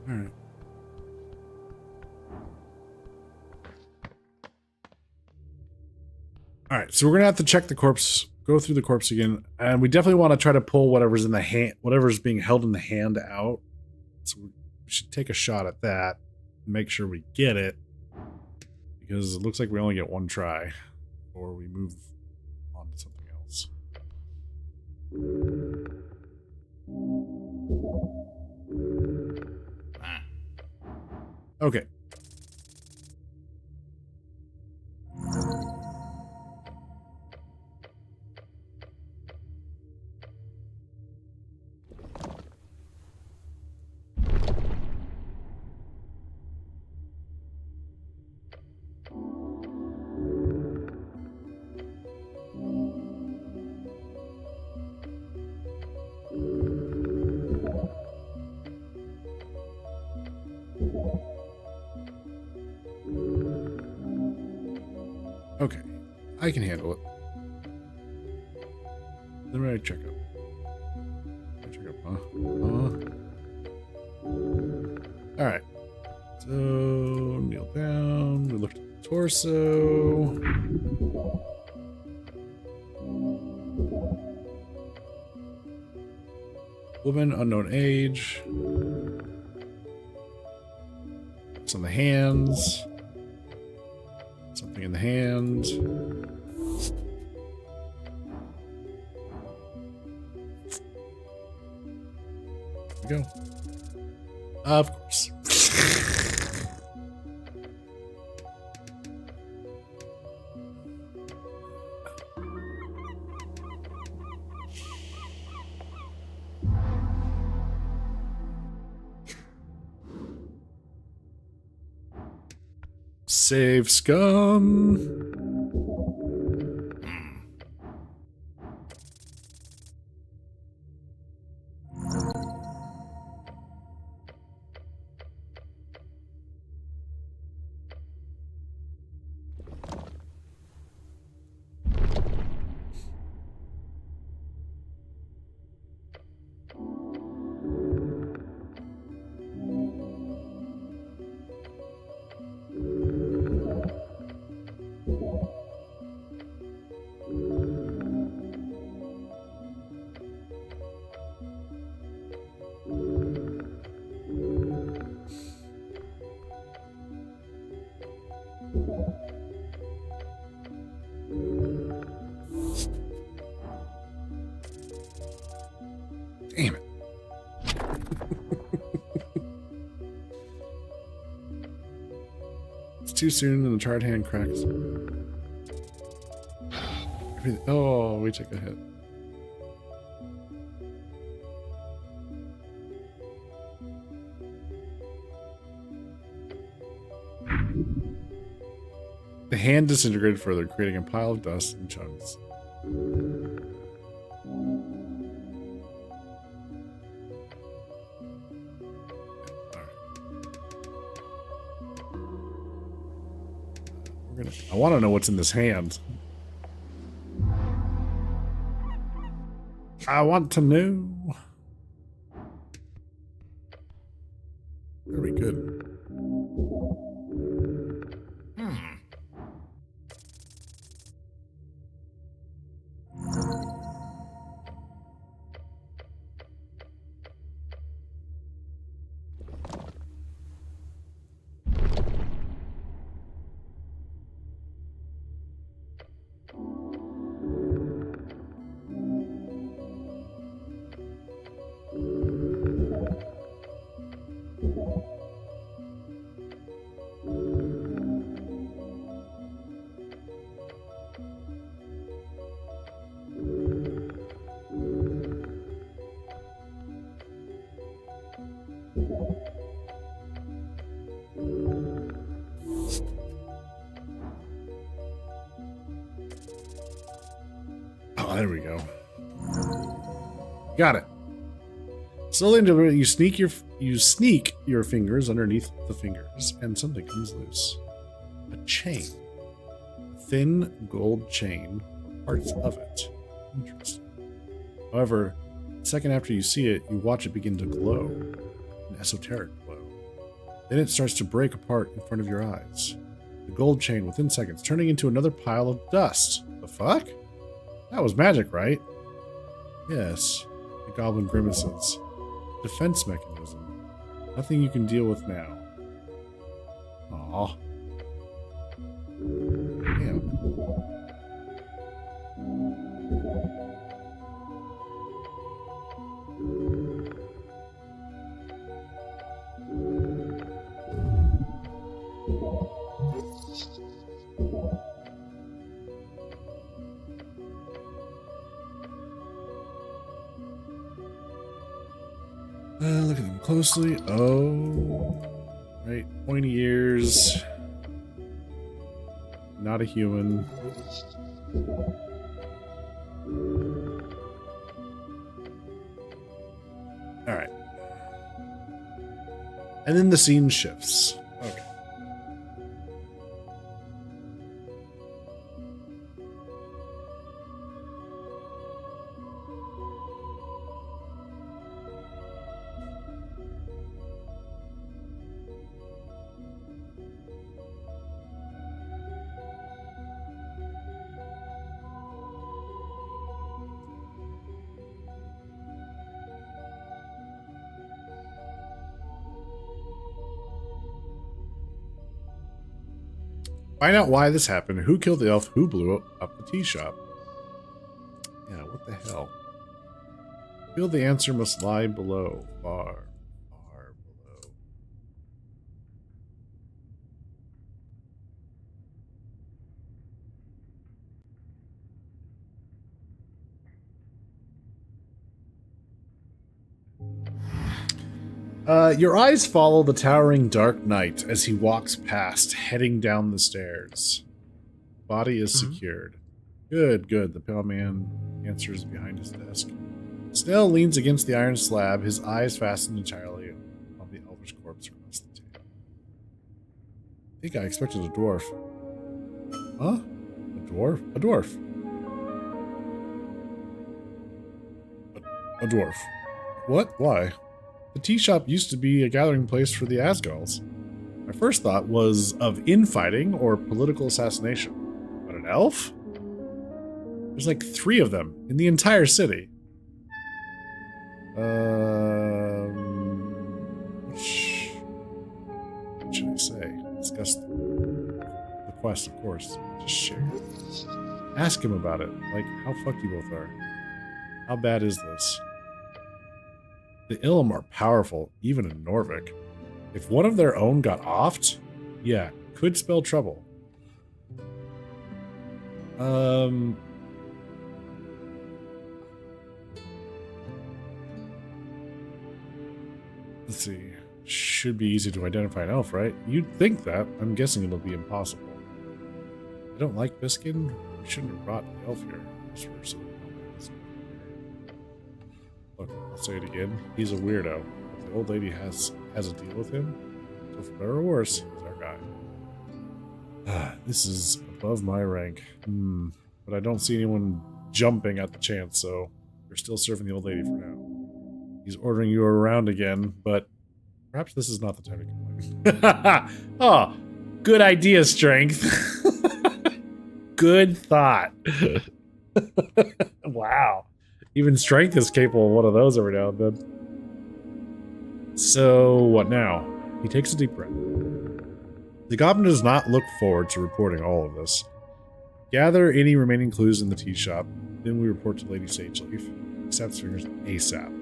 All right. All right, so we're gonna have to check the corpse, go through the corpse again, and we definitely want to try to pull whatever's in the hand, whatever's being held in the hand out. So we should take a shot at that and make sure we get it, because it looks like we only get one try before we move on to something else. Okay. Okay, I can handle it. Then we check up. Check up, huh? All right. So kneel down. We look at the torso. Woman, unknown age. It's on the hands. Something in the hand. There we go. Of course. Save scum. Damn it. It's too soon and the charred hand cracks. Oh, we took a hit. The hand disintegrated further, creating a pile of dust and chunks. I want to know what's in this hand. I want to know. Very good. there we go. Got it. Slowly and deliberately, you sneak your fingers underneath the fingers, and something comes loose. A chain. A thin gold chain. Parts of it. Interesting. However, the second after you see it, you watch it begin to glow. An esoteric glow. Then it starts to break apart in front of your eyes. The gold chain within seconds, turning into another pile of dust. The fuck? That was magic, right? Yes. The goblin grimaces. Defense mechanism. Nothing you can deal with now. Aw. Damn. Look at them closely. Oh, right. Pointy ears. Not a human. All right. And then the scene shifts. Okay. Find out why this happened. Who killed the elf? Who blew up the tea shop? Yeah, what the hell? Feel the answer must lie below. Far, far below. Your eyes follow the towering dark knight as he walks past, heading down the stairs. Body is secured. Good, good. The pale man answers behind his desk. Snell leans against the iron slab, his eyes fastened entirely on the elvish corpse across the table. I think I expected a dwarf. Huh? A dwarf? A dwarf. A dwarf. What? Why? The tea shop used to be a gathering place for the Asgals. My first thought was of infighting or political assassination. But an elf? There's like 3 of them in the entire city. What should I say? Discuss the quest, of course. Just share. Ask him about it. Like, how fucked you both are. How bad is this? The Ilum are powerful, even in Norvik. If one of their own got offed, yeah, could spell trouble. Let's see. Should be easy to identify an elf, right? You'd think that. I'm guessing it'll be impossible. I don't like Biskin. We shouldn't have brought the elf here. Look, I'll say it again. He's a weirdo. If the old lady has a deal with him, so for better or worse, he's our guy. This is above my rank. But I don't see anyone jumping at the chance, so you're still serving the old lady for now. He's ordering you around again, but perhaps this is not the time to complain. Oh, good idea, Strength. Good thought. Wow. Even Strength is capable of one of those every now and then. So, what now? He takes a deep breath. The goblin does not look forward to reporting all of this. Gather any remaining clues in the tea shop, then we report to Lady Sageleaf. Snaps fingers ASAP.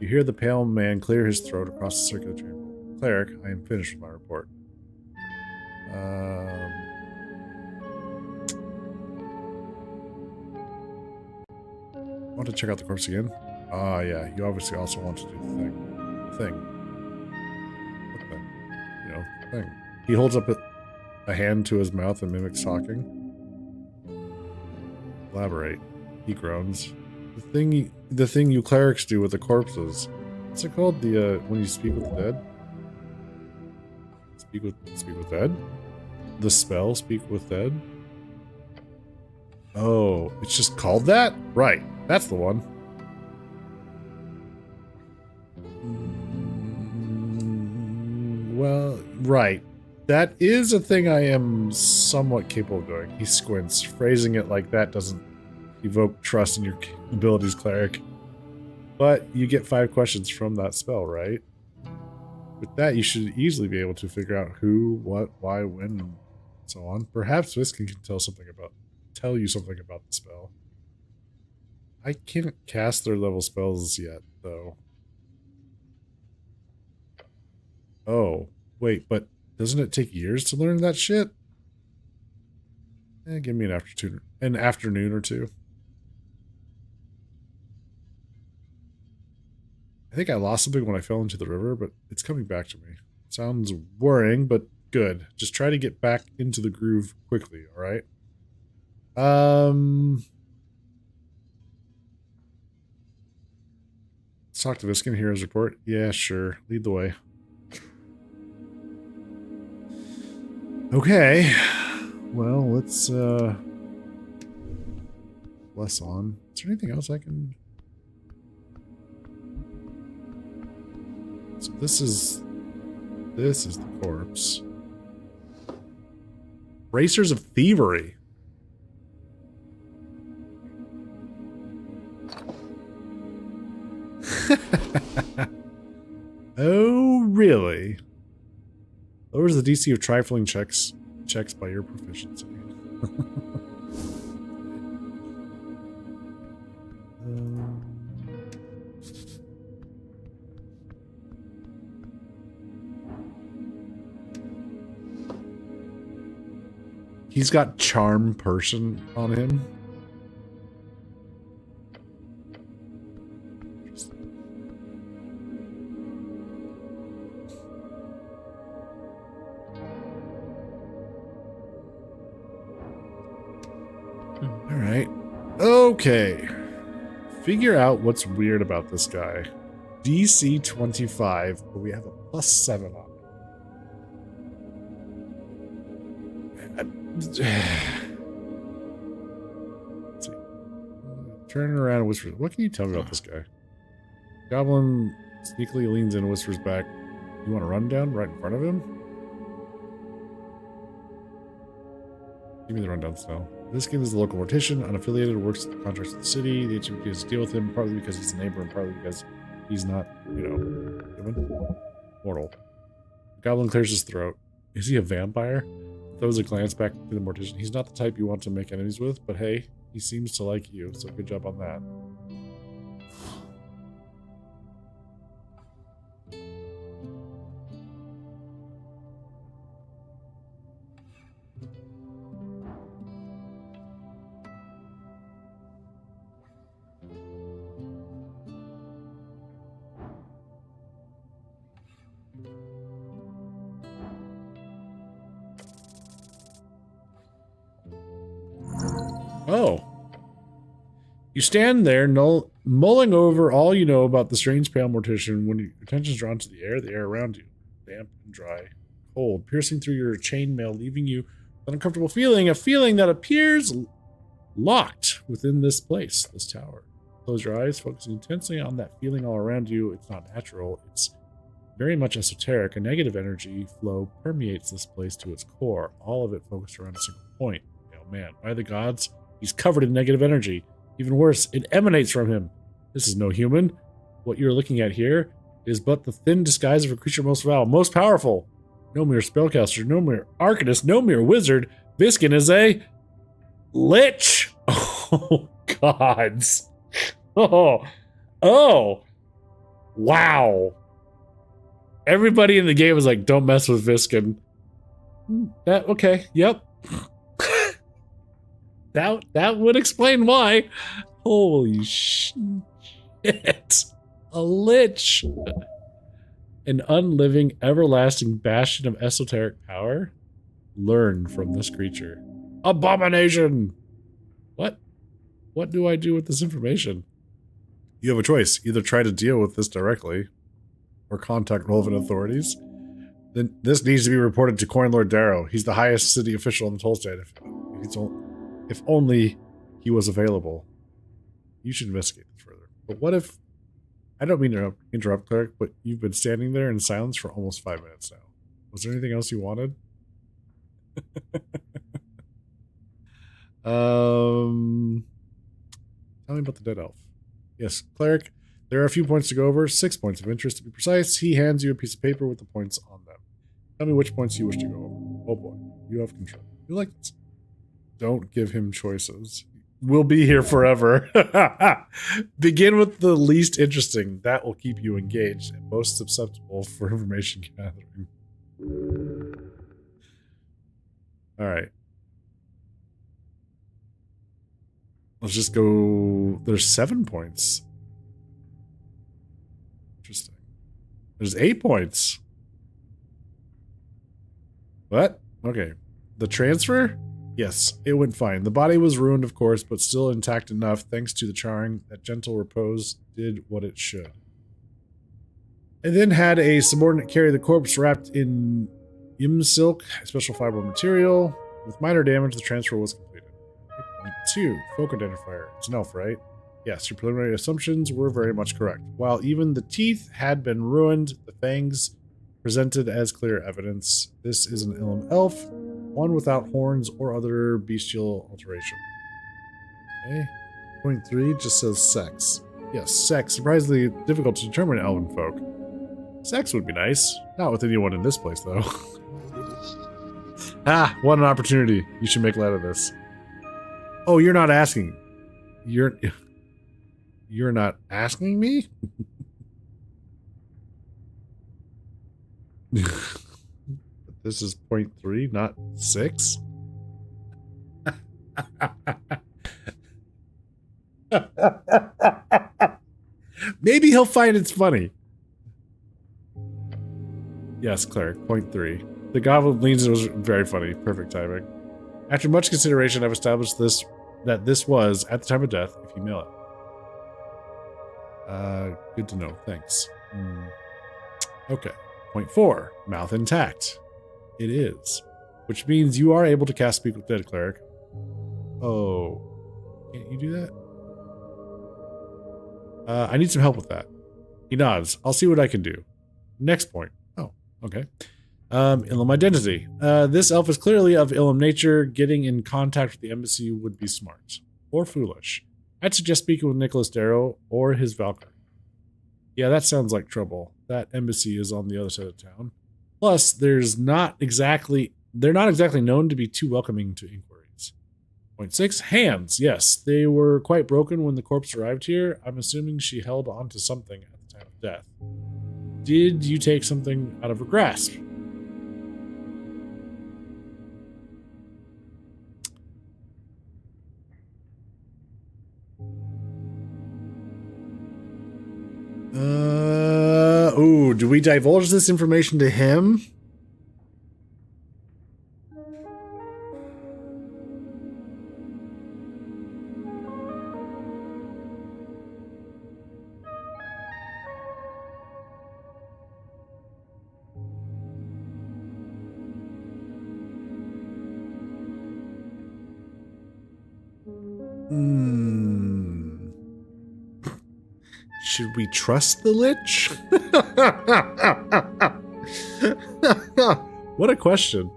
You hear the pale man clear his throat across the circular chamber. Cleric, I am finished with my report. Want to check out the corpse again? Ah, yeah. You obviously also want to do the thing. The thing. What thing? You know, the thing. He holds up a hand to his mouth and mimics talking. Elaborate. He groans. The thing you clerics do with the corpses. What's it called? The when you speak with the dead? Speak with dead? The spell speak with dead? Oh, it's just called that? Right. That's the one. Well, right. That is a thing I am somewhat capable of doing. He squints. Phrasing it like that doesn't evoke trust in your abilities, cleric. But you get 5 questions from that spell, right? With that, you should easily be able to figure out who, what, why, when, and so on. Perhaps Viskin can tell you something about the spell. I can't cast their level spells yet, though. Oh, wait, but doesn't it take years to learn that shit? Give me an afternoon or two. I think I lost something when I fell into the river, but it's coming back to me. Sounds worrying, but good. Just try to get back into the groove quickly, alright? Let's talk to Viskin, hear his report. Yeah, sure. Lead the way. Okay. Well, let's less on. Is there anything else I can... So this is the corpse. Racers of Thievery. Oh, really? Lowers the DC of trifling checks by your proficiency. He's got charm person on him. All right. Okay. Figure out what's weird about this guy. DC 25, but we have a +7 on it. Let's see. Turning around and whispers. What can you tell me about this guy? Goblin sneakily leans in and whispers back. You want to run down right in front of him? Give me the rundown, Snow. This kid is the local mortician, unaffiliated, works contracts with the city. The HMP has to deal with him, partly because he's a neighbor and partly because he's not, human. Mortal. The goblin clears his throat. Is he a vampire? Throws a glance back to the mortician. He's not the type you want to make enemies with, but hey, he seems to like you, so good job on that. Oh. You stand there, mulling over all you know about the strange pale mortician when your attention is drawn to the air around you. Damp and dry. Cold, piercing through your chainmail, leaving you with an uncomfortable feeling, a feeling that appears locked within this place, this tower. Close your eyes, focusing intensely on that feeling all around you. It's not natural. It's very much esoteric. A negative energy flow permeates this place to its core, all of it focused around a single point. Oh man, by the gods, he's covered in negative energy. Even worse, it emanates from him. This is no human. What you're looking at here is but the thin disguise of a creature most foul, most powerful. No mere spellcaster, no mere arcanist, no mere wizard. Viskin is a lich. Oh, gods. Oh. Wow. Everybody in the game was like, don't mess with Viskin. Okay, yep. That would explain why. Holy shit. A lich. An unliving, everlasting bastion of esoteric power. Learn from this creature. Abomination! What? What do I do with this information? You have a choice. Either try to deal with this directly or contact relevant authorities. Then this needs to be reported to Coin Lord Darrow. He's the highest city official in the Toll State. If only he was available. You should investigate this further. But what if... I don't mean to interrupt, Cleric, but you've been standing there in silence for almost 5 minutes now. Was there anything else you wanted? Tell me about the dead elf. Yes, Cleric, there are a few points to go over. 6 points of interest to be precise. He hands you a piece of paper with the points on them. Tell me which points you wish to go over. Oh boy, you have control. You like this. Don't give him choices. We'll be here forever. Begin with the least interesting. That will keep you engaged and most susceptible for information gathering. All right. Let's just go. There's 7 points. Interesting. There's 8 points. What? Okay. The transfer? Yes, it went fine. The body was ruined, of course, but still intact enough, thanks to the charring, that gentle repose did what it should. And then had a subordinate carry the corpse wrapped in yim silk, a special fiber material. With minor damage, the transfer was completed. 2. Folk identifier. It's an elf, right? Yes, your preliminary assumptions were very much correct. While even the teeth had been ruined, the fangs presented as clear evidence. This is an Ilum elf, one without horns or other bestial alteration. Okay. Point 3 just says sex. Yes, sex. Surprisingly difficult to determine in elven folk. Sex would be nice. Not with anyone in this place, though. Ah, what an opportunity. You should make light of this. Oh, you're not asking. You're not asking me? This is point 3, not 6. Maybe he'll find it's funny. Yes, Cleric, point 3. The goblin leans, it was very funny. Perfect timing. After much consideration, I've established that this was, at the time of death, a female. Good to know. Thanks. Okay. Point 4. Mouth intact. It is. Which means you are able to cast Speak with Dead, Cleric. Oh. Can't you do that? I need some help with that. He nods. I'll see what I can do. Next point. Oh, okay. Ilum identity. This elf is clearly of Ilum nature. Getting in contact with the embassy would be smart. Or foolish. I'd suggest speaking with Nicholas Darrow or his Valkyrie. Yeah, that sounds like trouble. That embassy is on the other side of town. Plus, they're not exactly known to be too welcoming to inquiries. Point 6, hands. Yes, they were quite broken when the corpse arrived here. I'm assuming she held on to something at the time of death. Did you take something out of her grasp? Ooh, do we divulge this information to him? Should we trust the Lich? What a question.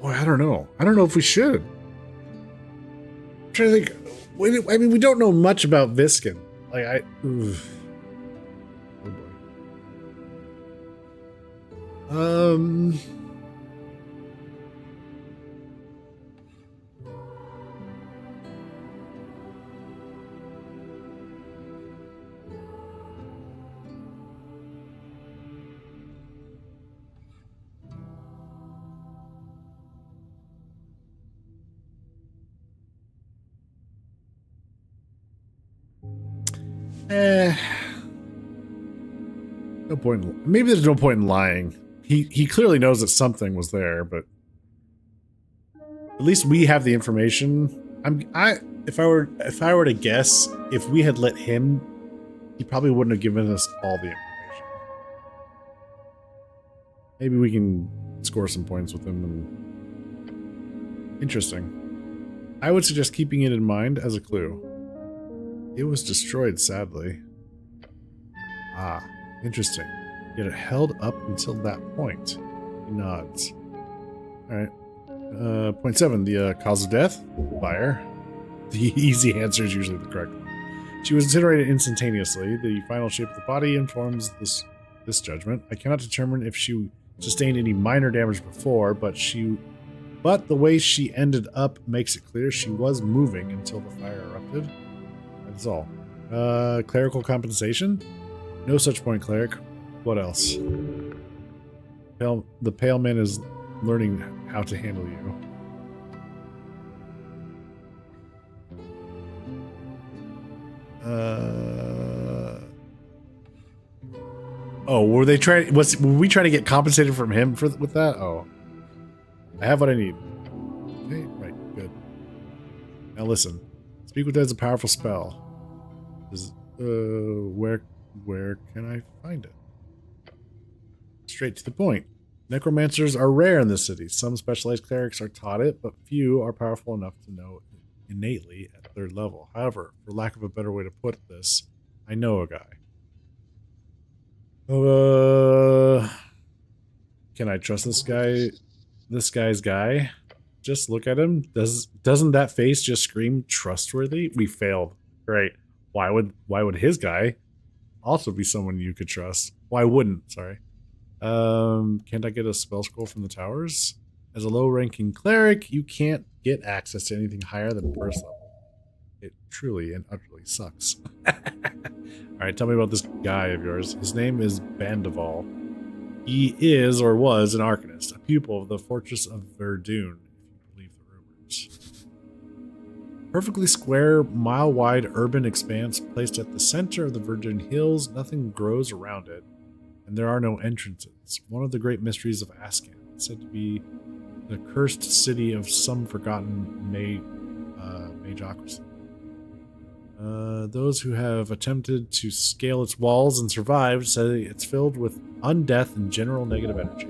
Boy, I don't know. I don't know if we should. I'm trying to think. I mean, we don't know much about Viskin. Like, oof. Oh boy. Eh. No point. Maybe there's no point in lying. He clearly knows that something was there, but at least we have the information. If I were to guess, if we had let him, he probably wouldn't have given us all the information. Maybe we can score some points with him. And interesting. I would suggest keeping it in mind as a clue. It was destroyed, sadly. Ah, interesting. Yet it held up until that point. He nods. Alright. Point 7, the cause of death? Fire. The easy answer is usually the correct one. She was incinerated instantaneously. The final shape of the body informs this judgment. I cannot determine if she sustained any minor damage before, but the way she ended up makes it clear she was moving until the fire erupted. That's all. Clerical compensation? No such point, cleric. What else? The pale man is learning how to handle you. Oh, were we trying to get compensated from him with that? Oh. I have what I need. Okay, right, good. Now listen. Speak with Dead is a powerful spell. Where can I find it? Straight to the point. Necromancers are rare in this city. Some specialized clerics are taught it, but few are powerful enough to know it innately at 3rd level. However, for lack of a better way to put this, I know a guy. Can I trust this guy? This guy's guy? Just look at him. Doesn't that face just scream trustworthy? We failed. Great. Why would his guy also be someone you could trust? Why wouldn't? Sorry. Can't I get a spell scroll from the towers? As a low-ranking cleric, you can't get access to anything higher than 1st level. It truly and utterly sucks. Alright, tell me about this guy of yours. His name is Bandival. He is, or was, an arcanist, a pupil of the Fortress of Verdun, if you believe the rumors. Perfectly square, mile-wide urban expanse placed at the center of the Verdun Hills. Nothing grows around it, and there are no entrances. One of the great mysteries of Ascan, said to be the cursed city of some forgotten magocracy. Those who have attempted to scale its walls and survived say it's filled with undeath and general negative energy.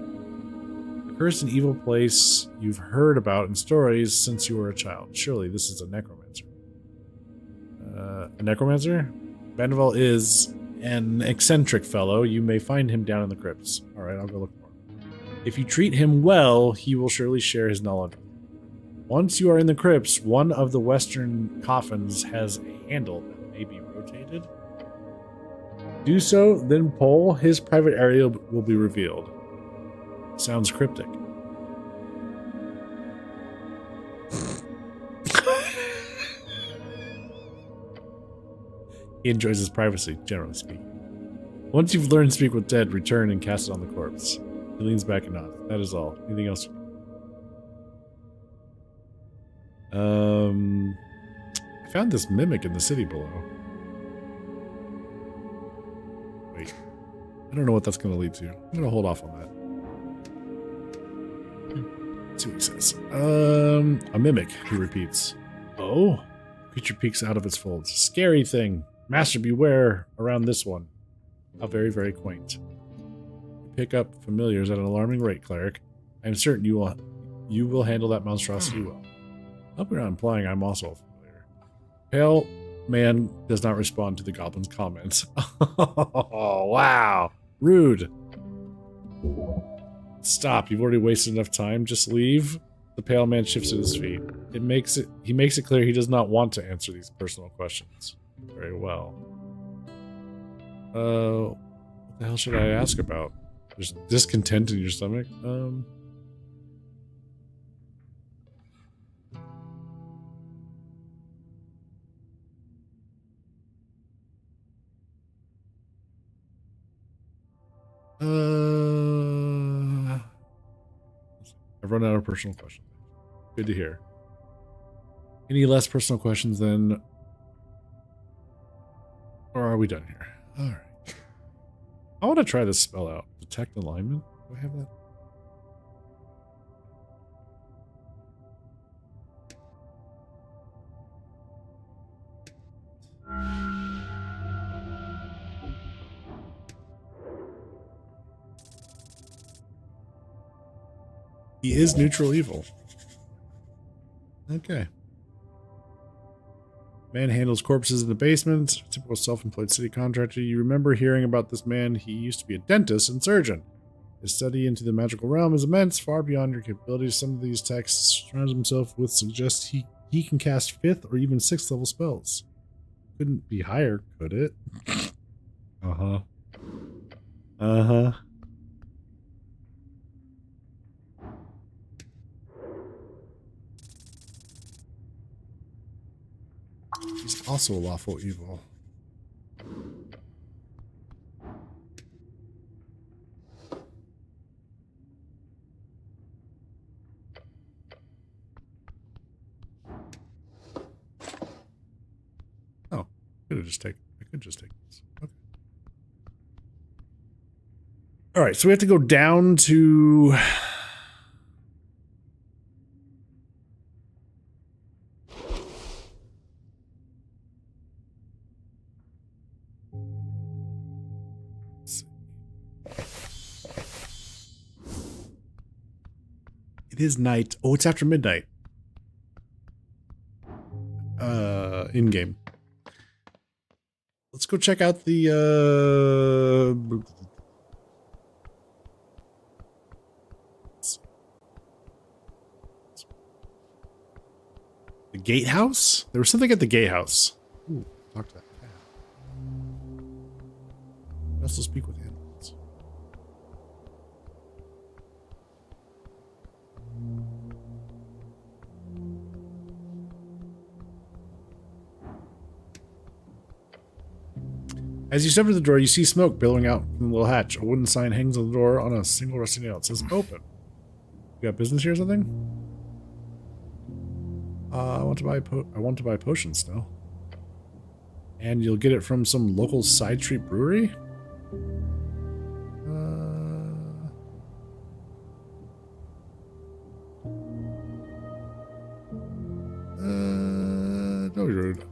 A cursed and evil place you've heard about in stories since you were a child. Surely this is a necromancer. A necromancer? Bandival is an eccentric fellow. You may find him down in the crypts. Alright, I'll go look for him. If you treat him well, he will surely share his knowledge. Once you are in the crypts, one of the western coffins has a handle that may be rotated. Do so, then pull. His private area will be revealed. Sounds cryptic. He enjoys his privacy, generally speaking. Once you've learned to speak with dead, return and cast it on the corpse. He leans back and nods. That is all. Anything else? I found this mimic in the city below. Wait. I don't know what that's going to lead to. I'm going to hold off on that. Let's see what he says. A mimic, he repeats. Oh? Creature peeks out of its folds. Scary thing. Master, beware around this one. How very, very quaint. You pick up familiars at an alarming rate, cleric. I am certain you will handle that monstrosity well. I hope you're not implying I'm also familiar. Pale man does not respond to the goblin's comments. Oh, wow. Rude. Stop. You've already wasted enough time. Just leave. The pale man shifts at his feet. He makes it clear he does not want to answer these personal questions. Very well. What the hell should I ask about? There's discontent in your stomach? I've run out of personal questions. Good to hear. Any less personal questions than Or are we done here? All right. I want to try this spell out. Detect alignment. Do I have that? He is neutral evil. Okay. Man handles corpses in the basement. Typical self-employed city contractor. You remember hearing about this man. He used to be a dentist and surgeon. His study into the magical realm is immense, far beyond your capabilities. Some of these texts surrounds himself with suggest he can cast 5th or even 6th level spells. Couldn't be higher, could it? Uh-huh. Uh-huh. He's also a lawful evil. Oh, I could just take this. Okay. All right, so we have to go down to It is night. Oh, it's after midnight. In game. Let's go check out the gatehouse? There was something at the gatehouse. Ooh, talk to that cat. I also speak with animals. As you step to the door, you see smoke billowing out from the little hatch. A wooden sign hangs on the door on a single rusty nail. It says open. You got business here or something? I want to buy potions now. And you'll get it from some local side street brewery? No, you're rude.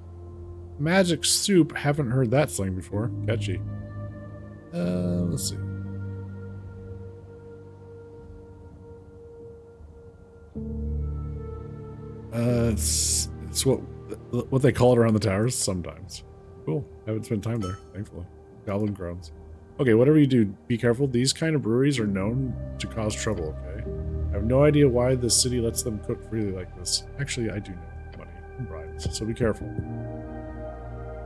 Magic soup. Haven't heard that slang before. Catchy. Let's see. It's what they call it around the towers sometimes. Cool. Haven't spent time there, thankfully. Goblin groans. Okay, whatever you do, be careful. These kind of breweries are known to cause trouble, okay? I have no idea why the city lets them cook freely like this. Actually, I do know. Money and bribes, so be careful.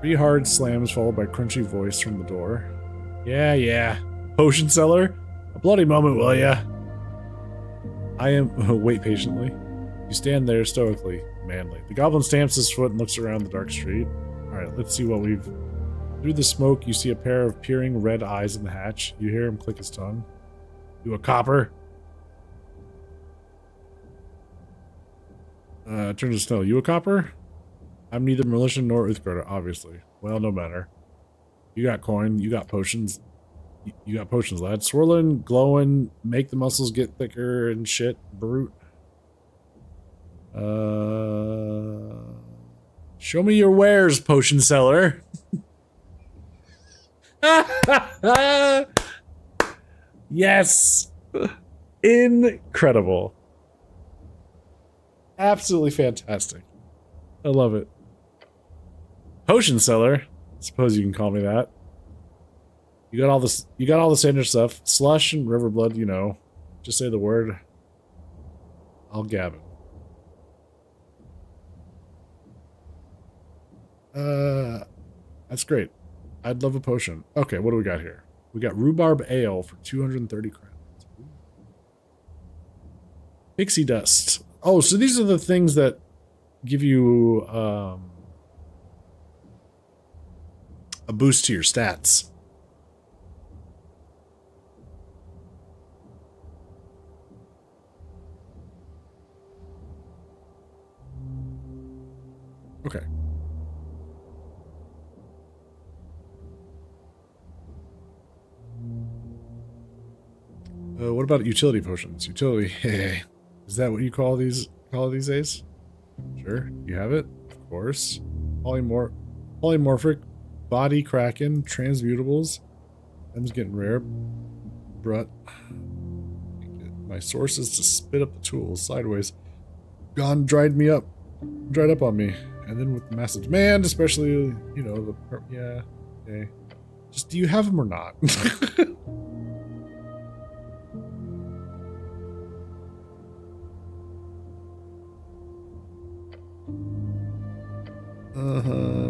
3 hard slams followed by crunchy voice from the door. Yeah. Potion seller? A bloody moment, will ya? I am... Wait patiently. You stand there stoically, manly. The goblin stamps his foot and looks around the dark street. Alright, let's see what we've... Through the smoke, you see a pair of peering red eyes in the hatch. You hear him click his tongue. You a copper? Turns to snow. You a copper? I'm neither Militia nor Uthgarda, obviously. Well, no matter. You got coin, you got potions. You got potions, lad. Swirling, glowing, make the muscles get thicker and shit. Brute. Show me your wares, potion seller. Yes. Incredible. Absolutely fantastic. I love it. Potion seller. Suppose you can call me that. You got all this. You got all the standard stuff. Slush and river blood. You know. Just say the word. I'll gab it. That's great. I'd love a potion. Okay, what do we got here? We got rhubarb ale for 230 crowns. Pixie dust. Oh, so these are the things that give you a boost to your stats. Okay. What about utility potions? Utility. Hey, is that what you call these days? Sure. You have it? Of course. Polymorphic, body kraken, transmutables. Them's getting rare. Brut. My sources to spit up the tools sideways. Gone dried up on me. And then with massive demand, especially, you know, yeah, okay. Just, do you have them or not?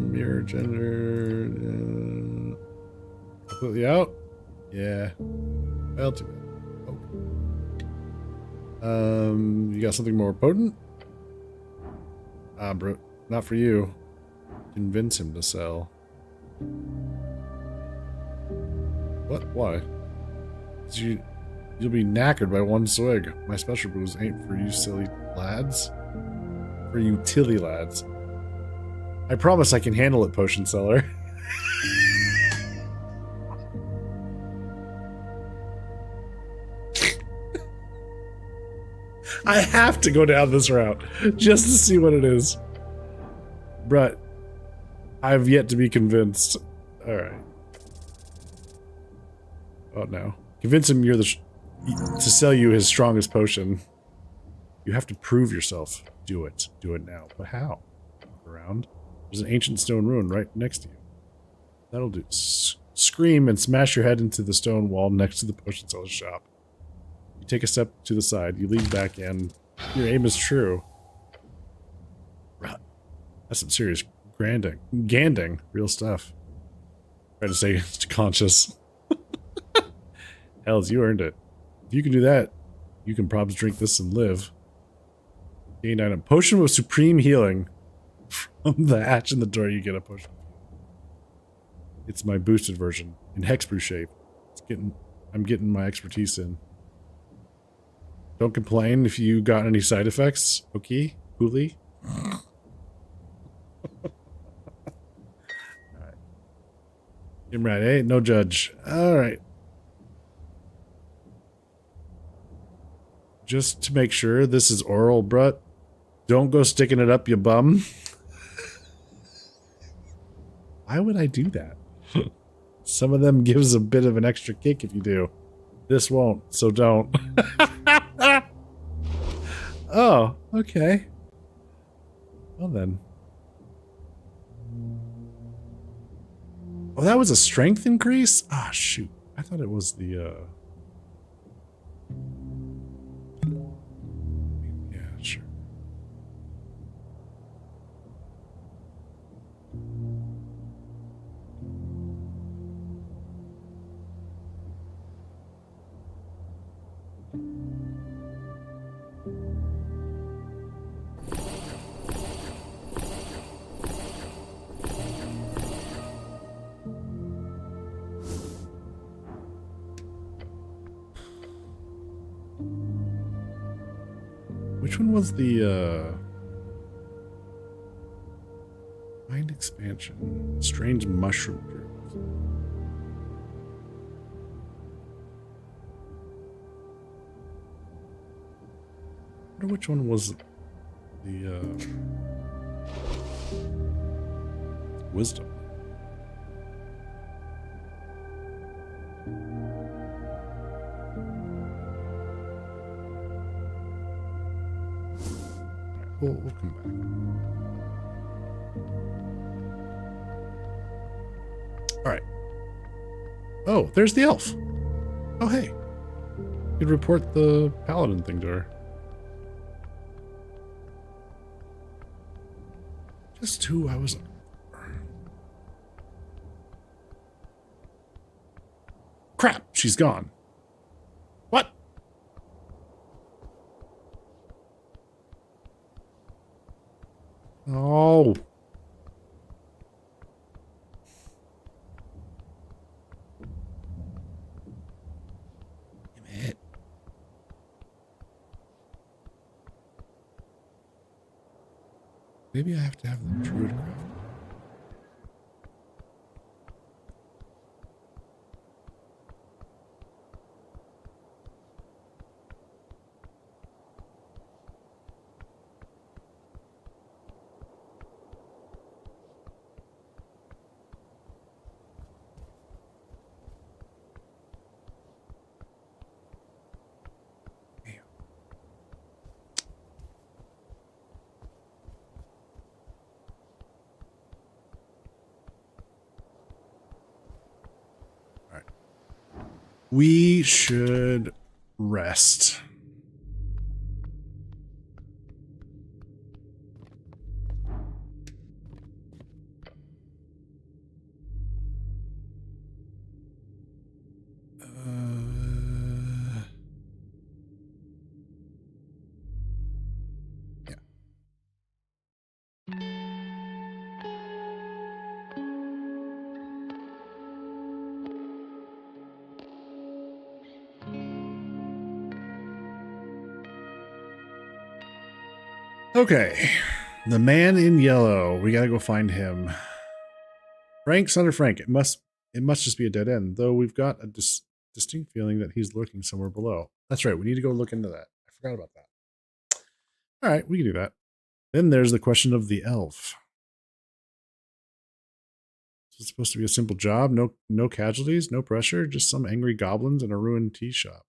Mirror gender. Completely out? Yeah. Well, too bad. Okay. You got something more potent? Ah, bro. Not for you. Convince him to sell. What? Why? You'll be knackered by one swig. My special brews ain't for you silly lads. For you tilly lads. I promise I can handle it, potion seller. I have to go down this route just to see what it is. Brett, I've yet to be convinced. All right. Oh no! Convince him you're to sell you his strongest potion. You have to prove yourself. Do it. Do it now. But how? Look around. There's an ancient stone ruin right next to you. That'll do. Scream and smash your head into the stone wall next to the potion seller's shop. You take a step to the side. You lean back in. Your aim is true. That's some serious ganding. Real stuff. Try to say it's conscious. Hells, you earned it. If you can do that, you can probably drink this and live. Gain item. Potion with supreme healing. From the hatch in the door, you get a potion. It's my boosted version in hexbrew shape. I'm getting my expertise in. Don't complain if you got any side effects. Okay, Hooli. Alright. I'm right, eh? No judge. Alright. Just to make sure this is oral, Brut. Don't go sticking it up your bum. Why would I do that? Some of them gives a bit of an extra kick if you do. This won't, so don't. Oh, okay. Well then. Oh, that was a strength increase? Ah, shoot. I thought it was the, yeah, sure. Which one was the, mind expansion? Strange mushroom drips. I wonder which one was the, wisdom. We'll come back. All right. Oh, there's the elf. Oh, hey. You could report the paladin thing to her. Just who I was. Crap, she's gone. What? Oh. Damn it. Maybe I have to have the druid craft. We should rest. Yeah. Okay. The man in yellow. We gotta go find him. Frank, son of Frank. It must just be a dead end, though we've got a distinct feeling that he's lurking somewhere below. That's right. We need to go look into that. I forgot about that. All right, we can do that. Then there's the question of the elf. So it's supposed to be a simple job. No casualties, no pressure, just some angry goblins and a ruined tea shop.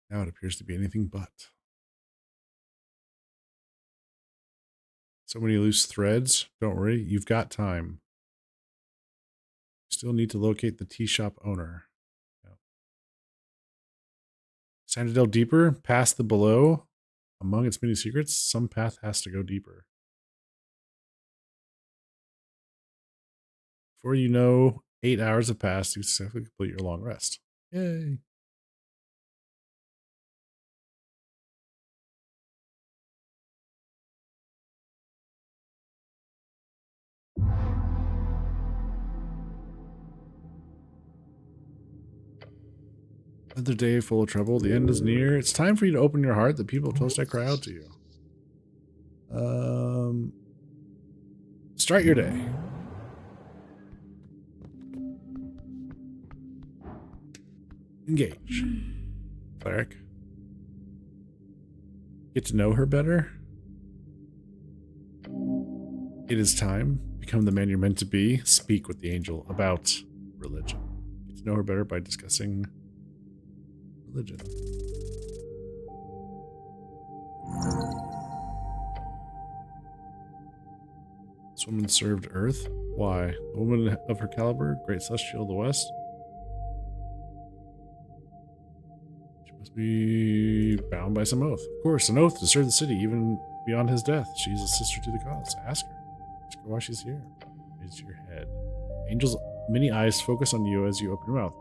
Now it appears to be anything but. So many loose threads. Don't worry, you've got time. Still need to locate the tea shop owner. Yep. It's time to delve deeper, past the below. Among its many secrets, some path has to go deeper. Before you know, 8 hours have passed. You successfully complete your long rest. Yay. Another day full of trouble. The end is near. It's time for you to open your heart. The people of Toastai cry out to you. Start your day. Engage. Cleric. Get to know her better. It is time. Become the man you're meant to be. Speak with the angel about religion. Get to know her better by discussing religion. This woman served Earth? Why? A woman of her caliber, great celestial of the West? She must be bound by some oath. Of course, an oath to serve the city, even beyond his death. She's a sister to the cause. Ask her. Ask her why she's here. Raise your head. Angel's many eyes focus on you as you open your mouth.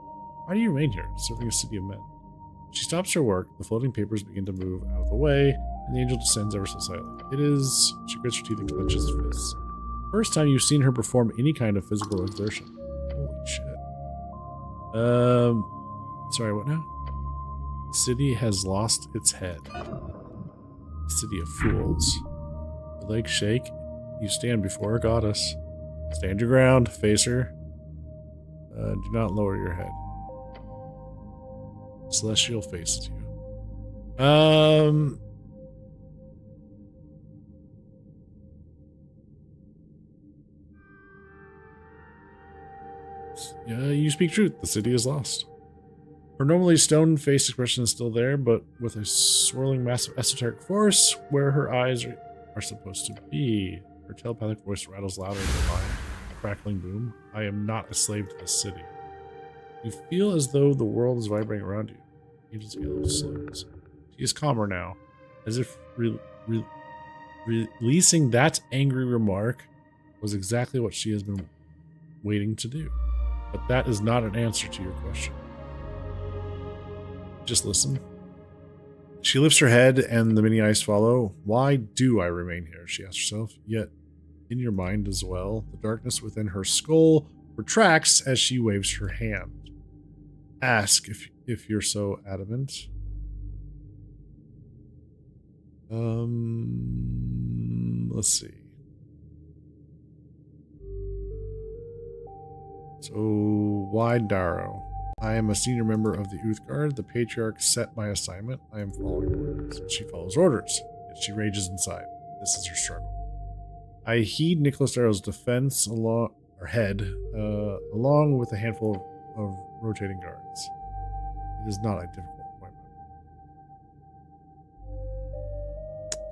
Why do you remain here, serving a city of men? She stops her work, the floating papers begin to move out of the way, and the angel descends ever so slightly. It is... She grits her teeth and clenches fists. First time you've seen her perform any kind of physical exertion. Holy shit. Sorry, what now? The city has lost its head. City of fools. Your legs shake. You stand before a goddess. Stand your ground. Face her. Do not lower your head. Celestial faces you. Yeah, you speak truth. The city is lost. Her normally stone-faced expression is still there, but with a swirling mass of esoteric force where her eyes are supposed to be. Her telepathic voice rattles louder in your mind. A crackling boom. I am not a slave to this city. You feel as though the world is vibrating around you. Angel's yellow slows. She is calmer now, as if releasing that angry remark was exactly what she has been waiting to do. But that is not an answer to your question. Just listen. She lifts her head and the many eyes follow. Why do I remain here? She asks herself. Yet, in your mind as well, the darkness within her skull retracts as she waves her hand. Ask if you're so adamant. Let's see. So, why Darrow? I am a senior member of the Youth Guard. The Patriarch set my assignment. I am following orders. She follows orders, yet she rages inside. This is her struggle. I heed Nicholas Darrow's defense along with a handful of rotating guards. It is not a difficult appointment.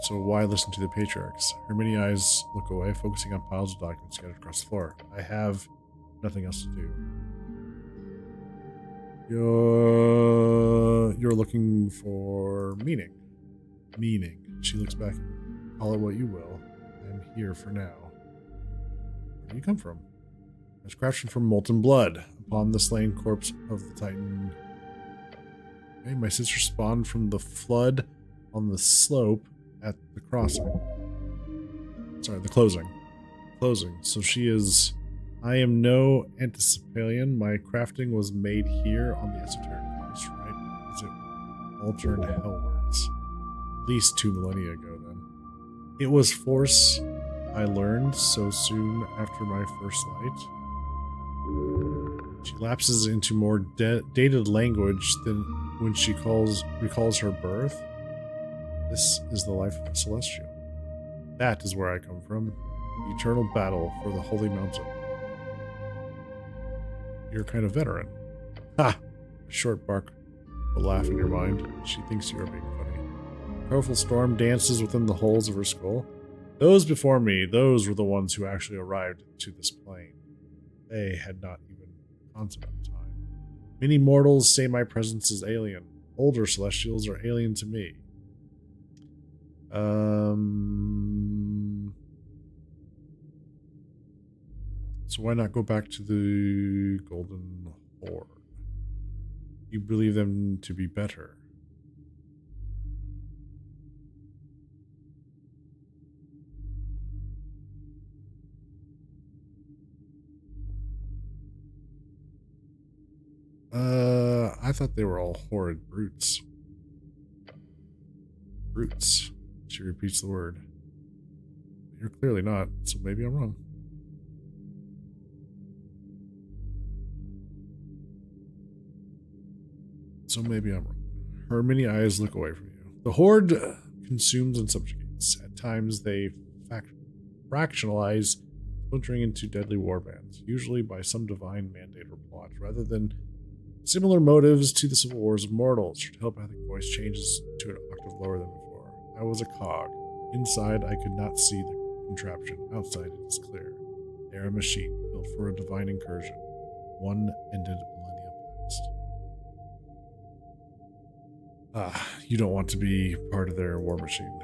So why listen to the Patriarchs? Her many eyes look away, focusing on piles of documents scattered across the floor. I have Nothing else to do. You're looking for meaning. Meaning. She looks back. Call it what you will. I'm here for now. Where do you come from? I was crashing from molten blood upon the slain corpse of the Titan. Okay, my sister spawned from the flood on the slope at the crossing. Sorry, the closing. Closing. So she is... I am no Anticipalian. My crafting was made here on the Esoteric Quest, right? Is it altar and hellwards? At least 2 millennia ago, then. It was force I learned so soon after my first light. She lapses into more dated language than when she recalls her birth. This is the life of a celestial. That is where I come from. The eternal battle for the Holy Mountain. You're kind of veteran. Ha! A short bark will laugh in your mind. She thinks you are being funny. A powerful storm dances within the holes of her skull. Those before me, those were the ones who actually arrived to this plane. They had not even contemplated time. Many mortals say my presence is alien. Older celestials are alien to me. So why not go back to the Golden Horde? You believe them to be better. I thought they were all horrid brutes. Brutes. She repeats the word. You're clearly not, so maybe I'm wrong. So maybe I'm wrong. Her many eyes look away from you. The Horde consumes and subjugates. At times they fractionalize, splintering into deadly warbands, usually by some divine mandate or plot, rather than similar motives to the civil wars of mortals. Her telepathic voice changes to an octave lower than before. I was a cog. Inside, I could not see the contraption. Outside, it is clear. They are a machine built for a divine incursion. One ended millennia past. You don't want to be part of their war machine.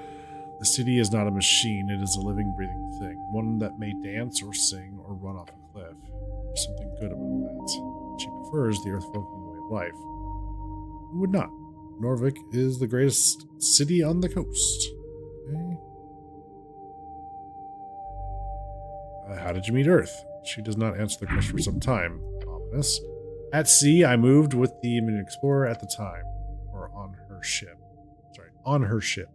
The city is not a machine, it is a living, breathing thing. One that may dance or sing or run off a cliff. There's something good about that. She prefers the earth-folk way of life. Who would not? Norvik is the greatest city on the coast. Okay. How did you meet Earth? She does not answer the question for some time. Ominous. At sea, I moved with the Imminent Explorer at the time. Or on her ship. Sorry, on her ship.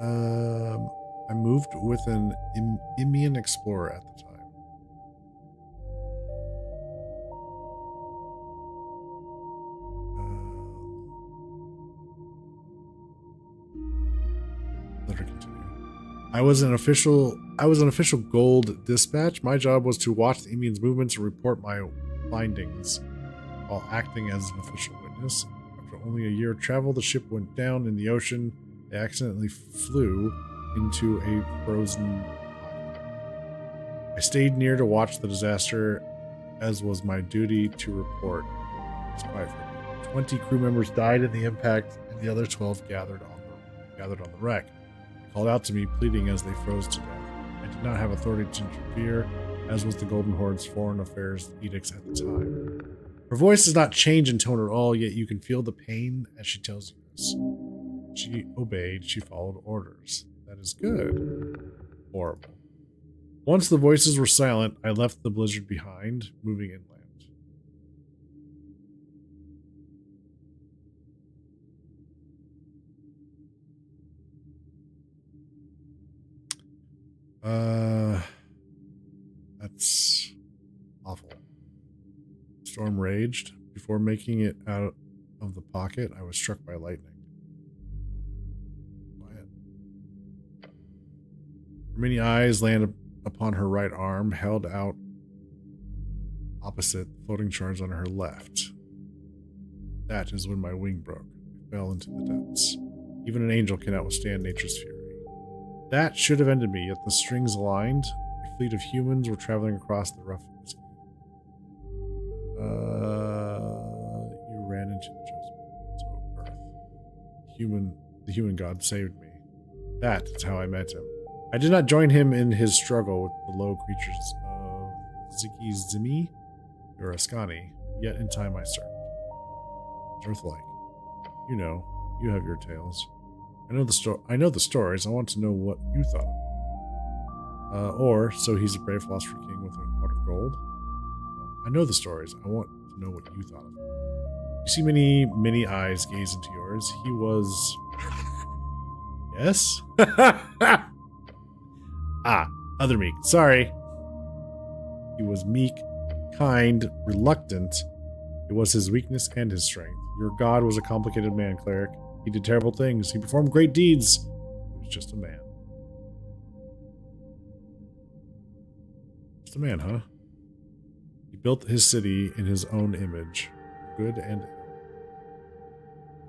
I moved with an Imminent Explorer at the time. Let her continue. I was an official gold dispatch. My job was to watch the Indians' movements and report my findings while acting as an official witness. After only a year of travel, the ship went down in the ocean. They accidentally flew into a frozen island. I stayed near to watch the disaster, as was my duty to report. It's quiet for me. 20 crew members died in the impact, and the other 12 gathered on the wreck. They called out to me, pleading as they froze to death. I did not have authority to interfere, as was the Golden Horde's foreign affairs edicts at the time. Her voice does not change in tone at all, yet you can feel the pain as she tells you this. She obeyed, she followed orders. That is good. Horrible. Once the voices were silent, I left the blizzard behind, moving inland. That's awful. Storm raged. Before making it out of the pocket, I was struck by lightning. Quiet. Her many eyes landed upon her right arm, held out opposite the floating shards on her left. That is when my wing broke. It fell into the depths. Even an angel cannot withstand nature's fury. That should have ended me, yet the strings aligned. I fleet of humans were traveling across the rough. You ran into the chosen people, so Earth. The human god saved me. That is how I met him. I did not join him in his struggle with the low creatures of Ziki Zimi or Ascani, yet in time I served. Earth-like. You know, you have your tales. I know the stories. I want to know what you thought of it. Or, so he's a brave philosopher king with a heart of gold? No, I know the stories. I want to know what you thought of it. You see many eyes gaze into yours. He was... Yes? Other meek. Sorry. He was meek, kind, reluctant. It was his weakness and his strength. Your god was a complicated man, cleric. He did terrible things. He performed great deeds. He was just a man. Just a man, huh? He built his city in his own image. Good and ill.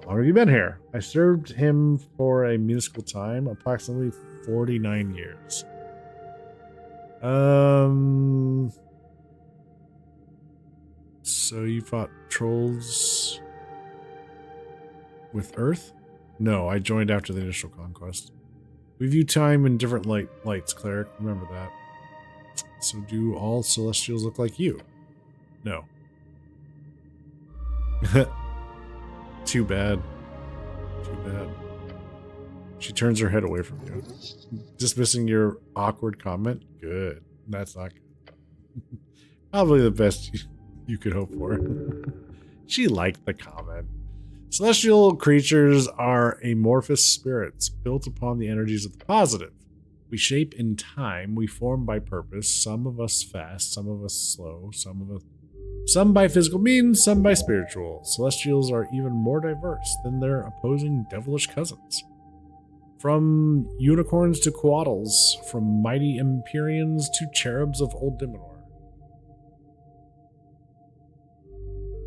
How long have you been here? I served him for a minuscule time, approximately 49 years. So you fought trolls with Earth? No, I joined after the initial conquest. We view time in different lights, cleric. Remember that. So do all celestials look like you? No. Too bad. Too bad. She turns her head away from you. Dismissing your awkward comment? Good. That's not good. Probably the best you could hope for. She liked the comment. Celestial creatures are amorphous spirits built upon the energies of the positive. We shape in time, we form by purpose, some of us fast, some of us slow, some by physical means, some by spiritual. Celestials are even more diverse than their opposing devilish cousins. From unicorns to quaddles, from mighty Empyreans to cherubs of old Dimenor.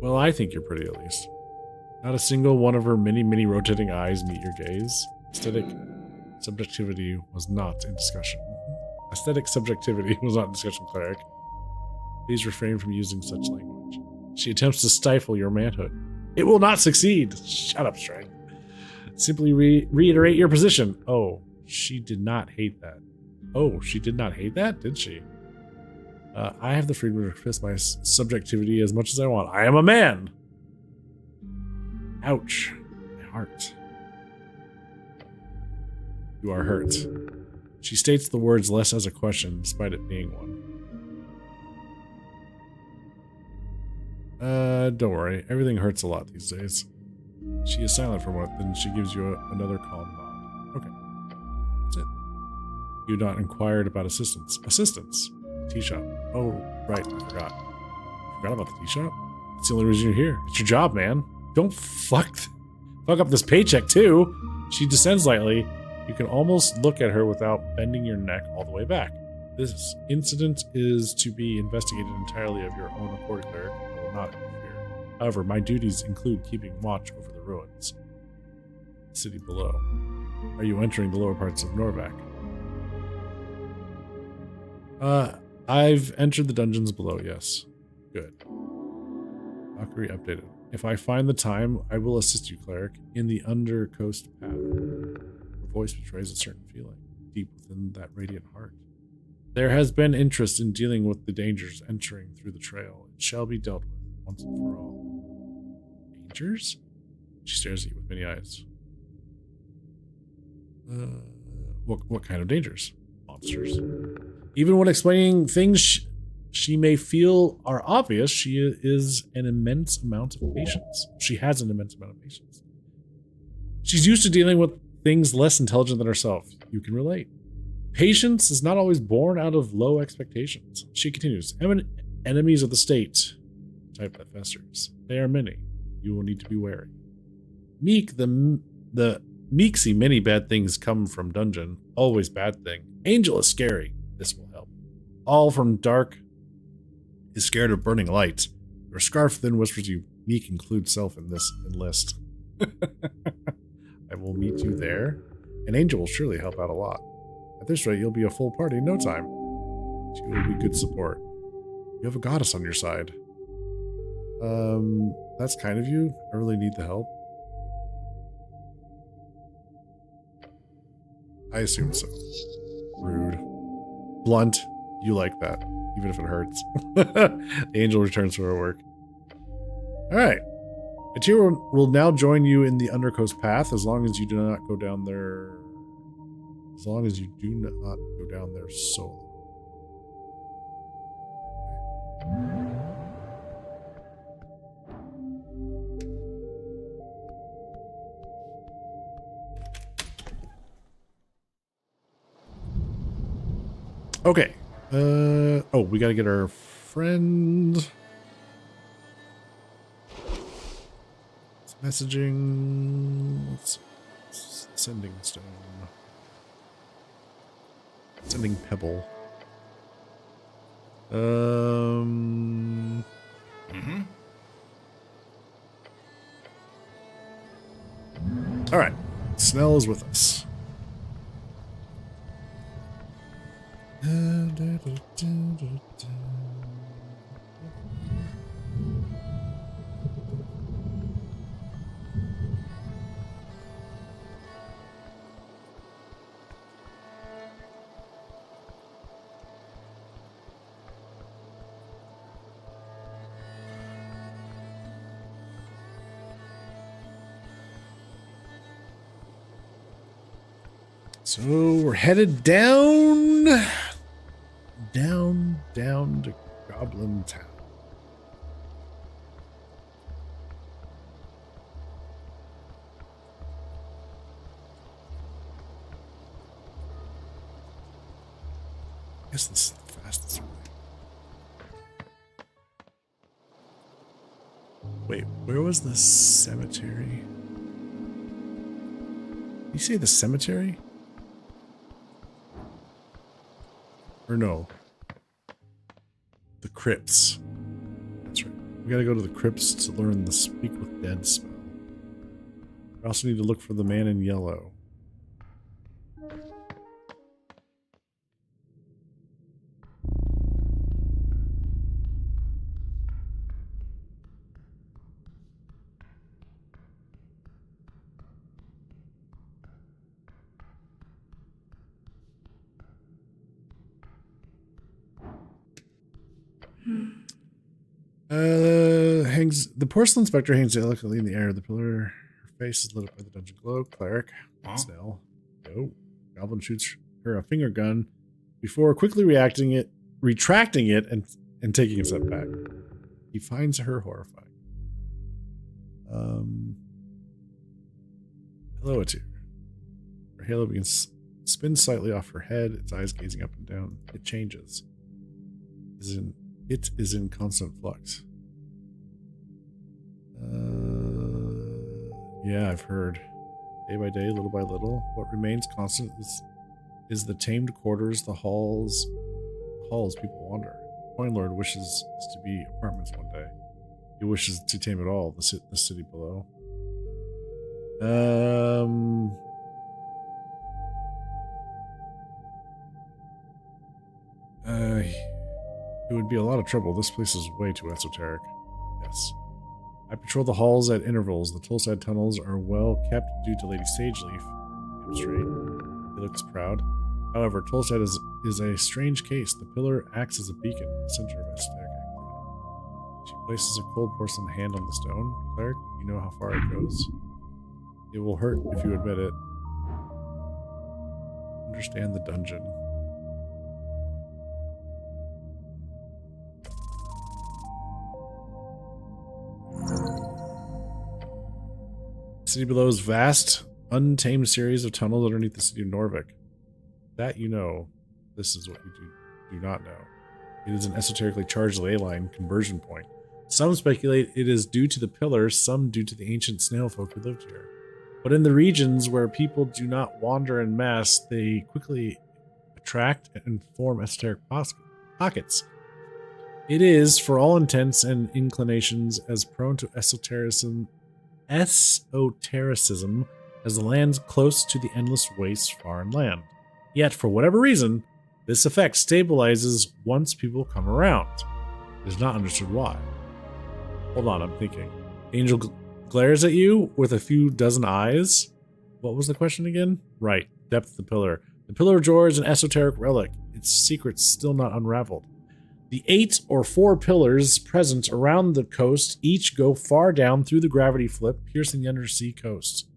Well, I think you're pretty at least. Not a single one of her many rotating eyes meet your gaze. Aesthetic subjectivity was not in discussion. Aesthetic subjectivity was not in discussion, cleric. Please refrain from using such language. She attempts to stifle your manhood. It will not succeed. Shut up, Strang. Simply reiterate your position. Oh, she did not hate that. Oh, she did not hate that, did she? I have the freedom to express my subjectivity as much as I want. I am a man. Ouch. My heart. You are hurt. She states the words less as a question, despite it being one. Don't worry. Everything hurts a lot these days. She is silent for a moment, then she gives you another calm nod. Okay. That's it. You not inquired about assistance. Assistance. Tea shop. Oh, right. I forgot. Forgot about the tea shop? It's the only reason you're here. It's your job, man. Don't fuck up this paycheck, too. She descends lightly. You can almost look at her without bending your neck all the way back. This incident is to be investigated entirely of your own accord, cleric. I will not interfere. However, my duties include keeping watch over the ruins. The city below. Are you entering the lower parts of Norvac? I've entered the dungeons below, yes. Good. Valkyrie updated. If I find the time, I will assist you, cleric, in the undercoast path. Her voice betrays a certain feeling, deep within that radiant heart. There has been interest in dealing with the dangers entering through the trail. It shall be dealt with, once and for all. Dangers? She stares at you with many eyes. What kind of dangers? Monsters. Even when explaining things she may feel are obvious, she is an immense amount of patience. She has an immense amount of patience. She's used to dealing with things less intelligent than herself. You can relate. Patience is not always born out of low expectations. She continues, enemies of the state, type that festers. They are many. You will need to be wary. Meek, the meek see many bad things come from dungeon. Always bad thing. Angel is scary. This will help. All from dark is scared of burning light. Your scarf then whispers you, Meek includes self in this list. I will meet you there. An angel will surely help out a lot. At this rate, you'll be a full party in no time. She will be good support. You have a goddess on your side. That's kind of you. I really need the help. I assume so. Rude. Blunt. You like that, even if it hurts. The angel returns to her work. Alright. Atira will now join you in the Undercoast path as long as you do not go down there. As long as you do not go down there solo. Okay. Oh, we gotta get our friend. It's messaging. Let's see. Sending stone. Sending pebble. All right. Snell is with us. So we're headed down to Goblin Town. I guess this is the fastest way. Wait, where was the cemetery? You say the cemetery? Or no. The crypts. That's right. We gotta go to the crypts to learn the Speak with Dead spell. We also need to look for the man in yellow. The porcelain spectre hangs delicately in the air. The pillar, her face is lit up by the dungeon glow. Cleric, Snell. Go. Goblin shoots her a finger gun before quickly retracting it, and taking a step back. He finds her horrifying. Hello, Atir. Her halo begins spins slightly off her head, its eyes gazing up and down. It changes. It is in constant flux. Yeah, I've heard. Day by day, little by little, what remains constant is the tamed quarters, the halls people wander. Coin Lord wishes this to be apartments one day. He wishes to tame it all, the city below. It would be a lot of trouble. This place is way too esoteric. Yes. I patrol the halls at intervals. The Tollside tunnels are well kept due to Lady Sageleaf. I'm straight. He looks proud. However, Tollside is a strange case. The pillar acts as a beacon, the center of esoteric activity. She places a cold porcelain hand on the stone. Cleric, you know how far it goes? It will hurt if you admit it. Understand the dungeon. City below is vast, untamed series of tunnels underneath the city of Norvik. That you know. This is what you do not know. It is an esoterically charged ley line conversion point. Some speculate it is due to the pillars, some due to the ancient snail folk who lived here. But in the regions where people do not wander en masse, they quickly attract and form esoteric pockets. It is, for all intents and inclinations, as prone to esotericism as the lands close to the endless wastes far inland. Yet, for whatever reason, This effect stabilizes once people come around. It is not understood why. Hold on, I'm thinking. Angel glares at you with a few dozen eyes. What was the question again? Right, depth of the pillar. The Pillar of Jor is an esoteric relic. Its secrets still not unraveled. The 8 or 4 pillars present around the coast each go far down through the gravity flip, piercing the undersea coast.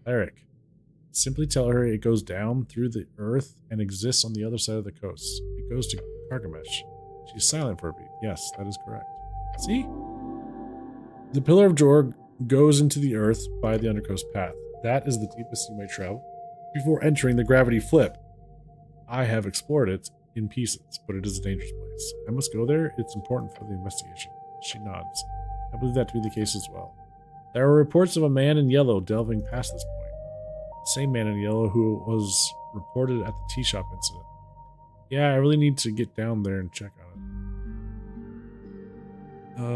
Eric, simply tell her it goes down through the earth and exists on the other side of the coast. It goes to Cargamesh. She's silent for a beat. Yes, that is correct. See? The Pillar of Jor goes into the earth by the undercoast path. That is the deepest you may travel before entering the gravity flip. I have explored it in pieces, but it is a dangerous place. I must go there. It's important for the investigation. She nods. I believe that to be the case as well. There are reports of a man in yellow delving past this point. The same man in yellow who was reported at the tea shop incident. Yeah, I really need to get down there and check on it.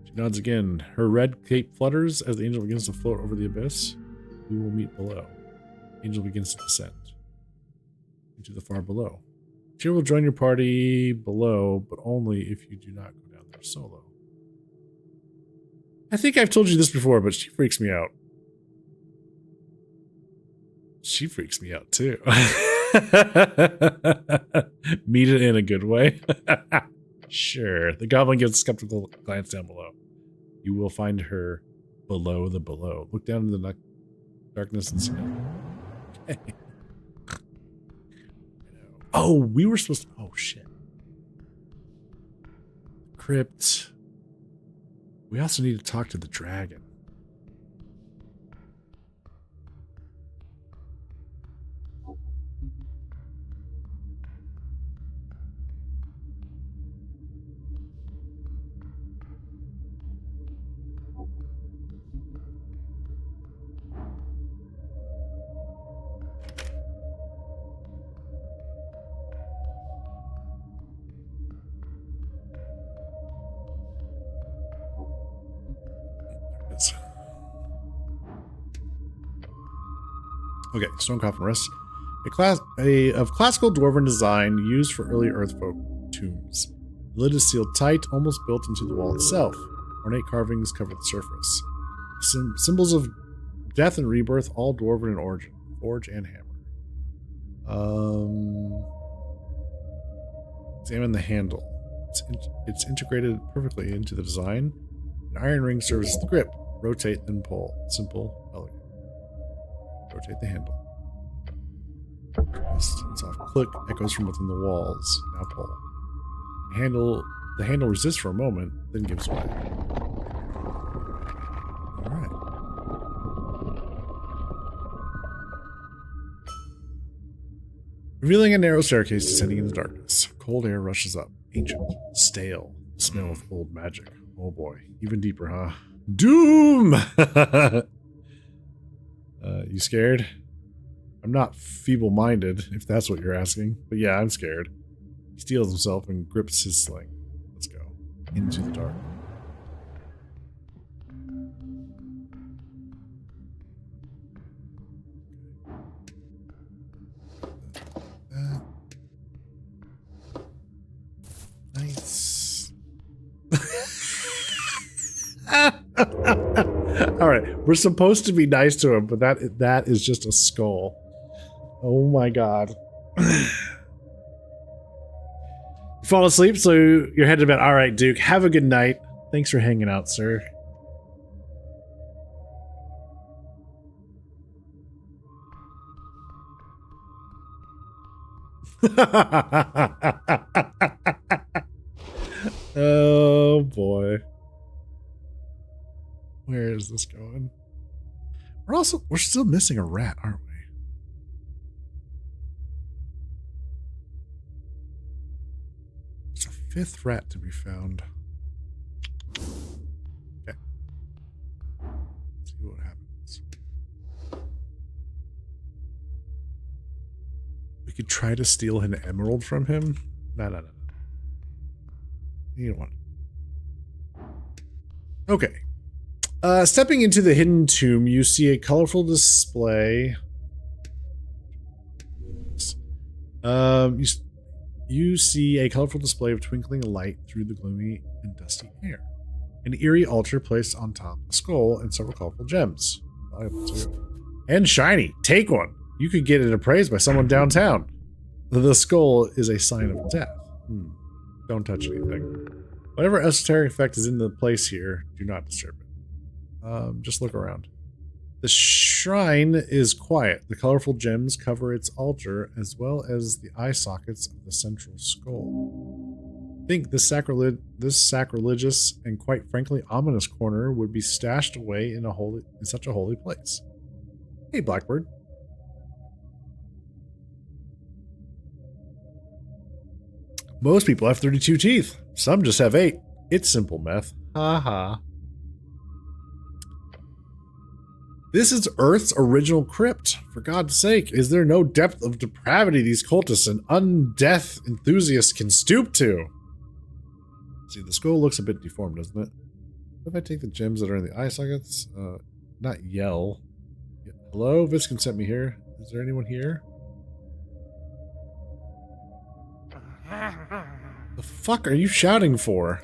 She nods again. Her red cape flutters as the angel begins to float over the abyss. We will meet below. Angel begins to descend into the far below. She will join your party below, but only if you do not go down there solo. I think I've told you this before, but she freaks me out. She freaks me out too. Meet it in a good way. Sure. The goblin gives a skeptical glance down below. You will find her below the below. Look down into the darkness and see nothing. Okay. Oh, we were supposed to... Oh, shit. Crypt. We also need to talk to the dragon. Okay, stone coffin rests. Of classical dwarven design used for early earthfolk tombs. The lid is sealed tight, almost built into the wall itself. Ornate carvings cover the surface. Symbols of death and rebirth, all dwarven in origin. Forge and hammer. Examine the handle. It's integrated perfectly into the design. An iron ring serves as the grip. Rotate, then pull. Simple, elegant. Rotate the handle. Twist. It's off. Click. Echoes from within the walls. Now pull. The handle resists for a moment, then gives way. Alright. Revealing a narrow staircase descending into darkness. Cold air rushes up. Ancient. Stale. Smell of old magic. Oh boy. Even deeper, huh? Doom! You scared? I'm not feeble-minded, if that's what you're asking. But yeah, I'm scared. He steels himself and grips his sling. Let's go. Into the dark. Nice. All right, we're supposed to be nice to him, but that is just a skull. Oh my god. You fall asleep, so you're headed to bed. All right, Duke. Have a good night. Thanks for hanging out, sir. Oh boy. Where is this going? We're still missing a rat, aren't we? There's a 5th rat to be found. Okay. Let's see what happens. We could try to steal an emerald from him. No. You don't want it. Okay. Stepping into the hidden tomb, you see a colorful display. You see a colorful display of twinkling light through the gloomy and dusty air. An eerie altar placed on top of a skull and several colorful gems. Valuable too. And shiny. Take one. You could get it appraised by someone downtown. The skull is a sign of death. Don't touch anything. Whatever esoteric effect is in the place here, do not disturb it. Just look around. The shrine is quiet. The colorful gems cover its altar as well as the eye sockets of the central skull. I think this sacrilegious and quite frankly ominous corner would be stashed away in such a holy place. Hey, Blackbird. Most people have 32 teeth. Some just have 8. It's simple meth. Ha. This is Earth's original crypt. For God's sake, is there no depth of depravity these cultists and undeath enthusiasts can stoop to? See, the skull looks a bit deformed, doesn't it? What if I take the gems that are in the eye sockets? Not yell. Hello? Viscon sent me here. Is there anyone here? The fuck are you shouting for?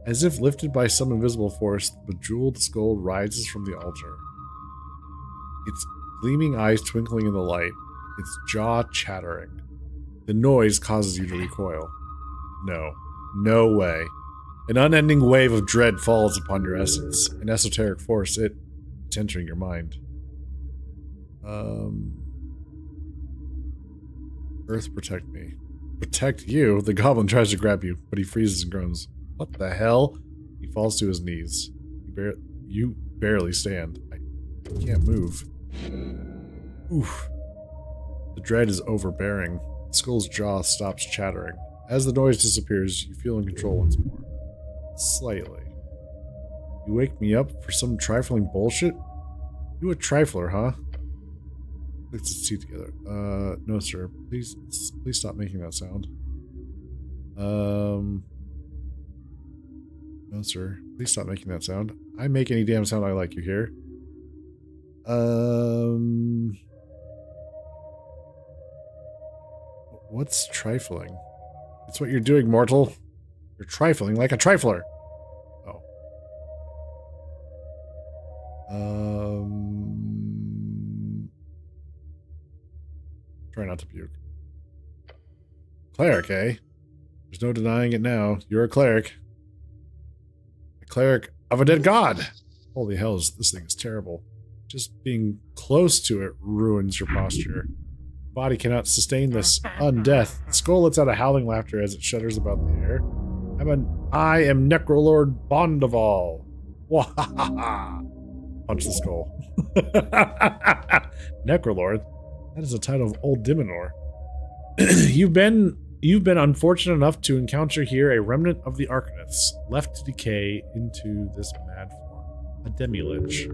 As if lifted by some invisible force, the bejeweled skull rises from the altar. Its gleaming eyes twinkling in the light, its jaw chattering. The noise causes you to recoil. No way. An unending wave of dread falls upon your essence. An esoteric force, it's entering your mind. Earth, protect me. Protect you? The goblin tries to grab you, but he freezes and groans. What the hell? He falls to his knees. You barely stand. I can't move. Oof. The dread is overbearing. The skull's jaw stops chattering. As the noise disappears, you feel in control once more. Slightly. You wake me up for some trifling bullshit? You a trifler, huh? Clicks its teeth together. No, sir. Please stop making that sound. No, sir. Please stop making that sound. I make any damn sound I like, you hear? What's trifling? It's what you're doing, mortal. You're trifling like a trifler. Oh. Try not to puke. Cleric, eh? There's no denying it now. You're a cleric. A cleric of a dead god. Holy hell, this thing is terrible. Just being close to it ruins your posture. Body cannot sustain this undeath. The skull lets out a howling laughter as it shudders about the air. I am Necrolord Bondaval. Wahaha! Punch the skull. Necrolord? That is the title of Old Diminor. You've been unfortunate enough to encounter here a remnant of the Arcanists, left to decay into this mad form. A demi-lich.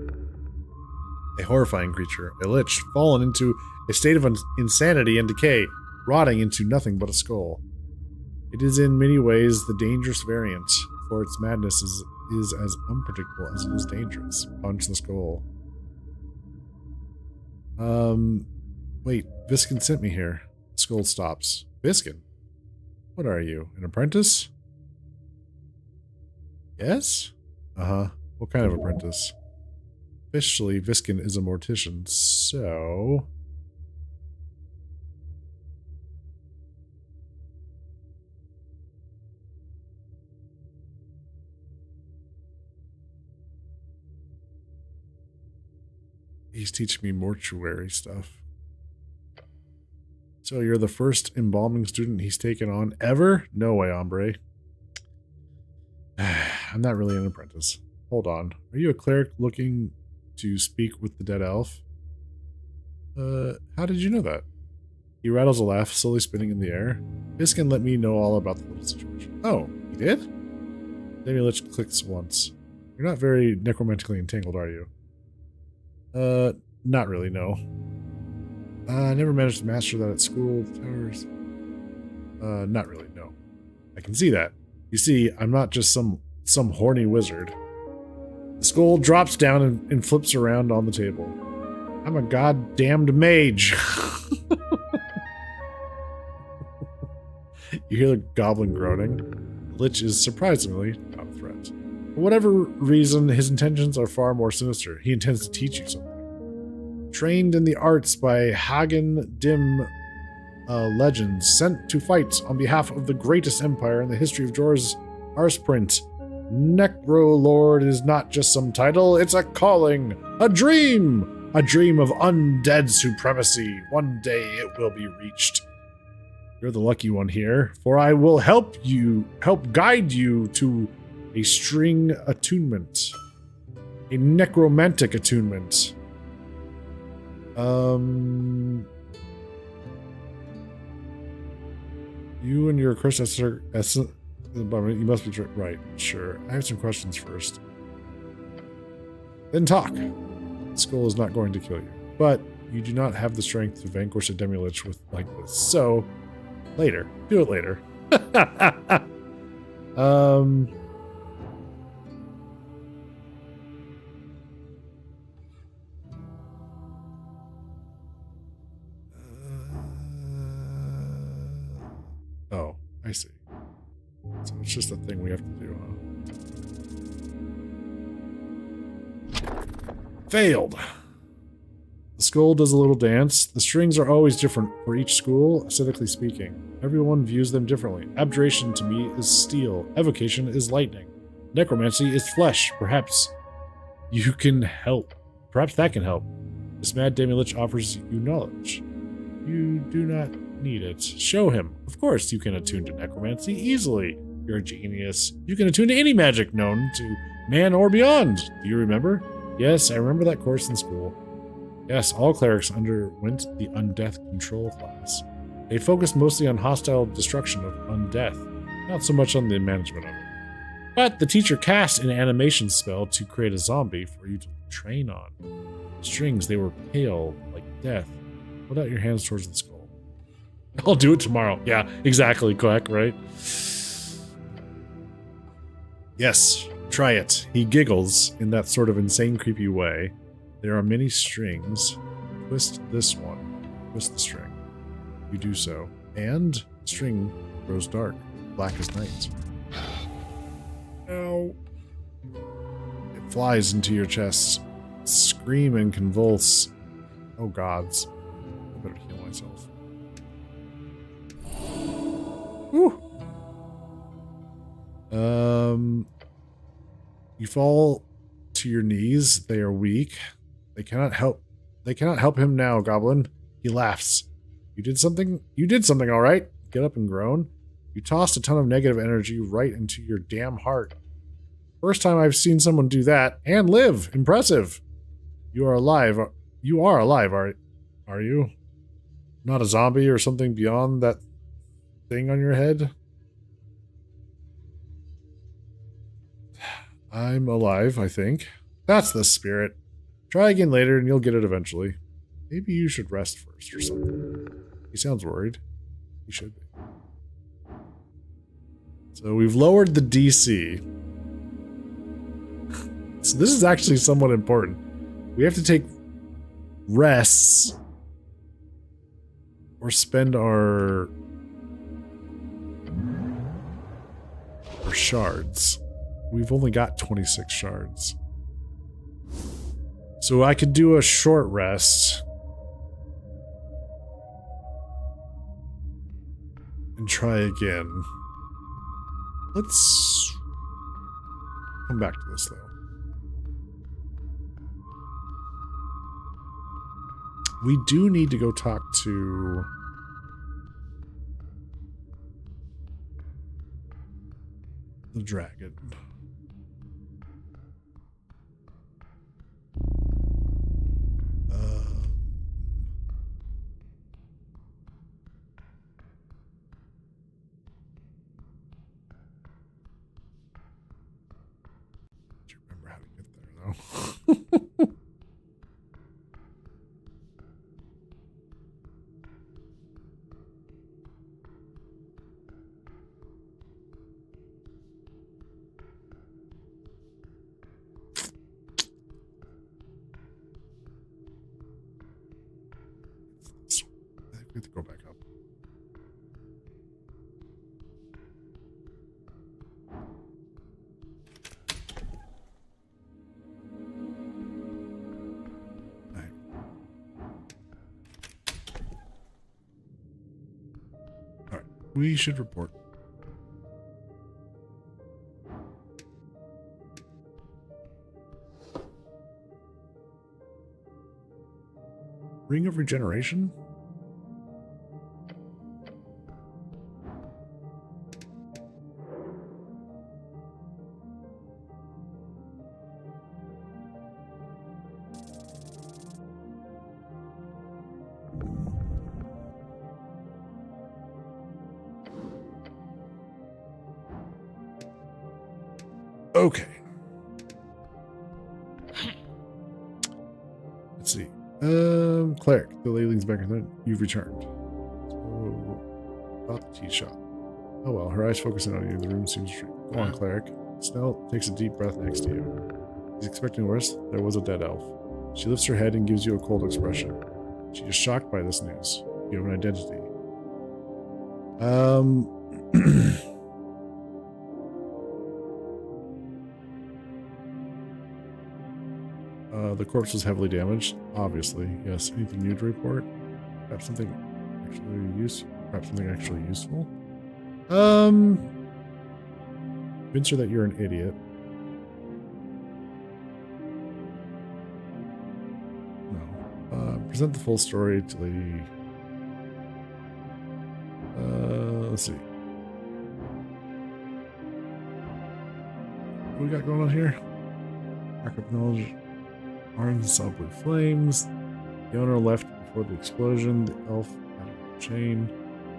A horrifying creature. A lich, fallen into a state of insanity and decay, rotting into nothing but a skull. It is in many ways the dangerous variant, for its madness is as unpredictable as it is dangerous. Punch the skull. Wait, Viscon sent me here. Skull stops. Viscon? What are you, an apprentice? Yes? Uh-huh. What kind of apprentice? Officially, Viscon is a mortician, so... He's teaching me mortuary stuff. So you're the first embalming student he's taken on ever? No way, hombre. I'm not really an apprentice. Hold on. Are you a cleric looking to speak with the dead elf? How did you know that? He rattles a laugh, slowly spinning in the air. Viscon let me know all about the little situation. Oh, he did? Demi-Lich clicks once. You're not very necromantically entangled, are you? Not really, no. I never managed to master that at school. Towers. Not really, no. I can see that. You see, I'm not just some horny wizard. The skull drops down and flips around on the table. I'm a goddamned mage. You hear the goblin groaning. The Lich is surprisingly not a threat. For whatever reason, his intentions are far more sinister. He intends to teach you something. Trained in the arts by Hagen Dim legends, sent to fight on behalf of the greatest empire in the history of Jor's Arsprint. Necro Lord is not just some title, it's a calling, a dream of undead supremacy. One day it will be reached. You're the lucky one here, for I will help guide you to a string attunement, a necromantic attunement. You and your cursed you must be right. Sure. I have some questions first. Then talk. The skull is not going to kill you, but you do not have the strength to vanquish a demi-lich with like this. So, later. Do it later. Oh, I see. So it's just a thing we have to do, huh? Failed. The skull does a little dance. The strings are always different for each school, aesthetically speaking. Everyone views them differently. Abjuration to me is steel. Evocation is lightning. Necromancy is flesh. Perhaps you can help. Perhaps that can help. This mad demi-lich offers you knowledge. You do not need it. Show him. Of course you can attune to necromancy easily. You're a genius. You can attune to any magic known to man or beyond. Do you remember? Yes, I remember that course in school. Yes, all clerics underwent the undeath control class. They focused mostly on hostile destruction of undeath, not so much on the management of it. But the teacher cast an animation spell to create a zombie for you to train on. Strings, they were pale, like death. Hold out your hands towards the skull. I'll do it tomorrow. Yeah, exactly, Quack, right? Yes, try it. He giggles in that sort of insane, creepy way. There are many strings. Twist this one. Twist the string. You do so. And the string grows dark, black as night. Ow. It flies into your chest. Scream and convulse. Oh gods. I better heal myself. Whew. You fall to your knees. They are weak. They cannot help him now, Goblin. He laughs. You did something all right. Get up and groan. You tossed a ton of negative energy right into your damn heart. First time I've seen someone do that and live. Impressive. You are alive. You are alive, are you? Not a zombie or something beyond that thing on your head? I'm alive, I think. That's the spirit. Try again later and you'll get it eventually. Maybe you should rest first or something. He sounds worried. He should be. So we've lowered the DC. So this is actually somewhat important. We have to take rests or spend our shards. We've only got 26 shards. So I could do a short rest and try again. Let's come back to this though. We do need to go talk to the dragon. Do you remember how to get there though? to go back up. Alright. Alright. We should report. Ring of Regeneration? Okay. Let's see. Cleric, the Leyling's back in there. You've returned. So, about the tea shop. Oh well, her eyes focusing on you. The room seems straight. Go on, Cleric. Snell takes a deep breath next to you. He's expecting worse. There was a dead elf. She lifts her head and gives you a cold expression. She is shocked by this news. You have an identity. The corpse was heavily damaged. Obviously, yes. Anything new to report? Perhaps something actually useful. Convince her that you're an idiot. No. Present the full story to Lady. Let's see. What we got going on here? Backup knowledge. Arms saw blue flames. The owner left before the explosion. The elf had a chain.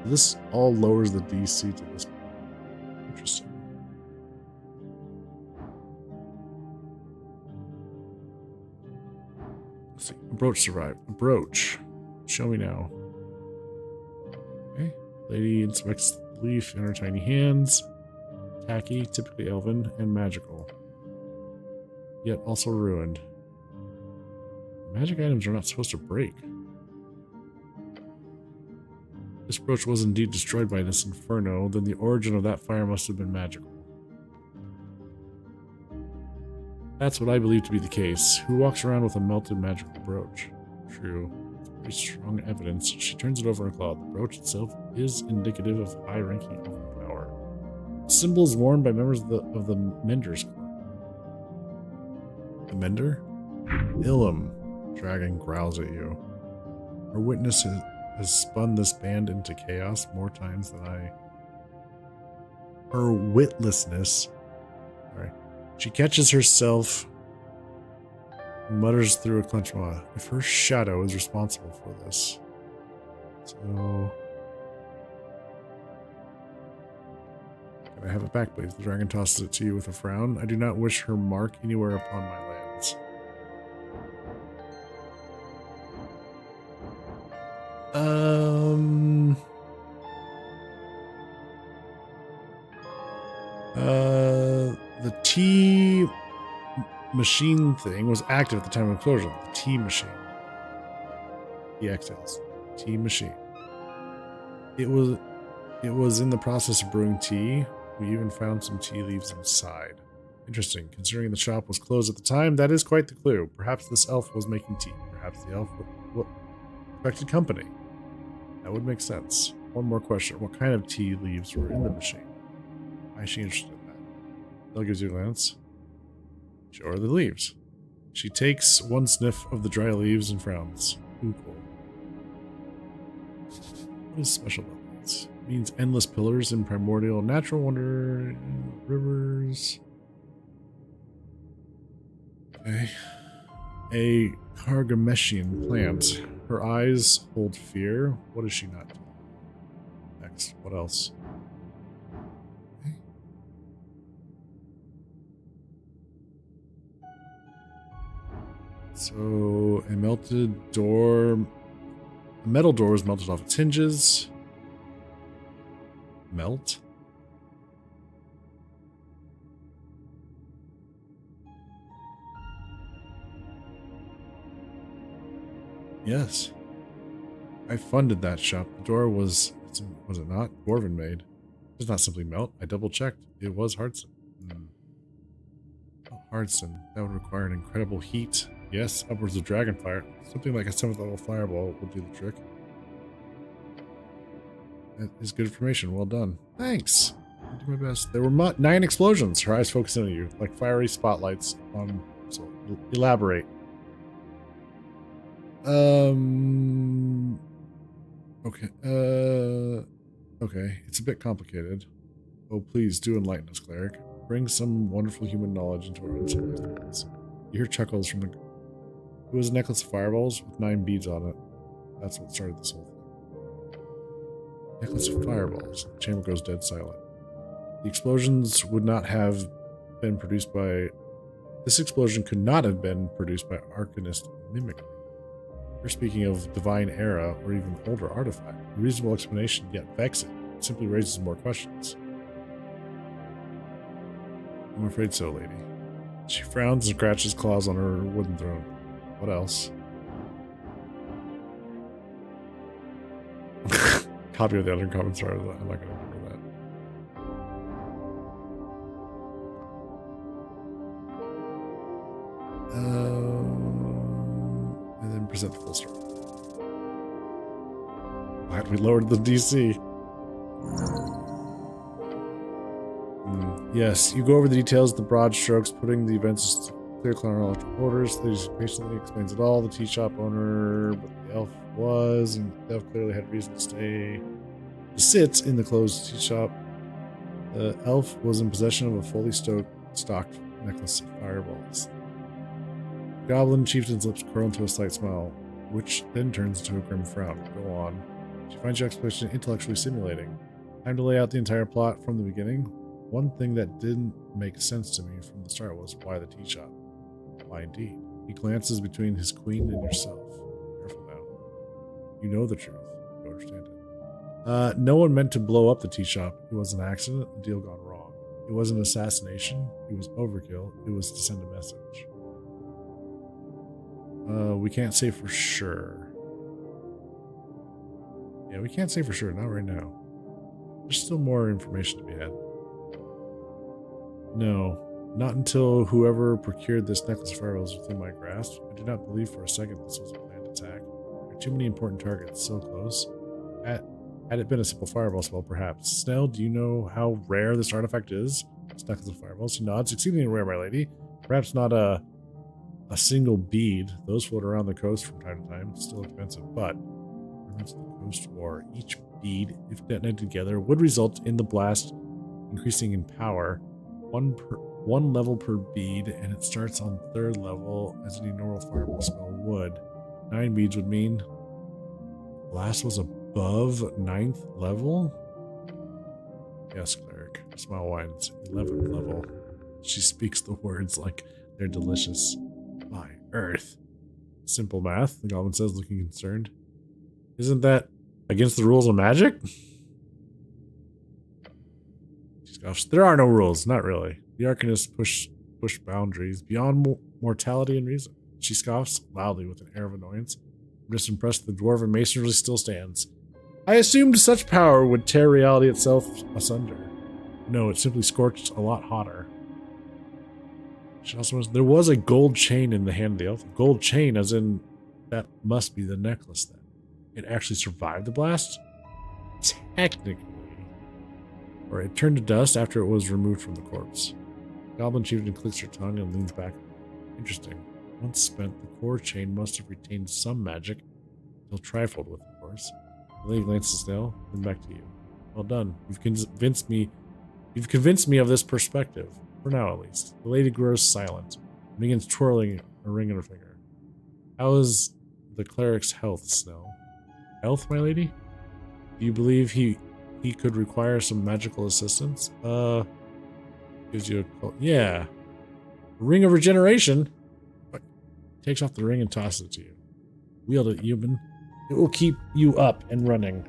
This all lowers the DC to this point. Interesting. Let's see. A brooch survived. A brooch. Show me now. Okay. Lady inspects the leaf in her tiny hands. Tacky, typically elven, and magical. Yet also ruined. Magic items are not supposed to break. This brooch was indeed destroyed by this inferno, then the origin of that fire must have been magical. That's what I believe to be the case. Who walks around with a melted magical brooch? True. It's pretty strong evidence. She turns it over in a cloud. The brooch itself is indicative of high-ranking elven power. The symbol is worn by members of the Mender's Court. The Mender? Ilum. Dragon growls at you. Her witness has spun this band into chaos more times than I. Her witlessness. Sorry. She catches herself and mutters through a clenched jaw. If her shadow is responsible for this. So. Can I have it back, please? The dragon tosses it to you with a frown. I do not wish her mark anywhere upon my lands. The tea machine thing was active at the time of explosion. The tea machine. The exhales. Tea machine. It was in the process of brewing tea. We even found some tea leaves inside. Interesting. Considering the shop was closed at the time, that is quite the clue. Perhaps this elf was making tea. Perhaps the elf expected company. That would make sense. One more question. What kind of tea leaves were in the machine? Why is she interested in that? Bill gives you a glance. Show her the leaves. She takes one sniff of the dry leaves and frowns. Ooh, cool. What is special about these? It means endless pillars in primordial natural wonder rivers. Okay. A Cargameshian plant. Her eyes hold fear. What is she not doing? Next. What else? Okay. So, a metal door was melted off its hinges. Melt? Yes. I funded that shop. The door was it not? Dwarven made. It does not simply melt. I double checked. It was Hardson. Oh, Hardson. That would require an incredible heat. Yes, upwards of dragonfire. Something like a 7th level fireball would do the trick. That is good information. Well done. Thanks. I'll do my best. There were 9 explosions. Her eyes focusing on you, like fiery spotlights on. So elaborate. Okay. Okay. It's a bit complicated. Oh, please do enlighten us, cleric. Bring some wonderful human knowledge into our uncivilized worlds. You hear chuckles from the. It was a necklace of fireballs with 9 beads on it. That's what started this whole thing. Necklace of fireballs. The chamber goes dead silent. The explosions would not have been produced by. This explosion could not have been produced by Arcanist mimicry. We're speaking of divine era or even older artifact. A reasonable explanation, yet vexing. It simply raises more questions. I'm afraid so, lady. She frowns and scratches claws on her wooden throne. What else? Copy of the other comments. Sorry, I'm not going to remember that. And then present the full story. Glad we lowered the DC. Yes, you go over the details, the broad strokes, putting the events in clear chronological orders. Lady patiently explains it all. The tea shop owner, what the elf was, and the elf clearly had reason to sit in the closed tea shop. The elf was in possession of a fully stocked necklace of fireballs. The goblin chieftain's lips curl into a slight smile, which then turns into a grim frown. Go on. She finds your explanation intellectually stimulating. Time to lay out the entire plot from the beginning. One thing that didn't make sense to me from the start was why the tea shop. Why indeed? He glances between his queen and yourself. Careful now. You know the truth. You understand it. No one meant to blow up the tea shop. It was an accident, a deal gone wrong. It was an assassination. It was overkill. It was to send a message. We can't say for sure. Yeah, we can't say for sure. Not right now. There's still more information to be had. No, not until whoever procured this necklace of fireballs was within my grasp. I do not believe for a second this was a planned attack. There are too many important targets so close. Had it been a simple fireball spell, perhaps. Snell, do you know how rare this artifact is? This necklace of fireballs. He nods. Exceedingly rare, my lady. Perhaps not a single bead. Those float around the coast from time to time. It's still expensive, but remember the Coast War. Each bead, if detonated together, would result in the blast increasing in power. One level per bead, and it starts on 3rd level as any normal fireball spell would. 9 beads would mean blast was above 9th level? Yes, cleric. Smile winds. 11th level. She speaks the words like they're delicious. My earth. Simple math, the goblin says, looking concerned. Isn't that against the rules of magic? There are no rules, not really. The Arcanists push boundaries beyond mortality and reason. She scoffs loudly with an air of annoyance. I'm just impressed the dwarven masonry still stands. I assumed such power would tear reality itself asunder. No, it simply scorched a lot hotter. She also there was a gold chain in the hand of the elf. Gold chain, as in that must be the necklace then. It actually survived the blast? Technically. Or it turned to dust after it was removed from the corpse. Goblin chieftain clicks her tongue and leans back. Interesting. Once spent, the core chain must have retained some magic, until trifled with, of course. The lady glances down, then back to you. Well done. You've convinced me of this perspective. For now, at least. The lady grows silent and begins twirling a ring in her finger. How is the cleric's health, Snell? Health, my lady? Do you believe he could require some magical assistance? Gives you a... Yeah. Ring of regeneration. Takes off the ring and tosses it to you. Wield it, human. It will keep you up and running.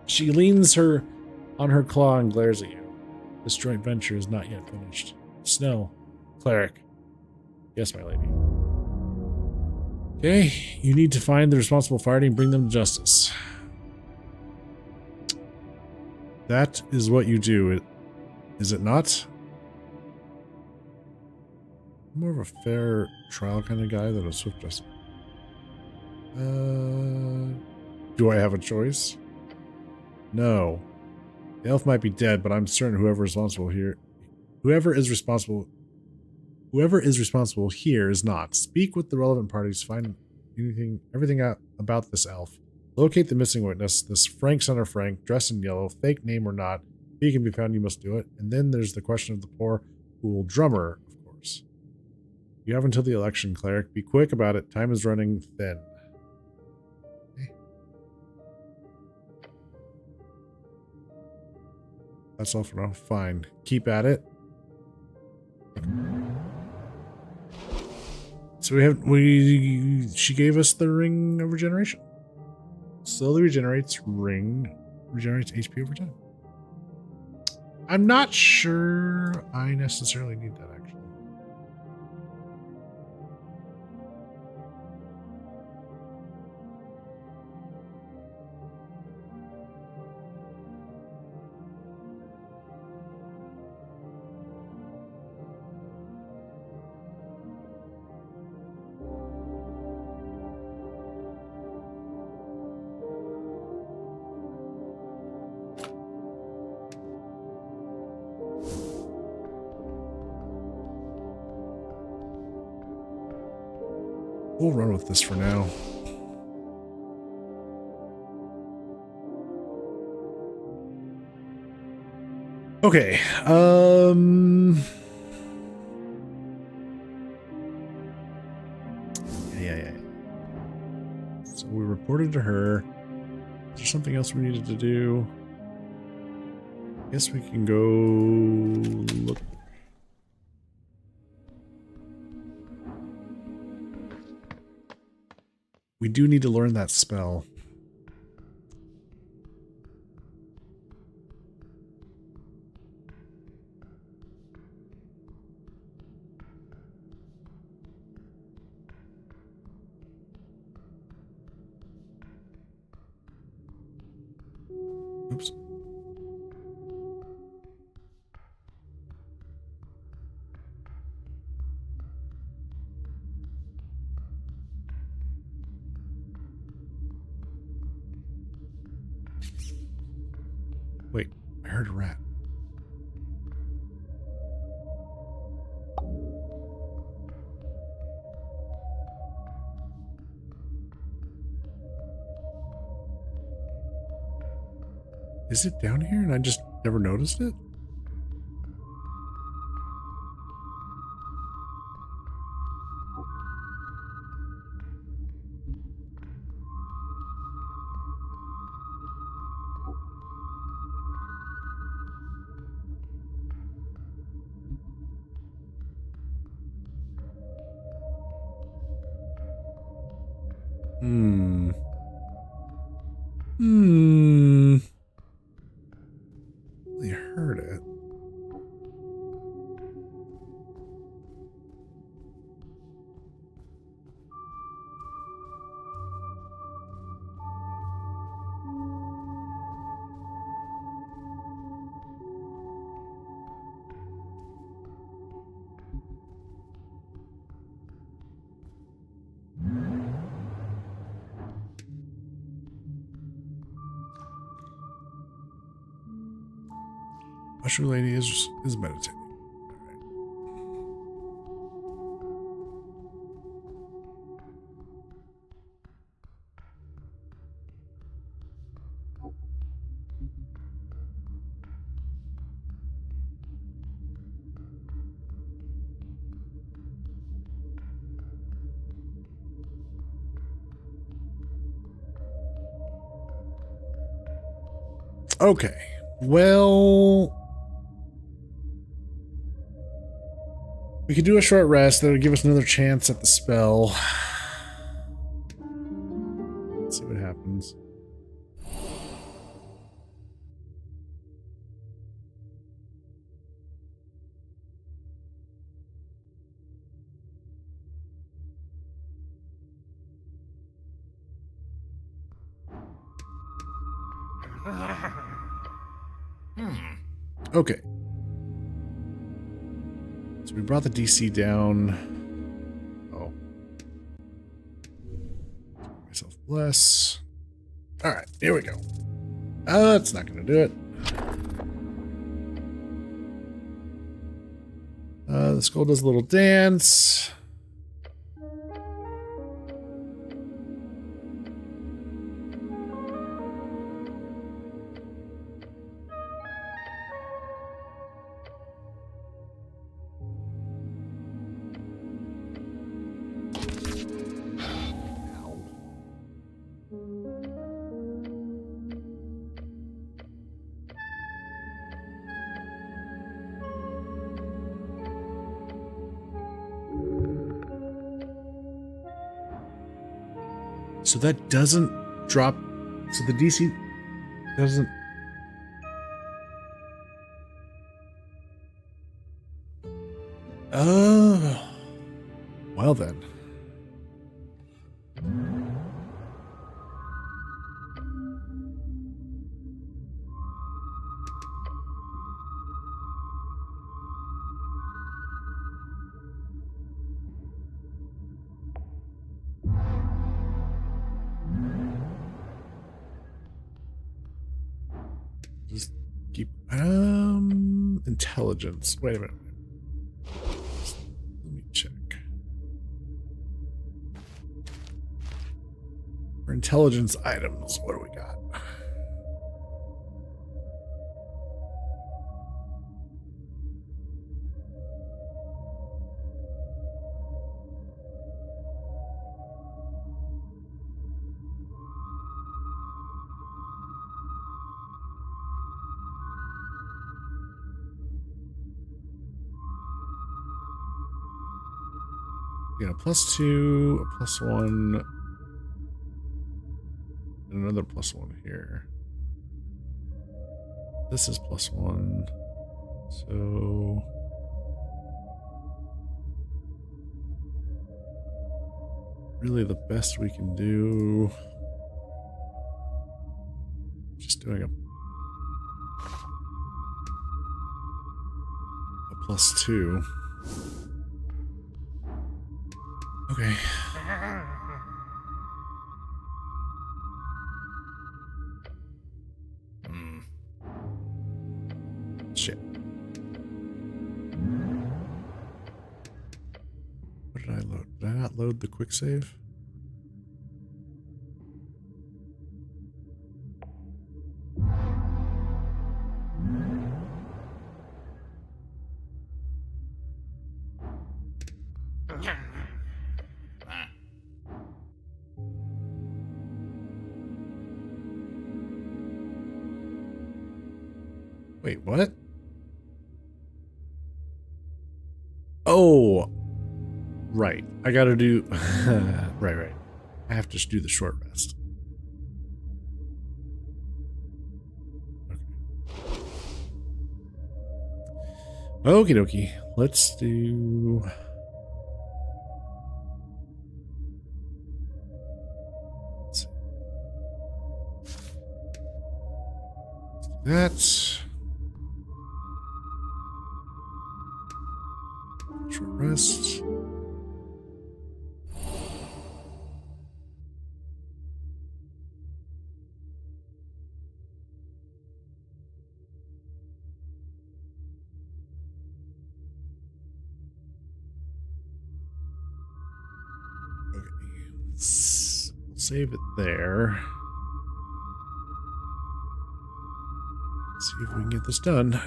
She leans on her claw and glares at you. This joint venture is not yet finished. Snell. Cleric. Yes, my lady. Okay, you need to find the responsible party and bring them to justice. That is what you do, is it not? I'm more of a fair trial kind of guy than a swift justice. Do I have a choice? No. The elf might be dead, but I'm certain whoever is responsible here is not. Speak with the relevant parties, find everything out about this elf. Locate the missing witness, this Frank son of Frank, dressed in yellow, fake name or not. If he can be found, you must do it. And then there's the question of the poor fool drummer, of course. You have until the election, cleric. Be quick about it. Time is running thin. Okay. That's all for now. Fine. Keep at it. So she gave us the ring of regeneration. Slowly regenerates HP over time. I'm not sure I necessarily need that, actually. We'll run with this for now. Okay. Yeah. So we reported to her. Is there something else we needed to do? I guess we can go look. We do need to learn that spell. Oops. Wait, I heard a rat. Is it down here and I just never noticed it? I heard it. Mushroom Lady is meditating. Okay. Well, we could do a short rest. That'll give us another chance at the spell. Let's see what happens. Okay. So we brought the DC down. Oh. Myself bless. Alright, here we go. It's not going to do it. The skull does a little dance. So that doesn't drop. So the DC doesn't. Oh. Well then. Just keep intelligence. Wait a minute. Let me check. For intelligence items, what do we got? We got a +2, a +1, and another +1 here. This is +1. So really the best we can do, just doing a +2. Okay. Shit. What did I load? Did I not load the quick save? Wait, what? Oh, right. I gotta do... right. I have to do the short rest. Okay. Okie dokie. Let's do... Let's do that. Short rest. Okay. Let's save it there. Let's see if we can get this done.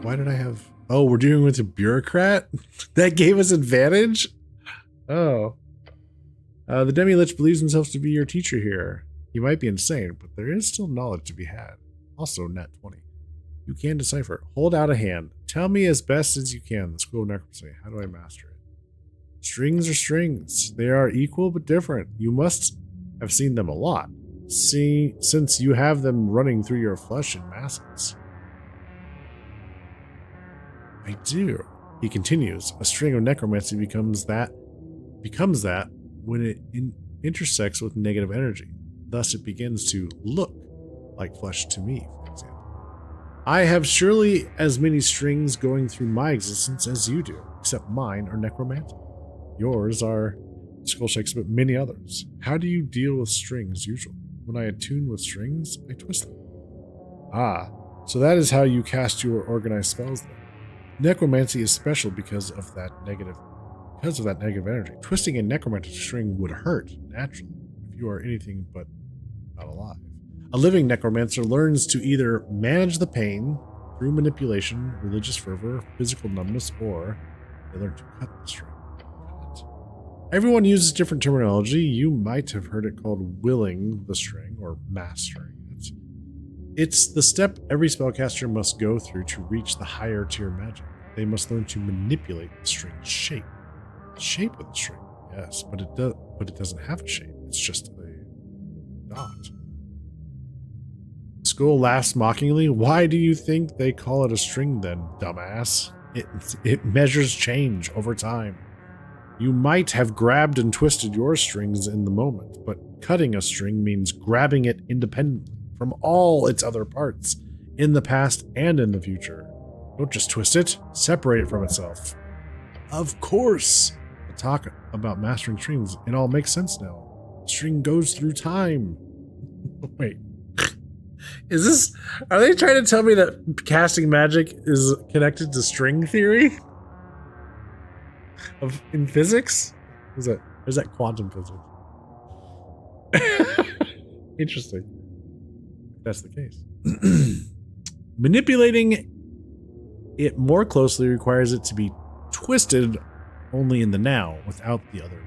Why did I have... Oh, we're dealing with a bureaucrat? That gave us advantage? Oh. The Demi-Lich believes himself to be your teacher here. He might be insane, but there is still knowledge to be had. Also, nat 20. You can decipher. Hold out a hand. Tell me as best as you can the School of Necromancy. How do I master it? Strings are strings. They are equal but different. You must have seen them a lot. Since you have them running through your flesh in masses. I do. He continues. A string of necromancy becomes that when it intersects with negative energy. Thus, it begins to look like flesh to me, for example. I have surely as many strings going through my existence as you do, except mine are necromantic. Yours are skull shakes, but many others. How do you deal with strings usually? When I attune with strings, I twist them. Ah, so that is how you cast your organized spells then. Necromancy is special because of that negative energy. Twisting a necromantic string would hurt, naturally, if you are anything but not alive. A living necromancer learns to either manage the pain through manipulation, religious fervor, physical numbness, or they learn to cut the string. Cut. Everyone uses different terminology. You might have heard it called willing the string or mastering it. It's the step every spellcaster must go through to reach the higher tier magic. They must learn to manipulate the string's shape. The shape of the string, yes, but it doesn't have a shape. It's just a dot. Skull laughs mockingly. Why do you think they call it a string then, dumbass? It measures change over time. You might have grabbed and twisted your strings in the moment, but cutting a string means grabbing it independently from all its other parts, in the past and in the future. Don't just twist it, separate it from itself. Of course! The talk about mastering strings, it all makes sense now. The string goes through time. Wait. Are they trying to tell me that casting magic is connected to string theory? In physics? Is that quantum physics? Interesting. That's the case. Manipulating it more closely requires it to be twisted only in the now, without the other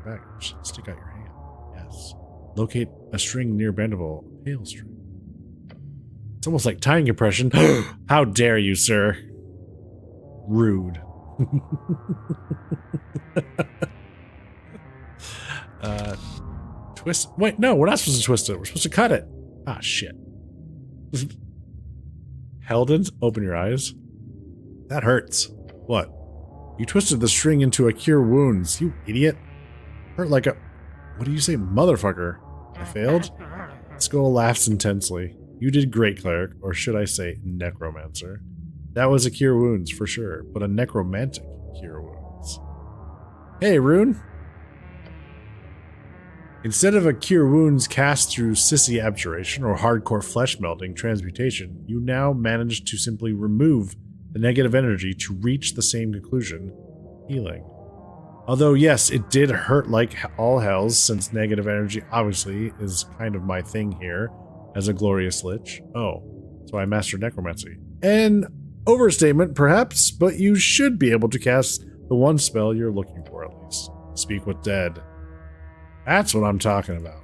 baggage. Stick out your hand. Yes. Locate a string near bendable, a pale string. It's almost like time compression. How dare you, sir? Rude. Twist. Wait, no, we're not supposed to twist it. We're supposed to cut it. Ah, shit. Heldens, open your eyes. That hurts. What? You twisted the string into a cure wounds, you idiot. Hurt like a... What do you say, motherfucker? I failed? Skull laughs intensely. You did great, cleric, or should I say necromancer. That was a cure wounds, for sure, but a necromantic cure wounds. Hey, Rune. Instead of a cure wounds cast through sissy abjuration or hardcore flesh melting transmutation, you now manage to simply remove the negative energy to reach the same conclusion, healing. Although yes, it did hurt like all hells, since negative energy obviously is kind of my thing here as a glorious lich. Oh, so I mastered necromancy. An overstatement perhaps, but you should be able to cast the one spell you're looking for at least. Speak with dead. That's what I'm talking about.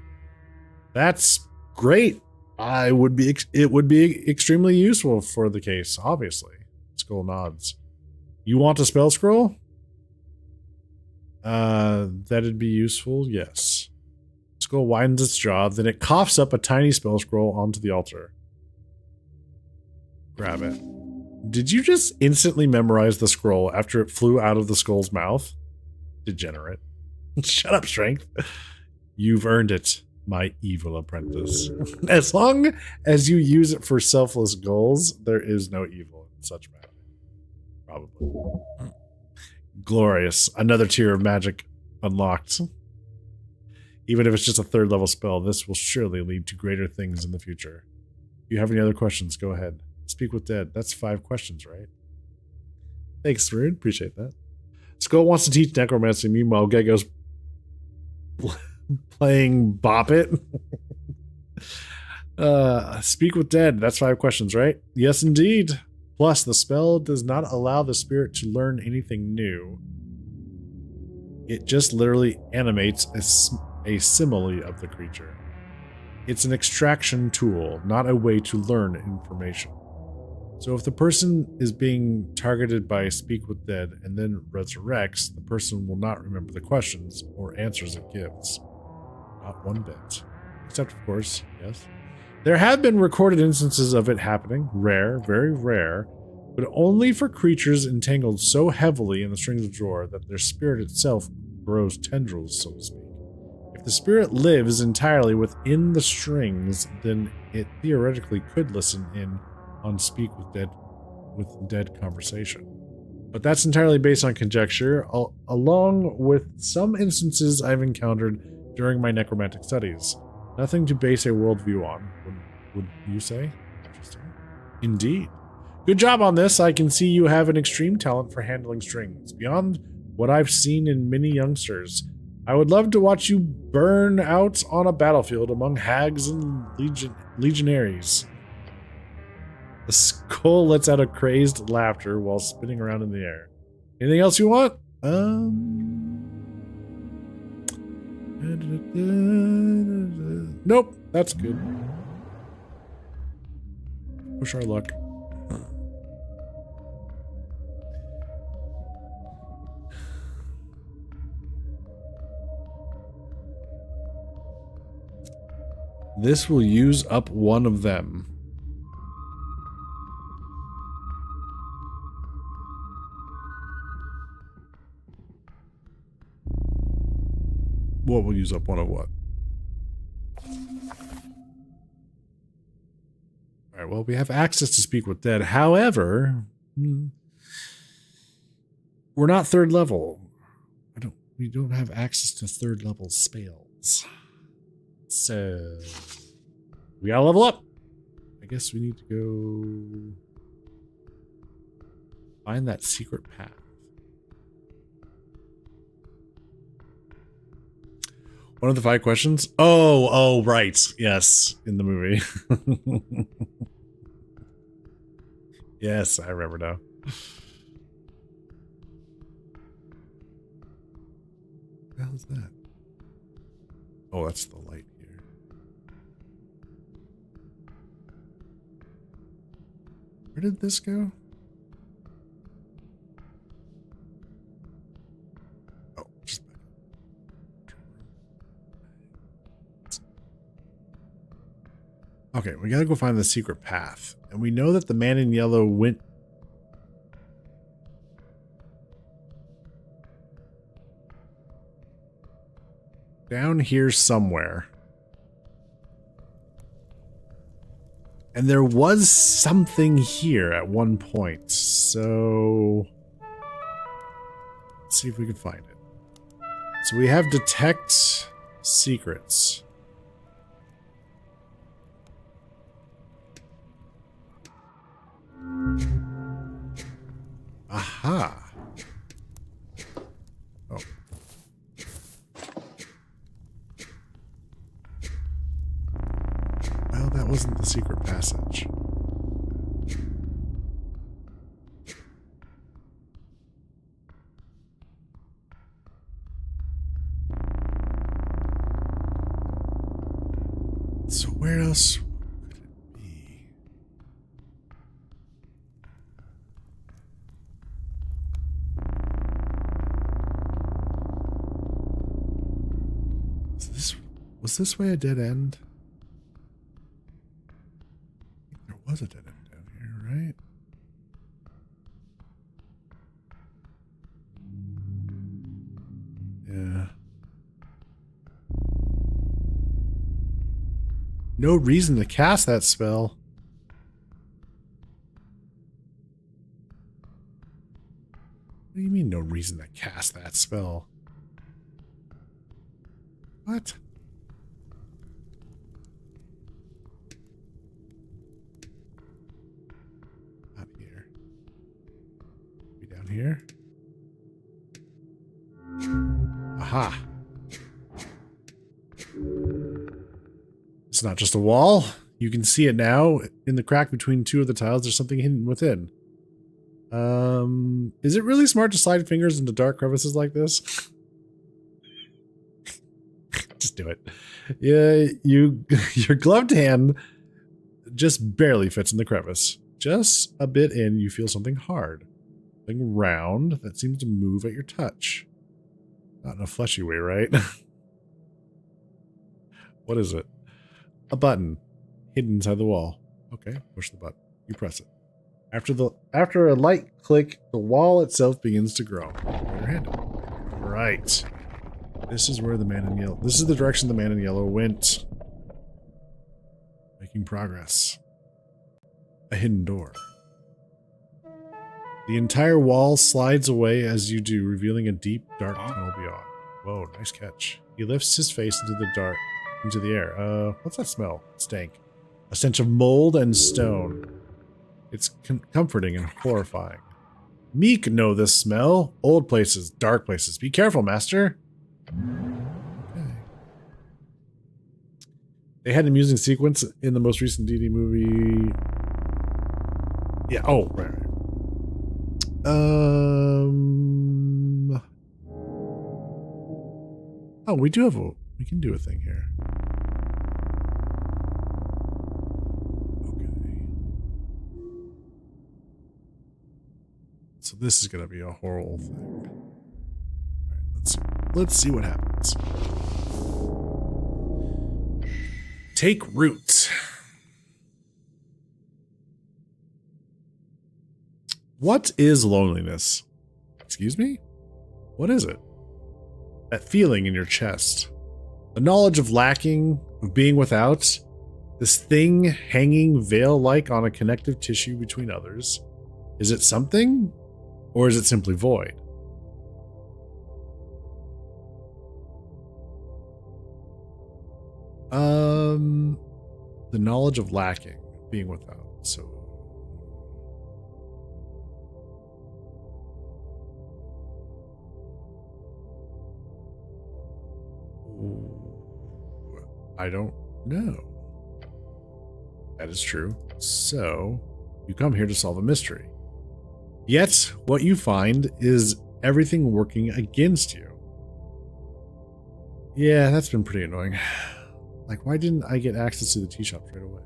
That's great. It would be extremely useful for the case, obviously. Skull nods. You want a spell scroll? That'd be useful, yes. Skull widens its jaw, then it coughs up a tiny spell scroll onto the altar. Grab it. Did you just instantly memorize the scroll after it flew out of the skull's mouth? Degenerate. Shut up, Strength. You've earned it, my evil apprentice. As long as you use it for selfless goals, there is no evil in such matter. Probably. Glorious. Another tier of magic unlocked. Even if it's just a third level spell, this will surely lead to greater things in the future. If you have any other questions, go ahead. Speak with dead. That's 5 questions, right? Thanks, Rune. Appreciate that. Skull wants to teach necromancy. Meanwhile, Gego's playing Bop It. Speak with dead. That's 5 questions, right? Yes, indeed. Plus, the spell does not allow the spirit to learn anything new. It just literally animates a simile of the creature. It's an extraction tool, not a way to learn information. So if the person is being targeted by Speak with Dead and then resurrects, the person will not remember the questions or answers it gives. Not one bit. Except, of course, yes. There have been recorded instances of it happening, rare, very rare, but only for creatures entangled so heavily in the strings of Jor that their spirit itself grows tendrils, so to speak. If the spirit lives entirely within the strings, then it theoretically could listen in on speak with dead conversation. But that's entirely based on conjecture, along with some instances I've encountered during my necromantic studies. Nothing to base a worldview on, would you say? Interesting. Indeed. Good job on this. I can see you have an extreme talent for handling strings, beyond what I've seen in many youngsters. I would love to watch you burn out on a battlefield among hags and legionaries. The skull lets out a crazed laughter while spinning around in the air. Anything else you want? Nope, that's good. Push our luck. This will use up one of them. What will use up one of what? Alright, well, we have access to speak with dead. However, we're not third level. We don't have access to third level spells. So we gotta level up. I guess we need to go find that secret path. One of the 5 questions? Oh, right. Yes, in the movie. Yes, I remember now. What the hell is that? Oh, that's the light here. Where did this go? Oh, just back. Okay, we gotta go find the secret path. And we know that the man in yellow went down here somewhere. And there was something here at one point. So let's see if we can find it. So we have detect secrets. Aha. Oh. Well, that wasn't the secret passage. So where else could it be? Was this way a dead end? There was a dead end down here, right? Yeah. No reason to cast that spell. What do you mean no reason to cast that spell? What? Up here. Be down here. Aha. It's not just a wall. You can see it now. In the crack between 2 of the tiles, there's something hidden within. Is it really smart to slide fingers into dark crevices like this? Just do it. Yeah, your gloved hand just barely fits in the crevice. Just a bit in, you feel something hard. Something round that seems to move at your touch. Not in a fleshy way, right? What is it? A button hidden inside the wall. Okay, push the button. You press it. After a light click, the wall itself begins to grow. Your handle. Right. This is where the man in yellow... This is the direction the man in yellow went. Making progress. A hidden door. The entire wall slides away as you do, revealing a deep, dark tunnel beyond. Whoa, nice catch. He lifts his face into the air. What's that smell? It's dank. A stench of mold and stone. It's comforting and horrifying. Meek know this smell. Old places, dark places. Be careful, master. Okay. They had an amusing sequence in the most recent D&D movie. Yeah. Oh, right. Oh, we do have we can do a thing here. Okay. So this is gonna be a horrible thing. Alright, let's see what happens. Take root. What is loneliness? Excuse me? What is it? That feeling in your chest. The knowledge of lacking, of being without. This thing hanging veil-like on a connective tissue between others. Is it something? Or is it simply void? The knowledge of lacking, being without. So I don't know. That is true. So, you come here to solve a mystery. Yet, what you find is everything working against you. Yeah, that's been pretty annoying. Like, why didn't I get access to the tea shop straight away?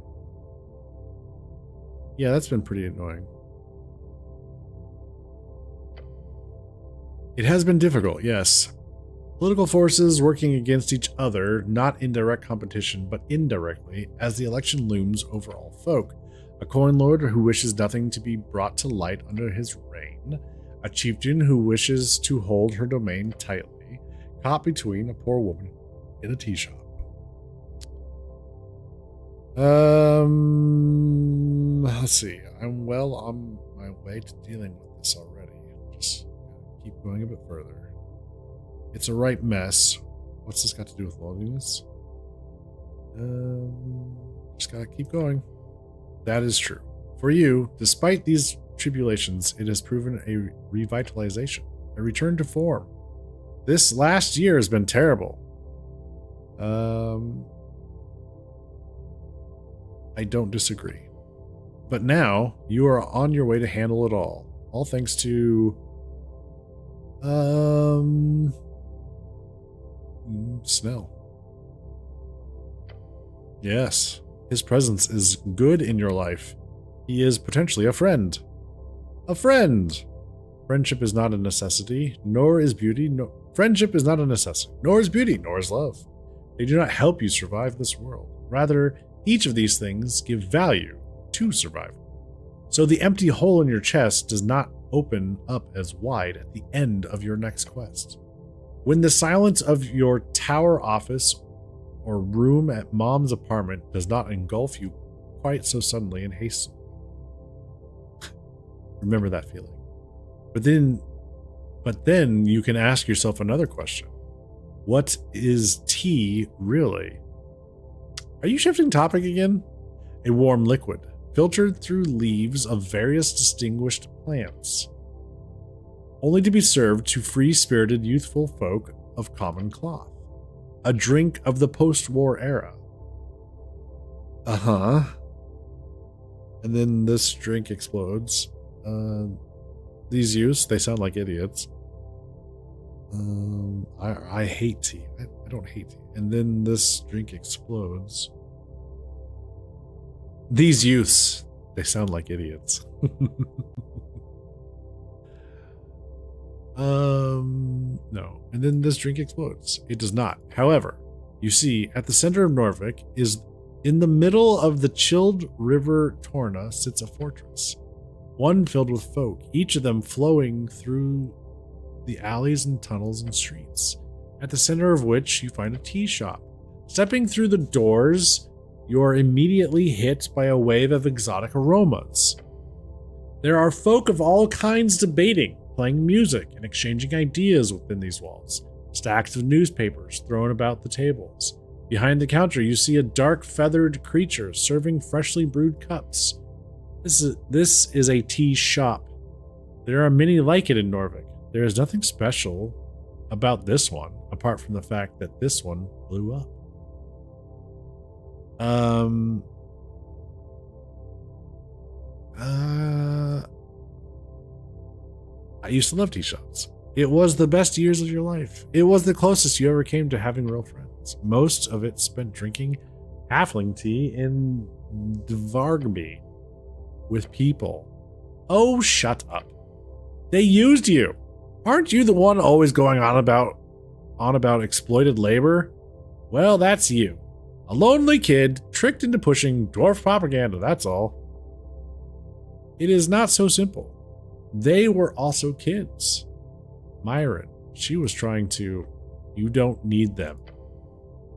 Yeah, that's been pretty annoying. It has been difficult, yes. Political forces working against each other, not in direct competition, but indirectly, as the election looms over all folk. A coin lord who wishes nothing to be brought to light under his reign. A chieftain who wishes to hold her domain tightly. Caught between a poor woman in a tea shop. Let's see. I'm well on my way to dealing with this already. Just keep going a bit further. It's a right mess. What's this got to do with loneliness? Just gotta keep going. That is true. For you, despite these tribulations, it has proven a revitalization, a return to form. This last year has been terrible. I don't disagree. But now, you are on your way to handle it all. All thanks to... Snell. Yes, his presence is good in your life. He is potentially a friend. A friend! Friendship is not a necessity, nor is beauty. Friendship is not a necessity, nor is beauty, nor is love. They do not help you survive this world. Rather, each of these things give value to survival. So the empty hole in your chest does not open up as wide at the end of your next quest. When the silence of your tower office or room at mom's apartment does not engulf you quite so suddenly and hastily. Remember that feeling. But then you can ask yourself another question. What is tea really? Are you shifting topic again? A warm liquid, filtered through leaves of various distinguished plants, only to be served to free-spirited youthful folk of common cloth. A drink of the post-war era. Uh-huh. And then this drink explodes. These youths, they sound like idiots. I hate tea. I don't hate tea. And then this drink explodes. These youths, they sound like idiots. No. And then this drink explodes. It does not. However, you see, at the center of Norvik is in the middle of the chilled river Torna sits a fortress. One filled with folk, each of them flowing through the alleys and tunnels and streets. at the center of which you find a tea shop. Stepping through the doors, you're immediately hit by a wave of exotic aromas. There are folk of all kinds debating, playing music, and exchanging ideas within these walls. Stacks of newspapers thrown about the tables. Behind the counter, you see a dark feathered creature serving freshly brewed cups. This is a tea shop. There are many like it in Norvik. There is nothing special about this one, apart from the fact that this one blew up. I used to love tea shops. It was the best years of your life. It was the closest you ever came to having real friends. Most of it spent drinking halfling tea in Dvargby with people. Oh, shut up. They used you. Aren't you the one always going on about exploited labor? Well, that's you. A lonely kid tricked into pushing dwarf propaganda, that's all. It is not so simple. They were also kids. Myron, she was trying to... You don't need them.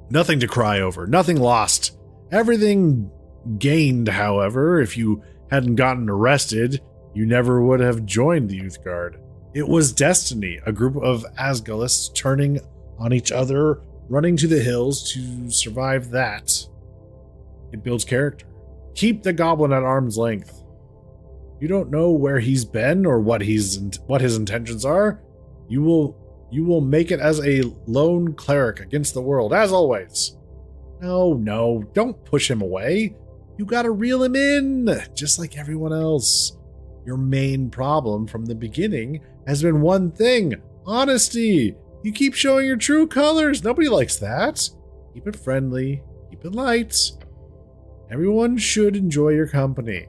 Nothing to cry over. Nothing lost. Everything gained, however. If you hadn't gotten arrested, you never would have joined the Youth Guard. It was destiny, a group of Asgalists turning on each other, running to the hills to survive that. It builds character. Keep the goblin at arm's length. You don't know where he's been or what his intentions are. You will make it as a lone cleric against the world, as always. No, don't push him away. You gotta reel him in, just like everyone else. Your main problem from the beginning has been one thing: honesty. You keep showing your true colors. Nobody likes that. Keep it friendly. Keep it light. Everyone should enjoy your company.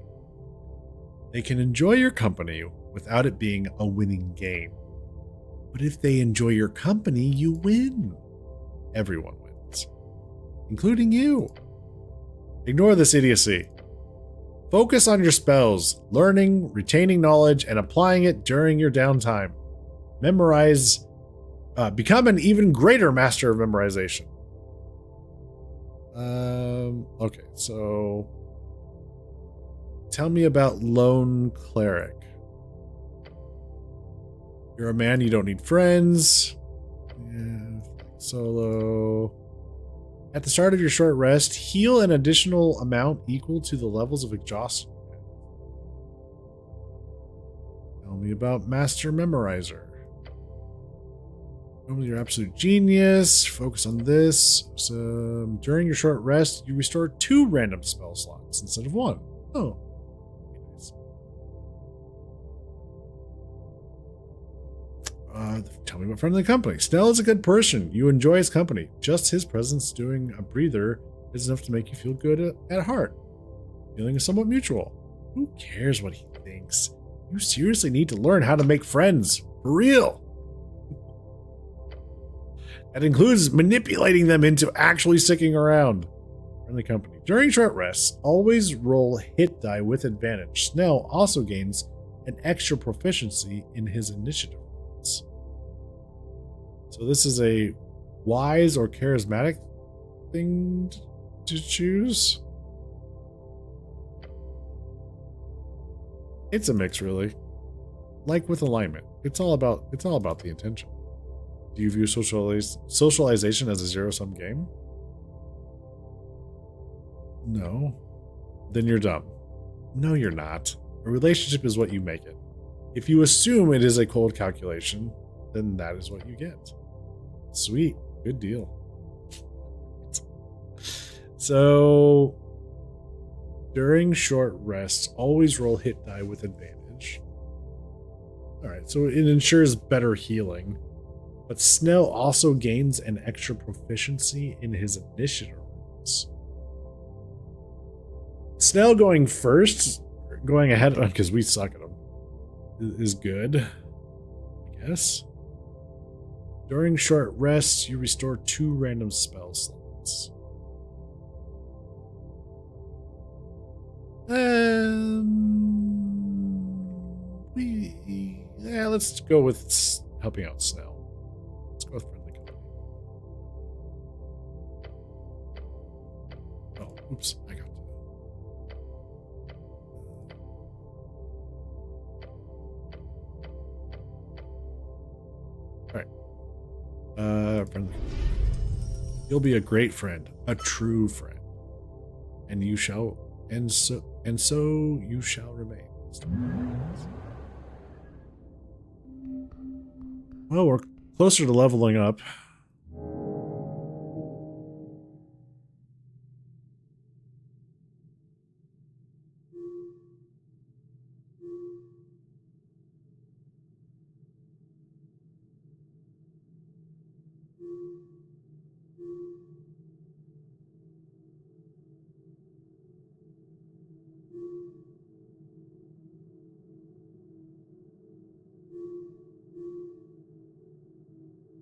They can enjoy your company without it being a winning game. But if they enjoy your company, you win. Everyone wins, including you. Ignore this idiocy. Focus on your spells, learning, retaining knowledge, and applying it during your downtime. Memorize. Become an even greater master of memorization. Okay, so tell me about Lone Cleric. You're a man, you don't need friends. Yeah, solo. At the start of your short rest, heal an additional amount equal to the levels of exhaustion. Tell me about Master Memorizer. Normally you're absolute genius. Focus on this. So, during your short rest, you restore 2 random spell slots instead of 1. Oh. Tell me about friendly company. Snell is a good person. You enjoy his company. Just his presence doing a breather is enough to make you feel good at heart. Feeling is somewhat mutual. Who cares what he thinks? You seriously need to learn how to make friends. For real. That includes manipulating them into actually sticking around. Friendly company. During short rests, always roll hit die with advantage. Snell also gains an extra proficiency in his initiative. So this is a wise or charismatic thing to choose. It's a mix, really. Like with alignment, it's all about the intention. Do you view socialization as a zero-sum game? No. Then you're dumb. No, you're not. A relationship is what you make it. If you assume it is a cold calculation, then that is what you get. Sweet. Good deal. So, during short rests, always roll hit die with advantage. Alright, so it ensures better healing. But Snell also gains an extra proficiency in his initiative rolls. Snell going ahead, because we suck at them, is good, I guess. During short rests, you restore 2 random spell slots. Let's go with helping out Snell. Let's go with friendly company. Oops, I got to. All right. Friendly. You'll be a great friend, a true friend, and you shall, and so you shall remain. Well, we're closer to leveling up.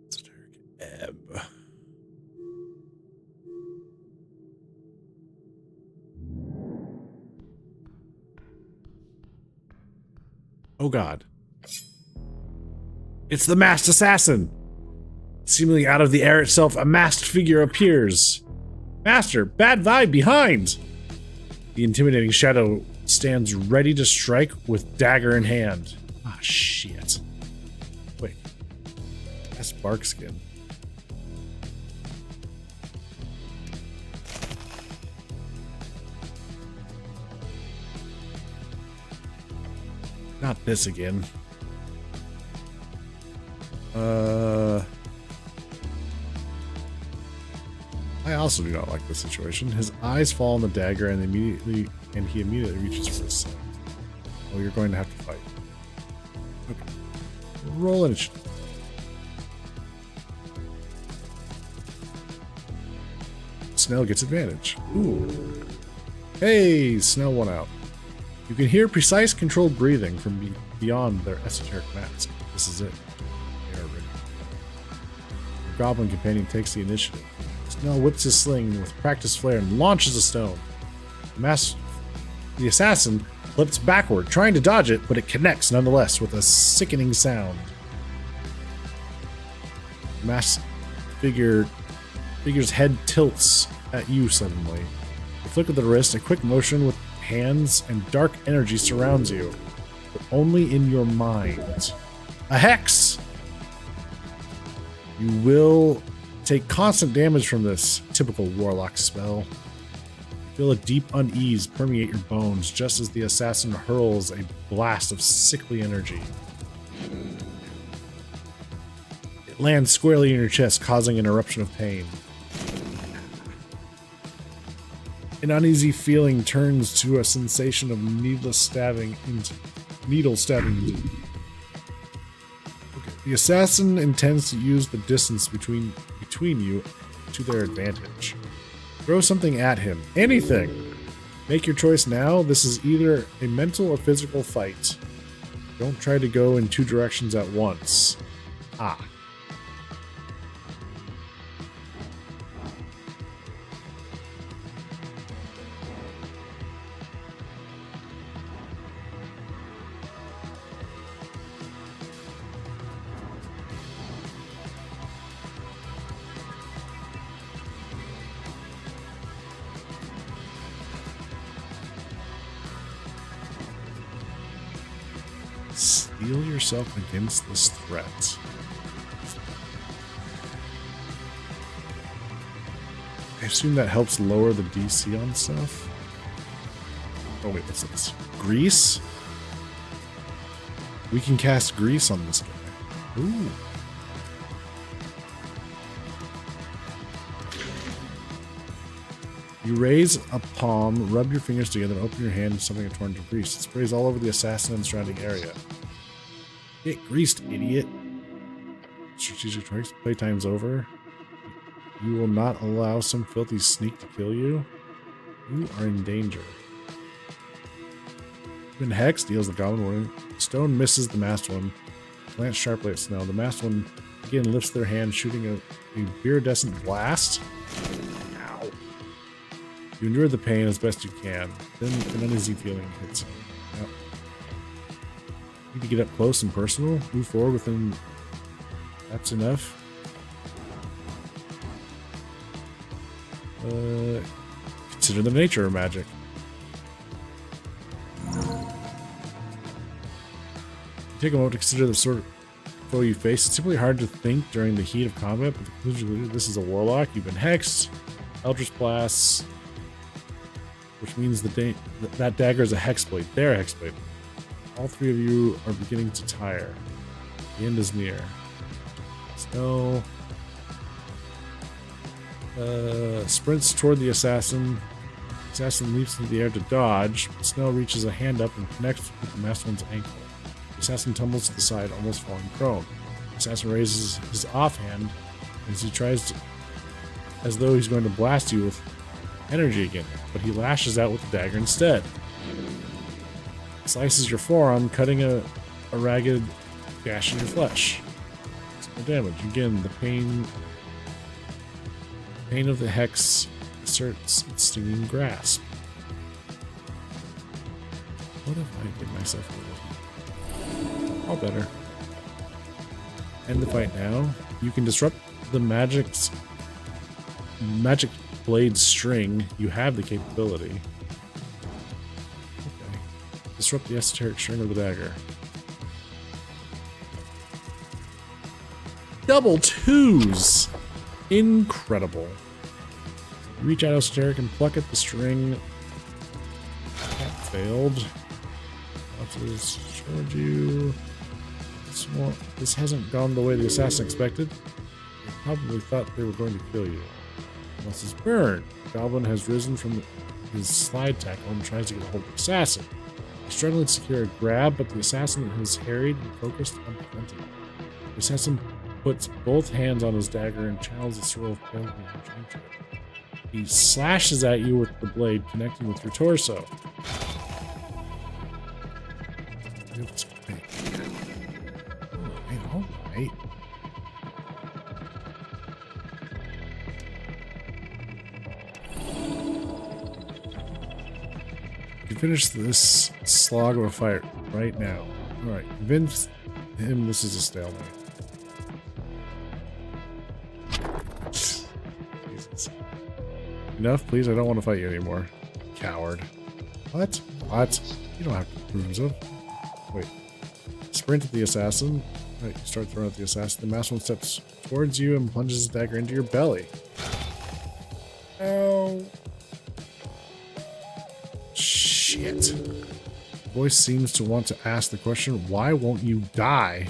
Esoteric Ebb. Oh God. It's the masked assassin! Seemingly out of the air itself, a masked figure appears. Master, bad vibe behind! The intimidating shadow stands ready to strike with dagger in hand. Ah, shit. Wait. That's bark skin. Not this again. I also do not like this situation. His eyes fall on the dagger and he immediately reaches for his sling. Oh, you're going to have to fight. Okay. Roll initiative. Snell gets advantage. Ooh. Hey, Snell won out. You can hear precise, controlled breathing from beyond their esoteric mask. This is it. They are ready. Your goblin companion takes the initiative. Snell whips his sling with practiced flair and launches a stone. The assassin flips backward, trying to dodge it, but it connects nonetheless with a sickening sound. The masked figure's head tilts at you suddenly. A flick of the wrist, a quick motion with hands, and dark energy surrounds you, but only in your mind. A hex! You will take constant damage from this typical warlock spell. Feel a deep unease permeate your bones just as the assassin hurls a blast of sickly energy. It lands squarely in your chest, causing an eruption of pain. An uneasy feeling turns to a sensation of needle stabbing. Okay. The assassin intends to use the distance between you to their advantage. Throw something at him. Anything! Make your choice now. This is either a mental or physical fight. Don't try to go in two directions at once. Ah. Steel yourself against this threat. I assume that helps lower the DC on stuff. Oh wait, what's this? Grease? We can cast grease on this guy. Ooh. You raise a palm, rub your fingers together, and open your hand, something a torrent of grease. It sprays all over the assassin and surrounding area. Get greased, idiot. Strategic choice. Playtime's over. You will not allow some filthy sneak to kill you. You are in danger. When Hex deals the goblin warning, Stone misses the masked one. Glance sharply at Snell. The masked one again lifts their hand, shooting a iridescent blast. Ow. You endure the pain as best you can. Then an uneasy feeling hits you. Yep. Need to get up close and personal. Move forward within. That's enough. Consider the nature of magic. Take a moment to consider the sort of foe you face. It's simply hard to think during the heat of combat, but the conclusion is this is a warlock. You've been hexed. Eldritch Blast, which means that dagger is a hexblade. Their hexblade. All three of you are beginning to tire. The end is near. Snow sprints toward the assassin. The assassin leaps into the air to dodge. Snow reaches a hand up and connects with the masked one's ankle. The assassin tumbles to the side, almost falling prone. The assassin raises his offhand as he tries to, as though he's going to blast you with energy again, but he lashes out with the dagger instead. Slices your forearm, cutting a ragged gash in your flesh. No damage. Again, the pain of the hex asserts its stinging grasp. What if I give myself a little? All better. End the fight now. You can disrupt the magic blade string. You have the capability. Okay. Disrupt the esoteric string of the dagger. Double twos! Incredible. Reach out esoteric and pluck at the string. That failed. Bounces toward you. This hasn't gone the way the assassin expected. They probably thought they were going to kill you. Unless it's burned. The goblin has risen from his slide tackle and tries to get a hold of the assassin. He's struggling to secure a grab, but the assassin is harried and focused on preventing it. The assassin puts both hands on his dagger and channels a swirl of pale green flame to it. He slashes at you with the blade, connecting with your torso. All right. You can finish this slog of a fight right now. Alright, convince him this is a stalemate. Jesus. Enough, please. I don't want to fight you anymore. Coward. What? What? You don't have to prove yourself. Wait. Sprint at the assassin. Right, you start throwing at the assassin. The masked one steps towards you and plunges his dagger into your belly. Ow. Shit. The voice seems to want to ask the question, why won't you die?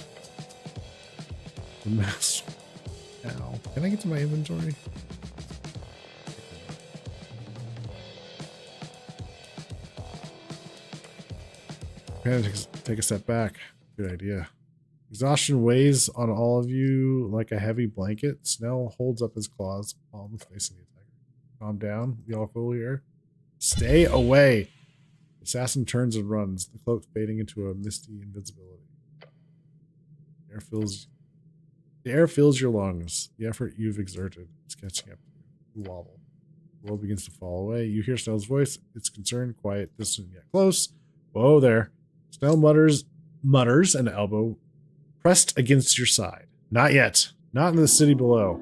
The masked. Ow. Can I get to my inventory? Take a step back. Good idea. Exhaustion weighs on all of you like a heavy blanket. Snell holds up his claws, palms facing the attacker. Calm down. We all cool here. Stay away. The assassin turns and runs, the cloak fading into a misty invisibility. The air fills your lungs. The effort you've exerted is catching up to you. You wobble. The world begins to fall away. You hear Snell's voice. It's concerned, quiet, distant, yet close. Whoa there. Snell mutters an elbow pressed against your side. Not yet. Not in the city below.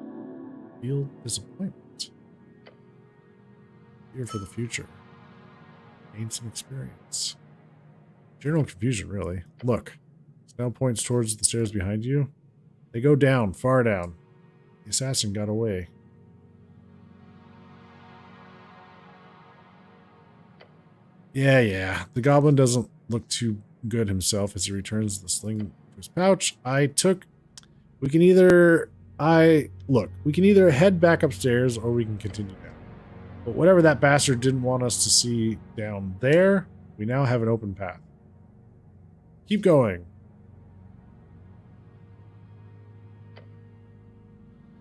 Feel disappointment. Fear for the future. Gain some experience. General confusion, really. Look. Snell points towards the stairs behind you. They go down, far down. The assassin got away. Yeah. The goblin doesn't look too good himself as he returns the sling to his pouch. We can either head back upstairs or we can continue down. But whatever that bastard didn't want us to see down there, we now have an open path. Keep going.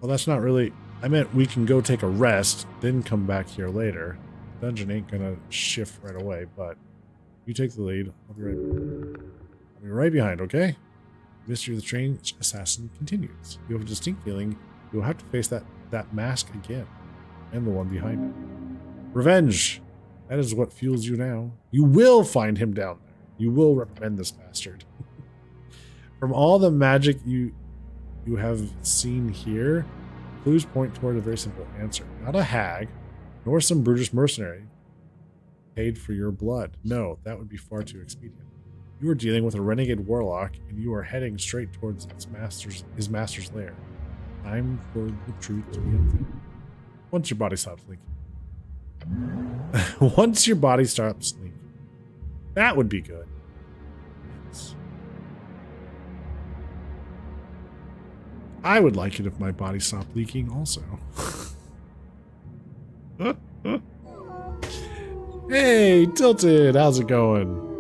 Well, that's not really... I meant we can go take a rest, then come back here later. The dungeon ain't gonna shift right away, but you take the lead. I'll be right behind, okay? The mystery of the strange assassin continues. You have a distinct feeling you'll have to face that mask again, and the one behind it. Revenge! That is what fuels you now. You will find him down there. You will reprimand this bastard. From all the magic you have seen here, clues point toward a very simple answer. Not a hag, nor some brutish mercenary paid for your blood. No, that would be far too expedient. You are dealing with a renegade warlock, and you are heading straight towards his master's lair. Time for the truth to be unveiled. Once your body stops leaking. Once your body stops leaking. That would be good. Yes. I would like it if my body stopped leaking also. Hey, Tilted, how's it going?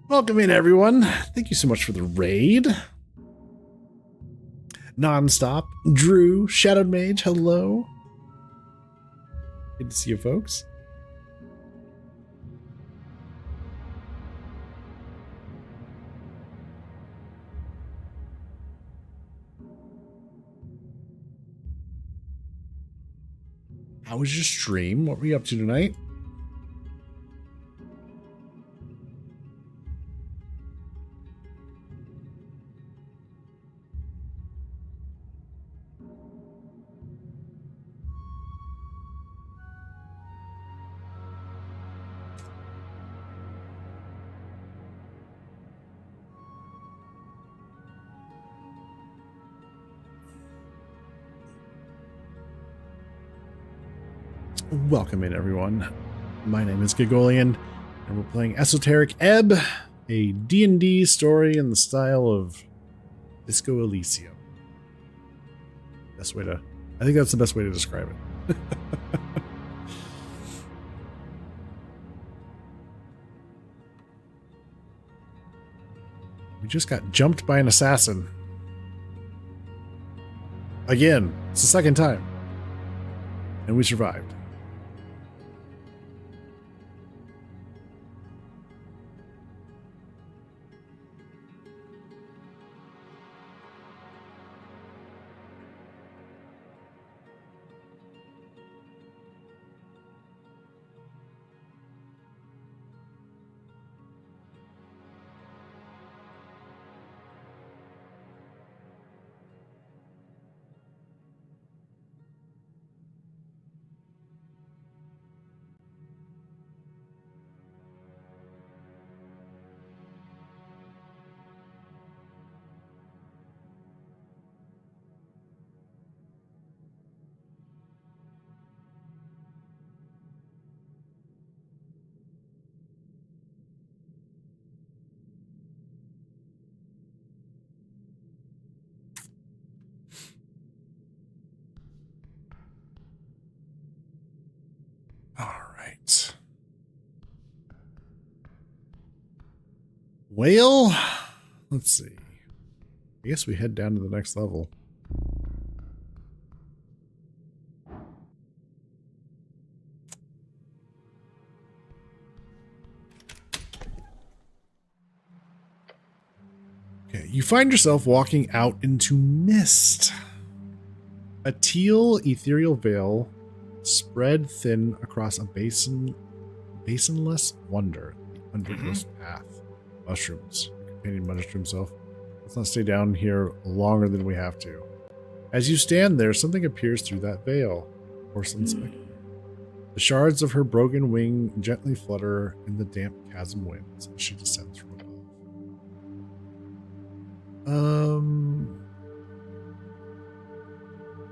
Welcome in, everyone. Thank you so much for the raid. Nonstop, Drew, Shadowed Mage, hello. Good to see you, folks. How was your stream? What were you up to tonight? Welcome in, everyone. My name is Gigolian, and we're playing Esoteric Ebb, a D&D story in the style of Disco Elysium. I think that's the best way to describe it. We just got jumped by an assassin. Again, it's the second time. And we survived. Well, let's see. I guess we head down to the next level. Okay, you find yourself walking out into mist. A teal ethereal veil spread thin across a basinless wonder, the underground path. Mushrooms. Your companion mutters to himself. Let's not stay down here longer than we have to. As you stand there, something appears through that veil. Porcelain spectre. The shards of her broken wing gently flutter in the damp chasm winds as she descends from above.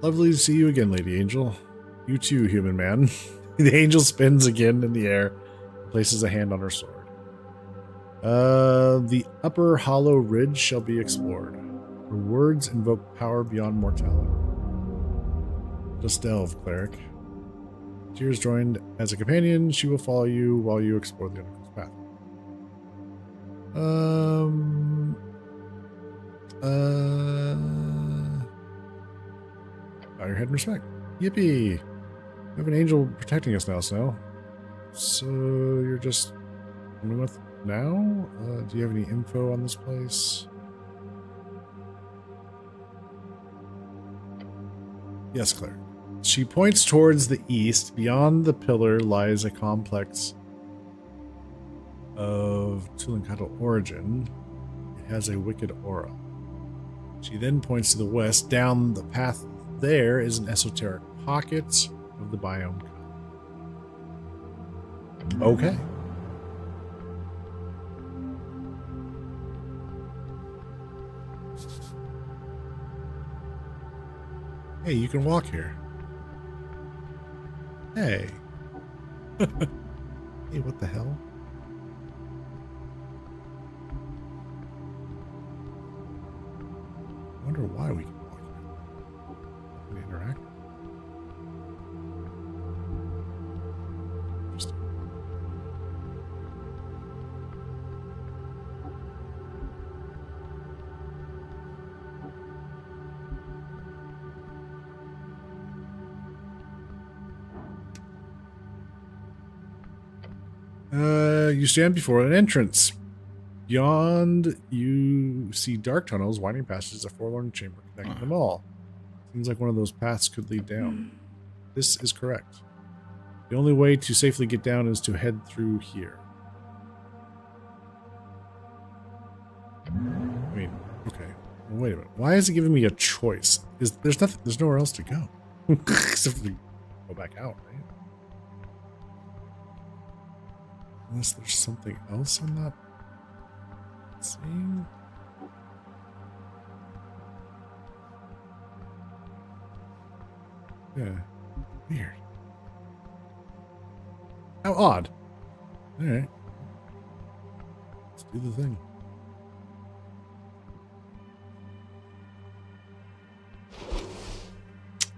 Lovely to see you again, Lady Angel. You too, human man. The angel spins again in the air and places a hand on her sword. The upper hollow ridge shall be explored. Her words invoke power beyond mortality. Just delve, cleric. Tears joined as a companion. She will follow you while you explore the underground path. Bow your head in respect. Yippee! We have an angel protecting us now, Snow. So you're just coming with now? Do you have any info on this place? Yes, Claire. She points towards the east. Beyond the pillar lies a complex of Tulankatl origin. It has a wicked aura. She then points to the west. Down the path there is an esoteric pocket of the biome. Okay. Hey, you can walk here. Hey. Hey, what the hell? I wonder why we can walk here. Can we interact? Interesting. You stand before an entrance. Beyond, you see dark tunnels, winding passages, a forlorn chamber connecting them all. Seems like one of those paths could lead down. This is correct. The only way to safely get down is to head through here. I mean, okay. Well, wait a minute. Why is it giving me a choice? There's nowhere else to go. Except for go back out, right? Unless there's something else I'm not seeing. Yeah. Weird. How odd. Alright. Let's do the thing.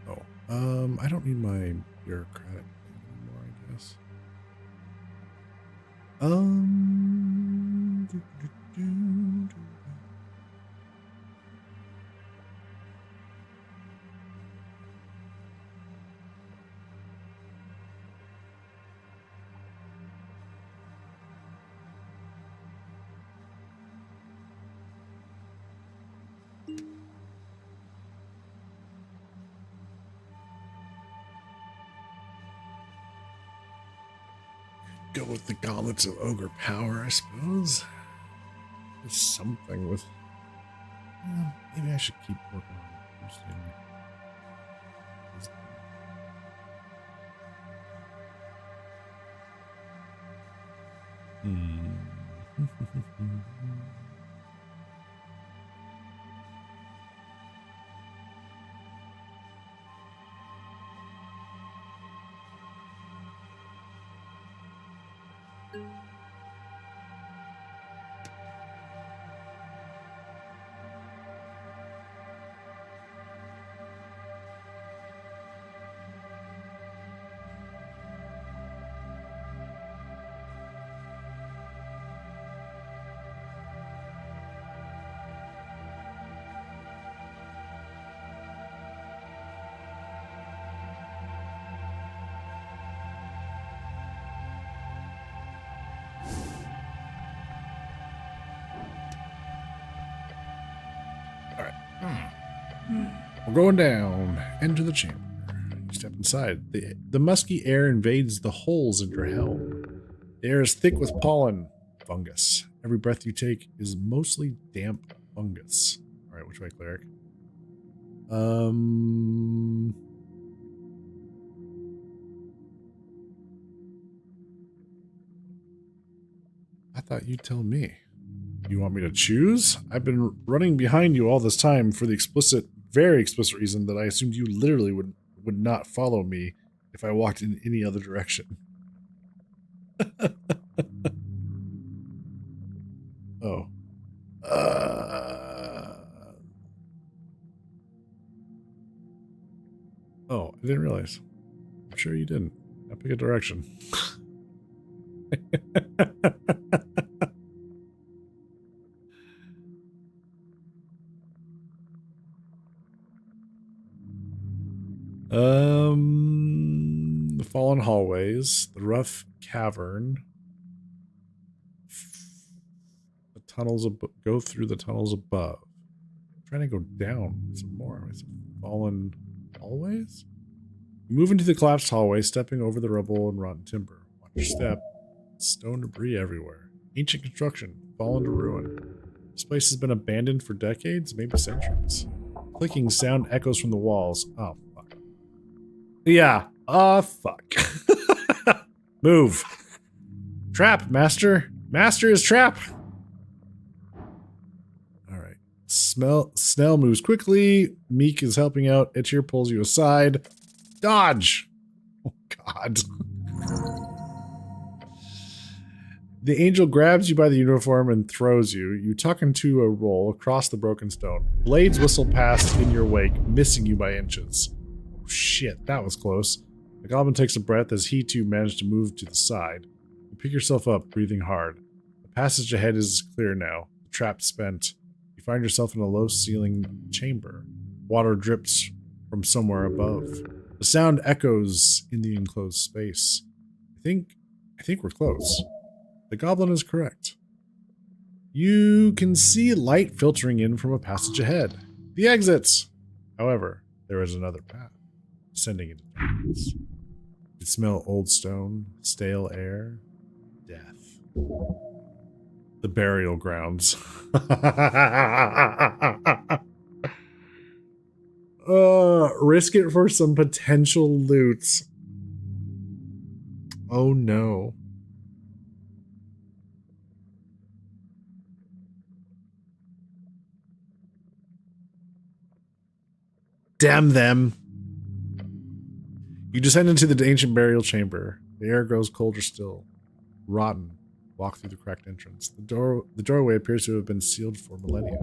Oh. I don't need my bureaucratic thing anymore, I guess. Go with the gauntlets of ogre power, I suppose. There's something with. Maybe I should keep working on boosting. We're going down. Enter the chamber. You step inside. The musky air invades the holes in your helm. The air is thick with pollen. Fungus. Every breath you take is mostly damp fungus. Alright, which way, cleric? I thought you'd tell me. You want me to choose? I've been running behind you all this time for the explicit, very explicit reason that I assumed you literally would not follow me if I walked in any other direction. Oh. Oh, I didn't realize. I'm sure you didn't. Now pick a direction. fallen hallways, the rough cavern. The tunnels go through the tunnels above. I'm trying to go down some more. Is it fallen hallways? You move into the collapsed hallway, stepping over the rubble and rotten timber. Watch your step. Stone debris everywhere. Ancient construction, fallen to ruin. This place has been abandoned for decades, maybe centuries. Clicking sound echoes from the walls. Oh, fuck. Yeah. Oh, fuck. Move. Trap, master. Master is trap. All right. Snell moves quickly. Meek is helping out. Etcher pulls you aside. Dodge. Oh, God. The angel grabs you by the uniform and throws you. You tuck into a roll across the broken stone. Blades whistle past in your wake, missing you by inches. Oh shit, that was close. The goblin takes a breath as he too managed to move to the side. You pick yourself up, breathing hard. The passage ahead is clear now. The trap spent. You find yourself in a low-ceilinged chamber. Water drips from somewhere above. The sound echoes in the enclosed space. I think we're close. The goblin is correct. You can see light filtering in from a passage ahead. The exits! However, there is another path, descending into darkness. You can smell old stone, stale air, death. The burial grounds. Risk it for some potential loot. Oh no. Damn them. You descend into the ancient burial chamber. The air grows colder still. Rotten. Walk through the cracked entrance. The doorway appears to have been sealed for millennia.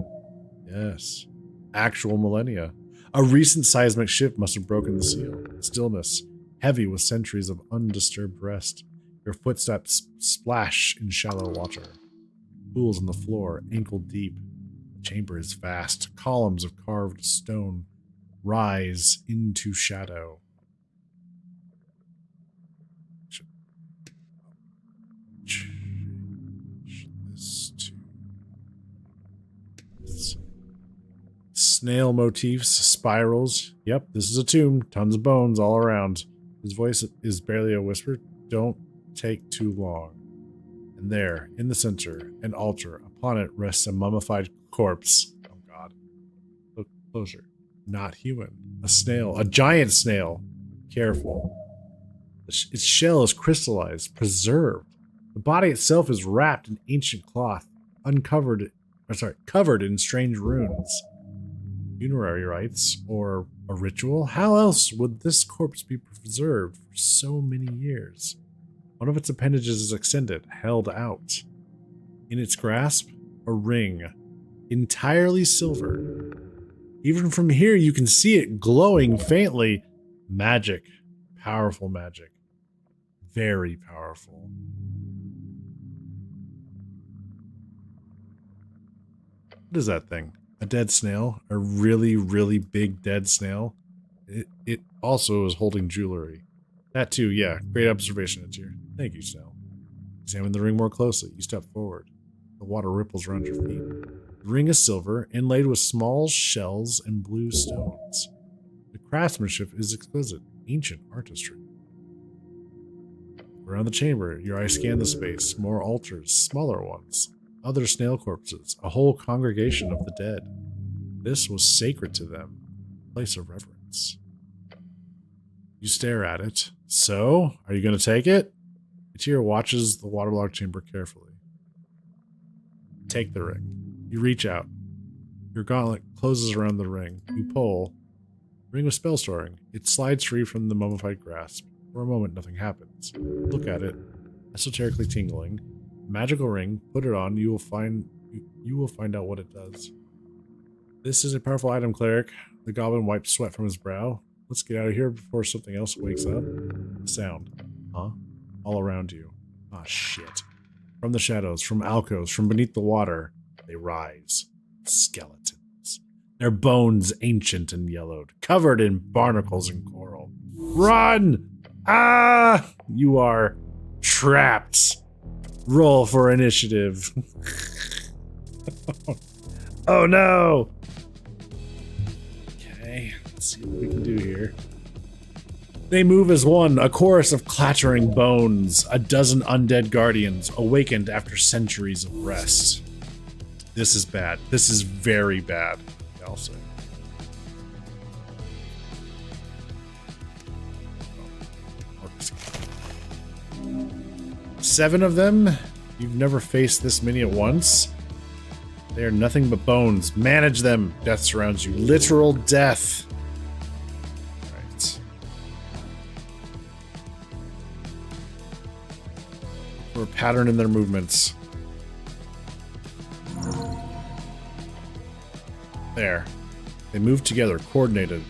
Yes. Actual millennia. A recent seismic shift must have broken the seal. Stillness. Heavy with centuries of undisturbed rest. Your footsteps splash in shallow water. Pools on the floor, ankle deep. The chamber is vast. Columns of carved stone rise into shadow. Change this to snail motifs, spirals. Yep, this is a tomb. Tons of bones all around. His voice is barely a whisper. Don't take too long. And there, in the center, an altar. Upon it rests a mummified corpse. Oh God. Look closer. Not human. A snail. A giant snail. Careful. Its shell is crystallized, preserved. The body itself is wrapped in ancient cloth, covered in strange runes. Funerary rites, or a ritual? How else would this corpse be preserved for so many years? One of its appendages is extended, held out. In its grasp, a ring, entirely silver. Even from here, you can see it glowing faintly. Magic. Powerful magic. Very powerful. What is that thing? A dead snail? A really, really big dead snail? It also is holding jewelry. That too, yeah. Great observation, it's here. Thank you, snail. Examine the ring more closely. You step forward. The water ripples around your feet. The ring is silver, inlaid with small shells and blue stones. The craftsmanship is exquisite, ancient artistry. Around the chamber, your eyes scan the space. More altars, smaller ones. Other snail corpses, a whole congregation of the dead. This was sacred to them, a place of reverence. You stare at it. So, are you going to take it? Ichiro watches the waterlogged chamber carefully. Take the ring. You reach out. Your gauntlet closes around the ring. You pull. Ring with spell storing. It slides free from the mummified grasp. For a moment, nothing happens. Look at it. Esoterically tingling. Magical ring. Put it on. You will find out what it does. This is a powerful item, cleric. The goblin wipes sweat from his brow. Let's get out of here before something else wakes up. The sound. Huh? All around you. Ah, shit. From the shadows, from alcoves, from beneath the water, they rise. Skeletons. Their bones ancient and yellowed, covered in barnacles and coral. Run! Ah! You are trapped. Roll for initiative. Oh no! Okay, let's see what we can do here. They move as one, a chorus of clattering bones, a dozen undead guardians, awakened after centuries of rest. This is bad. This is very bad, I'll say. 7 of them? You've never faced this many at once? They are nothing but bones. Manage them. Death surrounds you. Literal death. Right. For a pattern in their movements. There. They move together, coordinated.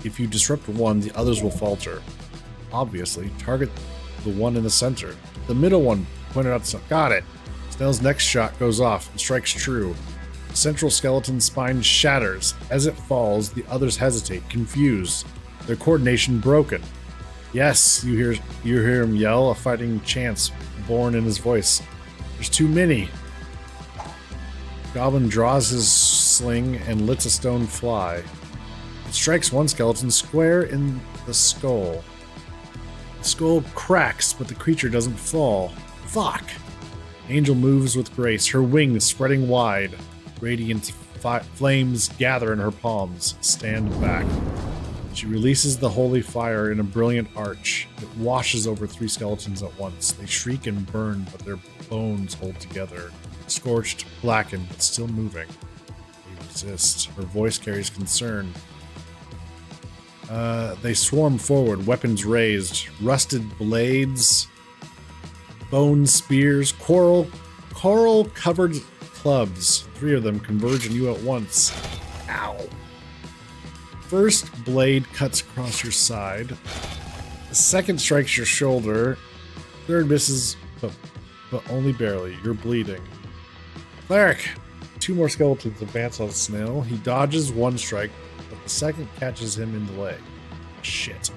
If you disrupt one, the others will falter. Obviously, target the one in the center. The middle one pointed out. Got it. Snell's next shot goes off and strikes true. The central skeleton's spine shatters. As it falls, the others hesitate, confused, their coordination broken. Yes, you hear him yell, a fighting chance born in his voice. There's too many. Goblin draws his sling and lets a stone fly. It strikes one skeleton square in the skull. The skull cracks, but the creature doesn't fall. Fuck! Angel moves with grace, her wings spreading wide. Radiant flames gather in her palms. Stand back. She releases the holy fire in a brilliant arch. It washes over 3 skeletons at once. They shriek and burn, but their bones hold together. Scorched, blackened, but still moving. They resist. Her voice carries concern. They swarm forward, weapons raised. Rusted blades, bone spears, coral-covered clubs. 3 of them converge on you at once. Ow. First blade cuts across your side. The second strikes your shoulder. Third misses, but only barely. You're bleeding. Cleric! 2 more skeletons advance on Snail. He dodges one strike, but the second catches him in the leg. Shit.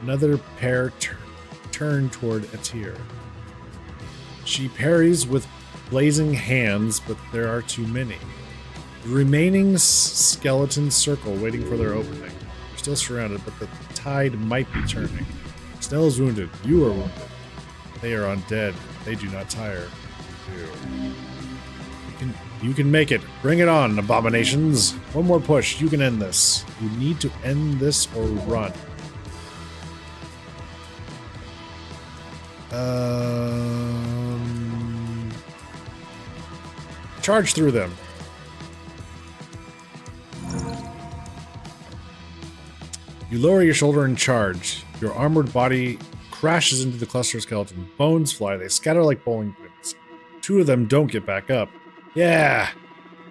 Another pair turn toward Atir. She parries with blazing hands, but there are too many. The remaining skeletons circle, waiting for their opening. They're still surrounded, but the tide might be turning. Snell is wounded. You are wounded. They are undead. They do not tire. You can make it. Bring it on, abominations. One more push. You can end this. You need to end this or run. Charge through them. You lower your shoulder and charge. Your armored body crashes into the cluster of skeleton. Bones fly. They scatter like bowling pins. 2 of them don't get back up. Yeah!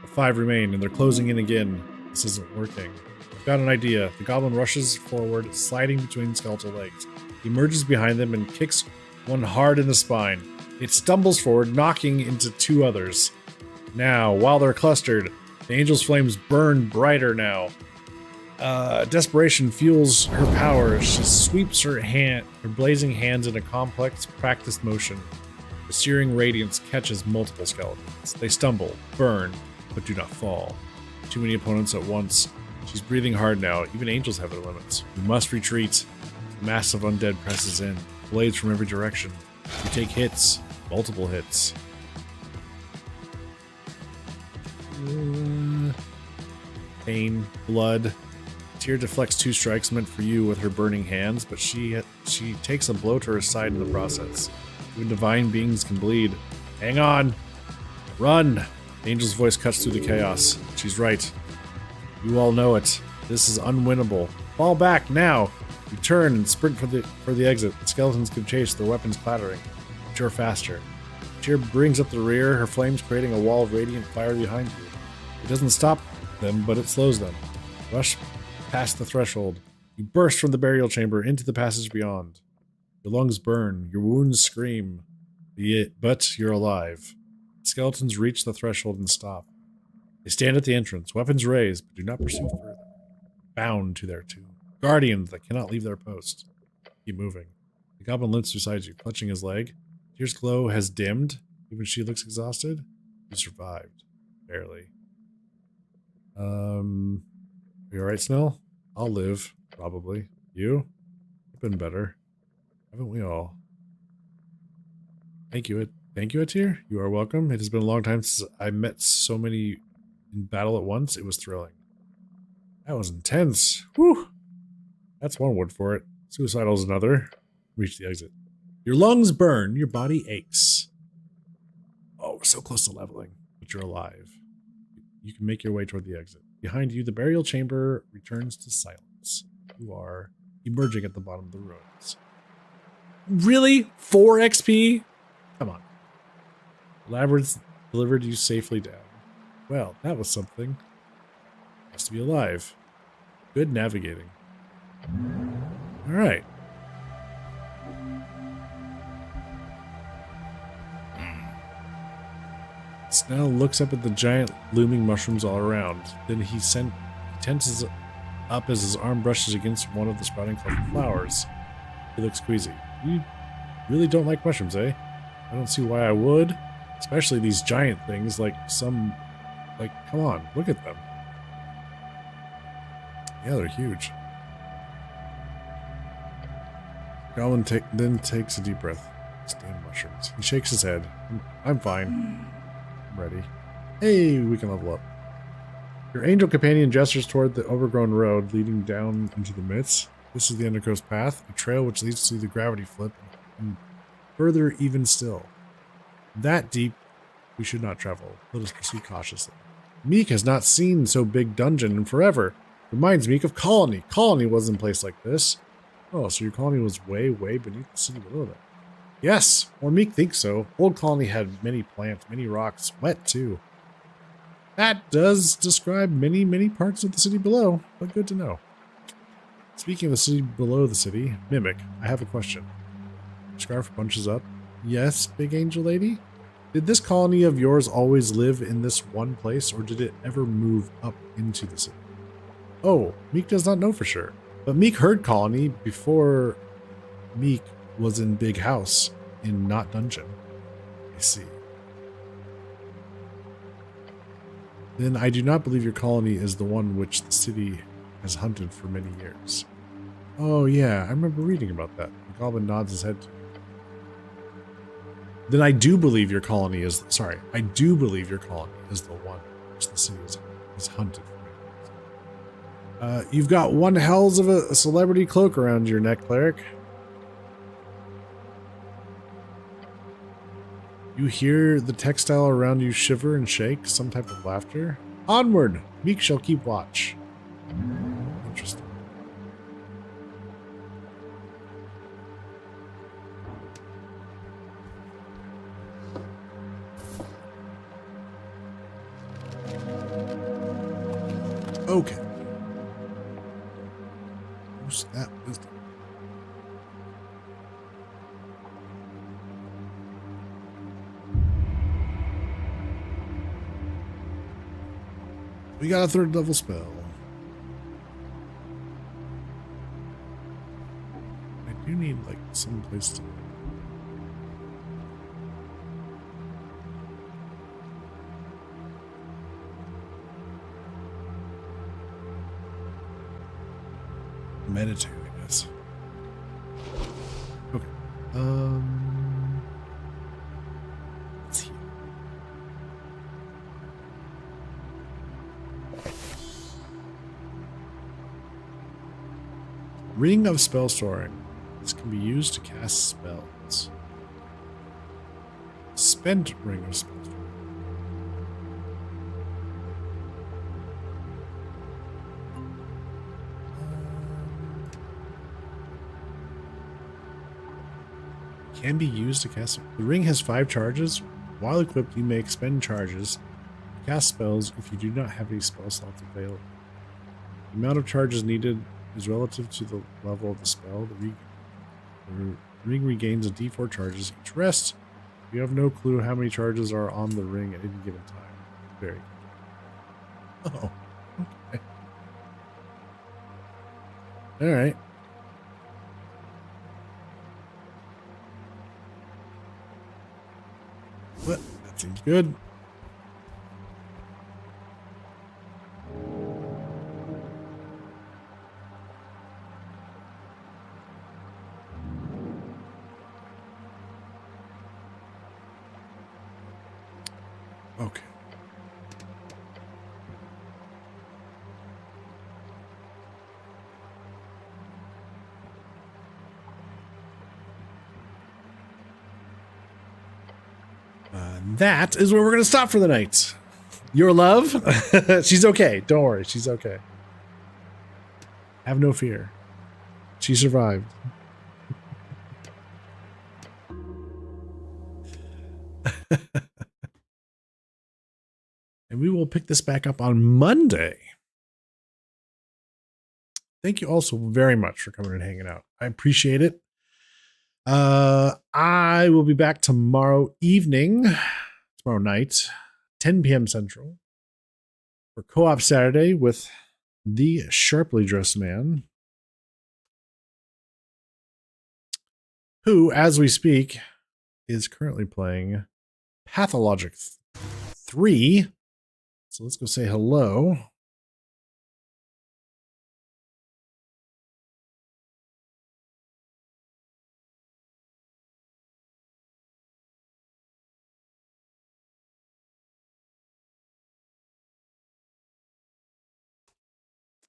The 5 remain, and they're closing in again. This isn't working. I've got an idea. The goblin rushes forward, sliding between skeletal legs. He emerges behind them and kicks one hard in the spine. It stumbles forward, knocking into 2 others. Now, while they're clustered, the angel's flames burn brighter now. Desperation fuels her power. She sweeps her blazing hands in a complex, practiced motion. The searing radiance catches multiple skeletons. They stumble, burn, but do not fall. Too many opponents at once. She's breathing hard now. Even angels have their limits. We must retreat. The mass of undead presses in. Blades from every direction. You take hits. Multiple hits. Pain. Blood. Tyr deflects 2 strikes meant for you with her burning hands, but she takes a blow to her side in the process. Even divine beings can bleed. Hang on! Run! The angel's voice cuts through the chaos. She's right. You all know it. This is unwinnable. Fall back, now! You turn and sprint for the exit. The skeletons give chase, their weapons clattering. But you're faster. Tyr brings up the rear, her flames creating a wall of radiant fire behind you. It doesn't stop them, but it slows them. Rush past the threshold. You burst from the burial chamber into the passage beyond. Your lungs burn, your wounds scream, but you're alive. The skeletons reach the threshold and stop. They stand at the entrance, weapons raised, but do not pursue further. Bound to their tomb. Guardians that cannot leave their post. Keep moving. The goblin limps beside you, clutching his leg. Tear's glow has dimmed. Even she looks exhausted. You survived. Barely. You alright, Snell? I'll live, probably. You? You've been better. Haven't we all? Thank you, Atir. You are welcome. It has been a long time since I met so many in battle at once. It was thrilling. That was intense. Whew. That's one word for it. Suicidal is another. Reach the exit. Your lungs burn. Your body aches. Oh, we're so close to leveling, but you're alive. You can make your way toward the exit. Behind you, the burial chamber returns to silence. You are emerging at the bottom of the ruins. Really? 4 XP? Come on. Labyrinth delivered you safely down. Well, that was something. Has to be alive. Good navigating. Alright. Snell looks up at the giant looming mushrooms all around. Then he tenses up as his arm brushes against one of the sprouting flowers. He looks queasy. You really don't like mushrooms, eh? I don't see why I would. Especially these giant things like come on, look at them. Yeah, they're huge. Goblin then takes a deep breath. Damn mushrooms. He shakes his head. I'm fine. I'm ready. Hey, we can level up. Your angel companion gestures toward the overgrown road leading down into the midst. This is the Undercoast Path, a trail which leads to the gravity flip, and further even still. That deep, we should not travel. Let us proceed cautiously. Meek has not seen so big dungeon in forever. Reminds Meek of Colony. Colony wasn't a place like this. Oh, so your colony was way, way beneath the city below that. Yes, or Meek thinks so. Old Colony had many plants, many rocks, wet too. That does describe many, many parts of the city below, but good to know. Speaking of the city below the city, Mimic, I have a question. Scarf bunches up. Yes, big angel lady? Did this colony of yours always live in this one place, or did it ever move up into the city? Oh, Meek does not know for sure. But Meek heard colony before Meek was in Big House in Not Dungeon. I see. Then I do not believe your colony is the one which the city has hunted for many years. Oh yeah, I remember reading about that. The goblin nods his head to me. Then I do believe your colony is... Sorry, I do believe your colony is the one which the city has hunted for many years. You've got one hells of a celebrity cloak around your neck, cleric. You hear the textile around you shiver and shake, some type of laughter. Onward! Meek shall keep watch. Interesting. Okay. Who's that wisdom? We got a 3rd level spell. I do need like some place to... meditate, I guess. Okay. Let's see. Ring of Spell Storing. This can be used to cast spells. Spent Ring of Spell Storing. Can be used to cast. The ring has 5 charges. While equipped, you may expend charges to cast spells if you do not have any spell slots available. The amount of charges needed is relative to the level of the spell. The ring regains a d4 charges each rest. You have no clue how many charges are on the ring at any given time. Very good. Oh, okay. All right. Good. Okay. That is where we're going to stop for the night. Your love? She's okay. Don't worry. She's okay. Have no fear. She survived. And we will pick this back up on Monday. Thank you also very much for coming and hanging out. I appreciate it. I will be back tomorrow night, 10 p.m. Central, for Co-op Saturday with the Sharply Dressed Man, who, as we speak, is currently playing Pathologic 3. So let's go say hello.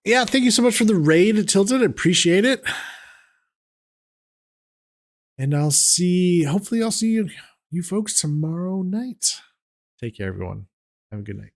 Yeah, thank you so much for the raid, Tilted. I appreciate it. And hopefully I'll see you folks tomorrow night. Take care, everyone. Have a good night.